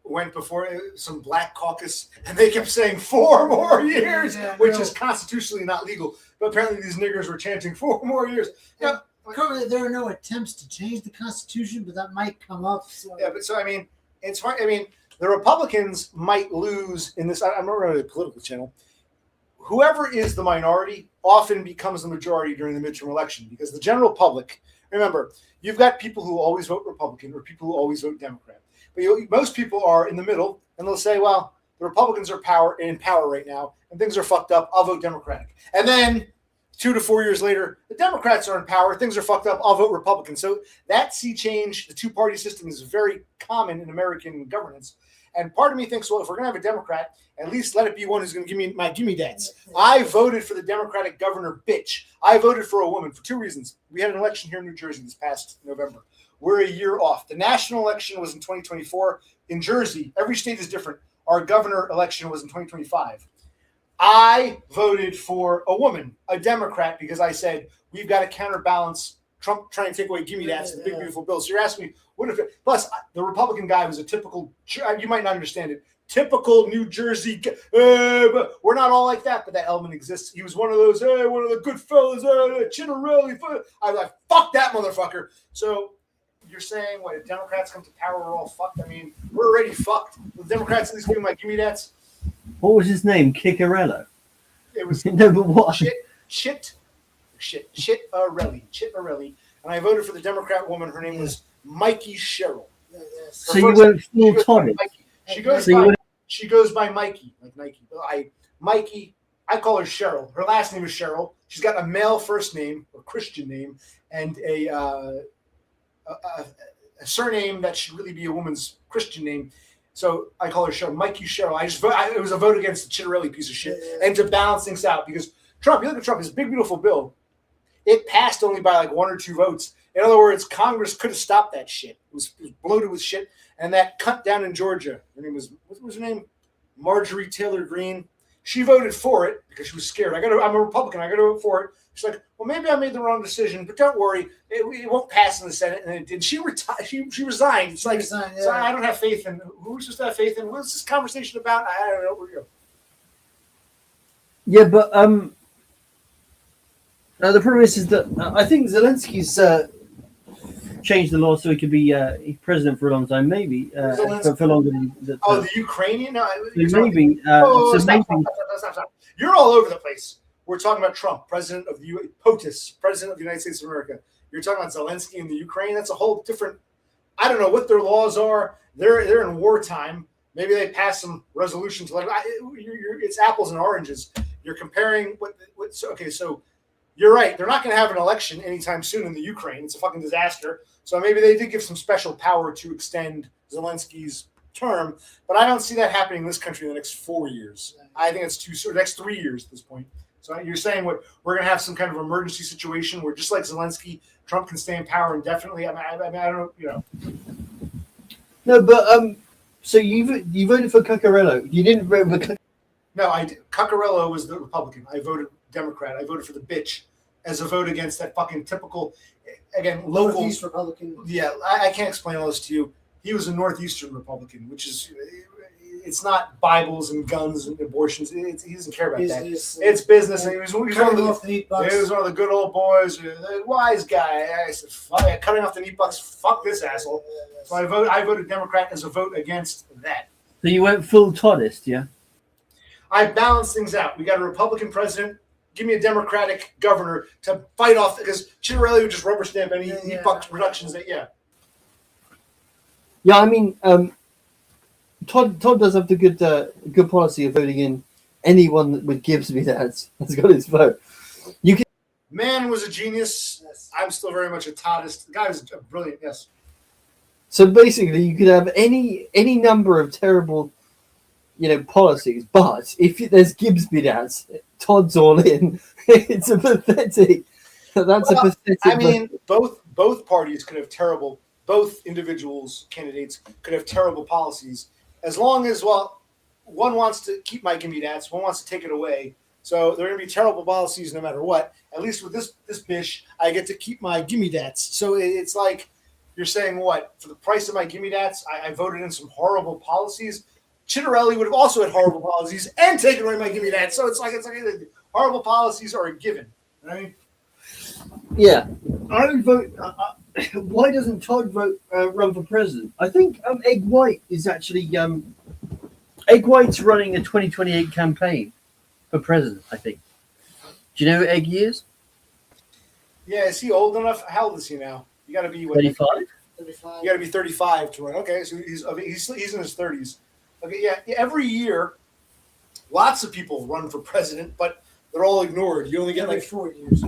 went before some black caucus, and they kept saying 4 more years, which is constitutionally not legal. But apparently these niggers were chanting 4 more years. Yeah, currently there are no attempts to change the Constitution, but that might come up. So. Yeah, but it's hard. The Republicans might lose in this. I'm not running a political channel. Whoever is the minority often becomes the majority during the midterm election because the general public. Remember, you've got people who always vote Republican or people who always vote Democrat. But most people are in the middle, and they'll say, well, the Republicans are in power right now, and things are fucked up. I'll vote Democratic. And then 2 to 4 years later, the Democrats are in power. Things are fucked up. I'll vote Republican. So that sea change, the two-party system is very common in American governance. And part of me thinks, well, if we're going to have a Democrat, at least let it be one who's going to give me my gimme-dads. I voted for the Democratic governor, bitch. I voted for a woman for 2 reasons. We had an election here in New Jersey this past November. We're a year off. The national election was in 2024. In Jersey, every state is different. Our governor election was in 2025. I voted for a woman, a Democrat, because I said, we've got to counterbalance Trump trying to take away gimme-dads and the big, beautiful bill. So you're asking me, what if it, plus the Republican guy was a typical, you might not understand it, typical New Jersey, but we're not all like that, but that element exists. He was one of those, one of the good fellas, Chitterelli. I was like, fuck that motherfucker. So you're saying, what, if Democrats come to power, we're all fucked? We're already fucked. The Democrats at least give me my gimme-dads. What was his name? Kickarello? It was no, but what? Chitterelli. And I voted for the Democrat woman. Her name was Mikey Sherrill. So you went full Tommy. She goes by Mikey, like Nike. I call her Cheryl. Her last name is Cheryl. She's got a male first name, or Christian name, and a surname that should really be a woman's Christian name. So I call her Cheryl, Mikey Cheryl. It was a vote against the Chitterelli piece of shit, and to balance things out, because Trump, you look at Trump, his big beautiful bill, it passed only by like 1 or 2 votes. In other words, Congress could have stopped that shit. It was bloated with shit. And that cunt down in Georgia, her name was, what was her name? Marjorie Taylor Greene. She voted for it because she was scared. I'm a Republican. I got to vote for it. She's like, well, maybe I made the wrong decision, but don't worry, it won't pass in the Senate. And it did. She resigned. It's like, so I don't have faith in who's supposed to have faith in. What's this conversation about? I don't know. Where we go. Yeah, but the problem is that I think Zelensky's changed the law so he could be president for a long time, maybe for longer than. The Ukrainian? No, maybe. Stop. You're all over the place. We're talking about Trump, president of the POTUS, president of the United States of America. You're talking about Zelensky and the Ukraine. That's a whole different. I don't know what their laws are. They're in wartime. Maybe they pass some resolutions. Like it's apples and oranges. You're comparing so you're right. They're not going to have an election anytime soon in the Ukraine. It's a fucking disaster. So maybe they did give some special power to extend Zelensky's term, but I don't see that happening in this country in the next 4 years. I think it's next 3 years at this point. So you're saying we're going to have some kind of emergency situation where, just like Zelensky, Trump can stay in power indefinitely. I don't know. No, but so you voted for Cucurello. You didn't vote for. No, I did. Cucurello was the Republican. I voted Democrat. I voted for the bitch as a vote against that fucking typical, again, local Northeast Republican. Yeah, I can't explain all this to you. He was a Northeastern Republican, which is, it's not Bibles and guns and abortions. He doesn't care about that. It's business. He was one of the good old boys, the wise guy. I said, cutting off the neat bucks. Fuck this asshole. So I voted Democrat as a vote against that. So you went full Toddist, yeah? I balanced things out. We got a Republican president. Give me a Democratic governor to fight off, because Chiarelli would just rubber stamp any neat bucks reductions. Yeah, I mean, Todd does have the good policy of voting in anyone with Gibbsby that's got his vote. Man was a genius. Yes. I'm still very much a Toddist. The guy was brilliant. Yes. So basically, you could have any number of terrible, policies, but if there's Gibbsby dance, Todd's all in. It's a pathetic. That's a pathetic. I mean, both parties could have terrible. Both individuals, candidates, could have terrible policies, as long as, one wants to keep my gimme dats, one wants to take it away. So there are going to be terrible policies no matter what. At least with this bish, I get to keep my gimme dats. So it's like you're saying, what, for the price of my gimme dats, I voted in some horrible policies. Chiarelli would have also had horrible policies and taken away my gimme dats. So it's like horrible policies are a given. Right? Yeah. I would vote. Why doesn't Todd run for president? I think Egg White is actually Egg White's running a 2028 campaign for president. I think. Do you know who Eggy is? Yeah, is he old enough? How old is he now? You got to be 35. 35. You got to be 35 to run. Okay, so he's in his 30s. Okay, yeah. Every year, lots of people run for president, but they're all ignored. You only get like 4 years.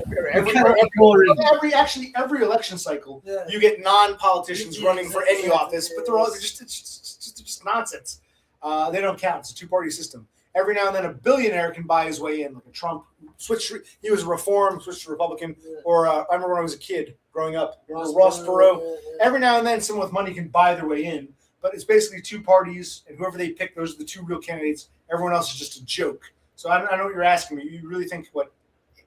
Every election cycle, you get non-politicians running for any office, but they're just nonsense. They don't count. It's a two-party system. Every now and then, a billionaire can buy his way in, like a Trump. He was a reform, switched to Republican. Or I remember when I was a kid growing up, Ross Perot. Every now and then, someone with money can buy their way in. But it's basically two parties, and whoever they pick, those are the two real candidates. Everyone else is just a joke. So I know what you're asking me. You really think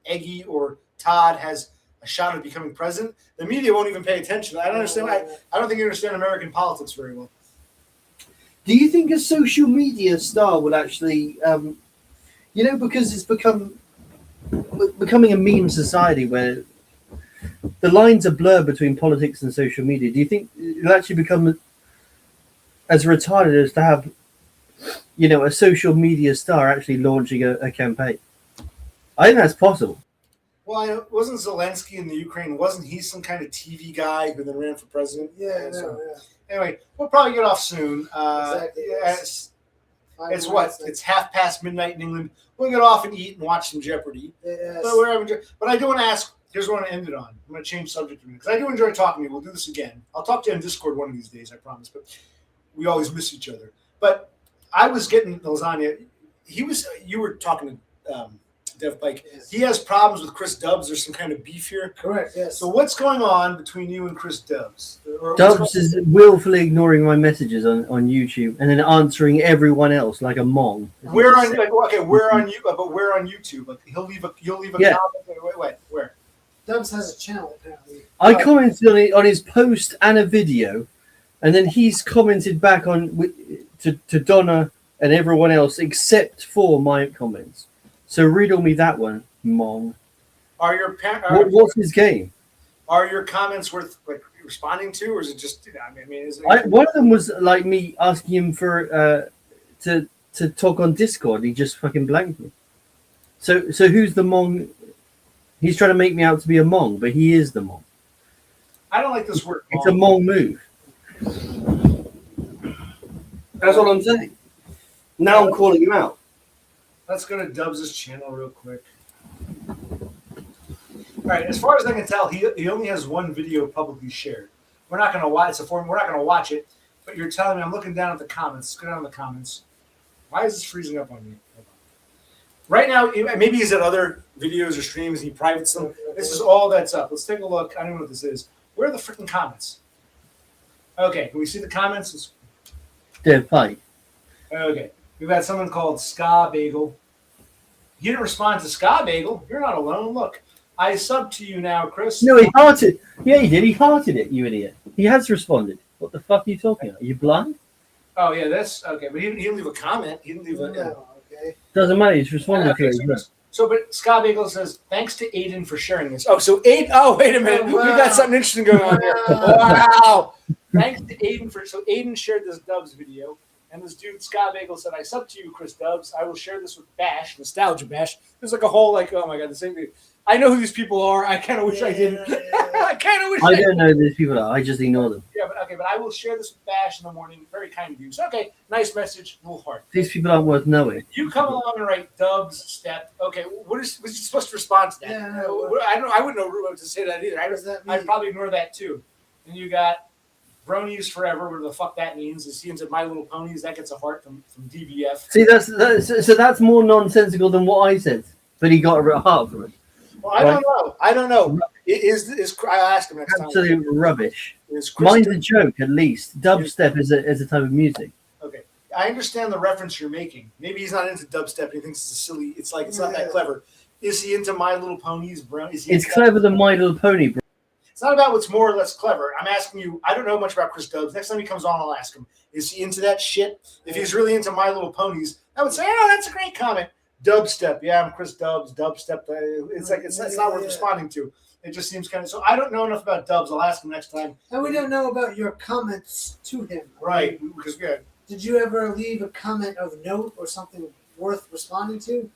Eggy or Todd has a shot at becoming president? The media won't even pay attention. I don't understand. I don't think you understand American politics very well. Do you think a social media star will actually, because it's becoming a meme society where the lines are blurred between politics and social media? Do you think it'll actually become as retarded as to have, a social media star actually launching a campaign? I think that's possible. Well, wasn't Zelensky in the Ukraine? Wasn't he some kind of TV guy who then ran for president? Yeah. Anyway, we'll probably get off soon. Exactly. It's It's midnight in England. We'll get off and eat and watch some Jeopardy. Yes. But I do want to ask. Here's what I want to end it on. I'm going to change subject because I do enjoy talking to you. We'll do this again. I'll talk to you on Discord one of these days, I promise. But we always miss each other. But I was getting lasagna. You were talking to Dev Pike. He has problems with Chris Dubs. There's some kind of beef here. Correct. Yes. So what's going on between you and Chris Dubs? Dubs is willfully ignoring my messages on YouTube and then answering everyone else like a mong. We're on we're on you, but we're on YouTube. Like you'll leave a Yeah. comment. Wait, where? Dubs has a channel apparently. I commented on his post and a video, and then he's commented back to Donna and everyone else except for my comments. So riddle me that one, mong. Are your What's his game? Are your comments worth like responding to, or is it just? I mean, is it? One of them was like me asking him for to talk on Discord. He just fucking blanked me. So who's the mong? He's trying to make me out to be a mong, but he is the mong. I don't like this word. It's a mong move. That's what I'm saying. Now I'm calling him out. Let's go to Dubs' channel real quick. All right, as far as I can tell, he only has one video publicly shared. We're not going to watch. It's a form. We're not going to watch it. But you're telling me I'm looking down at the comments. Let's go down to the comments. Why is this freezing up on me? Hold on. Right now, maybe he's at other videos or streams. He privates them. This is all that's up. Let's take a look. I don't know what this is. Where are the freaking comments? Okay, can we see the comments? Dev Pike. Okay, we've got someone called Ska Bagel. You didn't respond to Ska Bagel. You're not alone. Look, I sub to you now, Chris. No, he hearted. Yeah, he did. He hearted it. You idiot. He has responded. What the fuck are you talking about? Are you blind? Oh yeah, this okay, but he didn't leave a comment. He didn't leave a. Okay. Doesn't matter. He's responded to it. But Scott Bagel says, thanks to Aiden for sharing this. Oh, so Aiden. Oh, wait a minute. Oh, wow. We got something interesting going on here. Wow. Thanks to Aiden so Aiden shared this Dubs video. And this dude, Scott Bagel, said, I sub to you, Chris Dubs. I will share this with Bash, Nostalgia Bash. There's like a whole, like, oh my God, the same thing. I know who these people are. I kind of wish I didn't. I kind of wish I don't know who these people are. I just ignore them. Yeah, but I will share this with Bash in the morning. Very kind of you. So, okay, nice message. Little heart. These people aren't worth knowing. You come along and write Dubs step. Okay, was you supposed to respond to that? Yeah, I wouldn't know what to say to that either. What does that mean? I'd probably ignore that too. And you got Bronies Forever, whatever the fuck that means. Is he into My Little Ponies? That gets a heart from DVF. See, that's more nonsensical than what I said. But he got a heart from it. Well, I don't know. I'll ask him next time. Absolute rubbish. Is Mine's a joke, at least. Dubstep is a type of music. Okay, I understand the reference you're making. Maybe he's not into dubstep. He thinks it's a silly. It's like it's not that clever. Is he into My Little Ponies, bro? It's clever than My Little Pony, bro. It's not about what's more or less clever. I'm asking you. I don't know much about Chris Dubs. Next time he comes on, I'll ask him. Is he into that shit? If he's really into My Little Ponies, I would say, oh, that's a great comment. Dubstep, yeah, I'm Chris Dubs. Dubstep, it's like it's not worth responding to. It just seems kind of so. I don't know enough about Dubs. I'll ask him next time. And we don't know about your comments to him. Right? Because did you ever leave a comment of note or something worth responding to?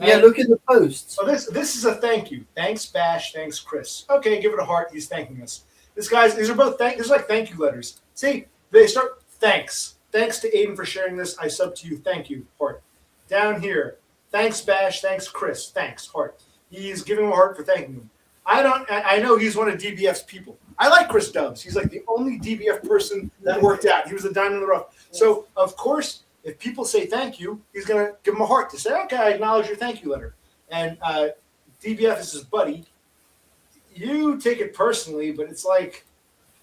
Yeah, look at the posts. So this is a thank you. Thanks, Bash. Thanks, Chris. Okay, give it a heart. He's thanking us. These are both these are like thank you letters. See, they start thanks. Thanks to Aiden for sharing this. I sub to you. Thank you, heart. Down here. Thanks, Bash. Thanks, Chris. Thanks, heart. He's giving him a heart for thanking him. I know he's one of DBF's people. I like Chris Dubs. He's like the only DBF person that worked out. He was a diamond in the rough. So, of course, if people say thank you, he's going to give him a heart to say, okay, I acknowledge your thank you letter. And DBF is his buddy. You take it personally, but it's like...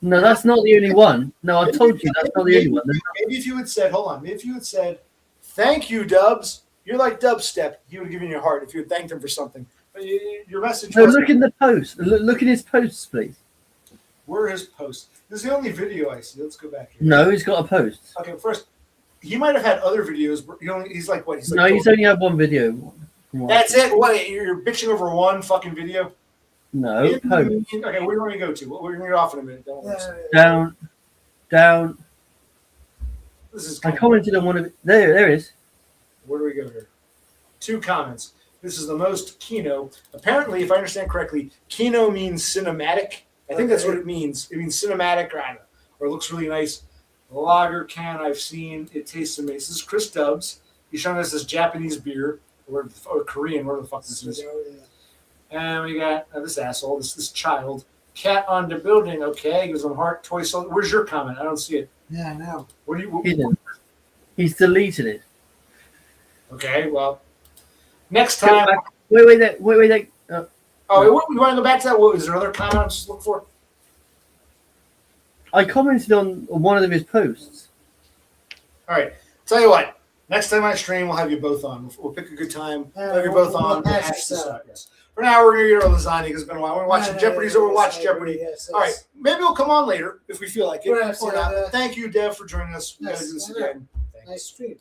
No, that's not the only one. No, I've told you that's not the only one. Maybe if you had said, hold on, maybe if you had said, thank you, Dubs. You're like Dubstep. He would have given you a heart if you had thanked him for something. But your message. No, look in the post. Look at his posts, please. Where are his posts? This is the only video I see. Let's go back here. No, he's got a post. Okay, first, he might have had other videos. But he's like what? No, he's only had one video. That's it. What? You're bitching over one fucking video? No, post. Okay, where do you want me to go to? We're going to get off in a minute. Down. This is. I commented on one of it. There it is. Where do we go here? 2 comments. This is the most Kino. Apparently, if I understand correctly, Kino means cinematic. I think that's what it means. It means cinematic, or I don't know, or it looks really nice. Lager can I've seen. It tastes amazing. This is Chris Dubs. He's showing us this Japanese beer, or Korean, whatever the fuck this is. And we got this asshole, this child. Cat on the building, okay. Gives him heart, toy soldier. Where's your comment? I don't see it. Yeah, I know. What do you? Hidden. He's deleted it. Okay, well, next time. Wait. Oh, what, you want to go back to that? What was there another comment I'm just looking for? I commented on one of his posts. All right. Tell you what. Next time I stream, we'll have you both on. We'll pick a good time. Have you both on. We'll and hash hash this this out. out. Yes. For now, we're gonna eat our lasagna because it's been a while. We're watching Jeopardy's over. Watch Jeopardy. Yes, All right. Maybe we'll come on later if we feel like it. Perhaps, Or not. Thank you, Dev, for joining us. We gotta do this again. Thanks. Nice stream.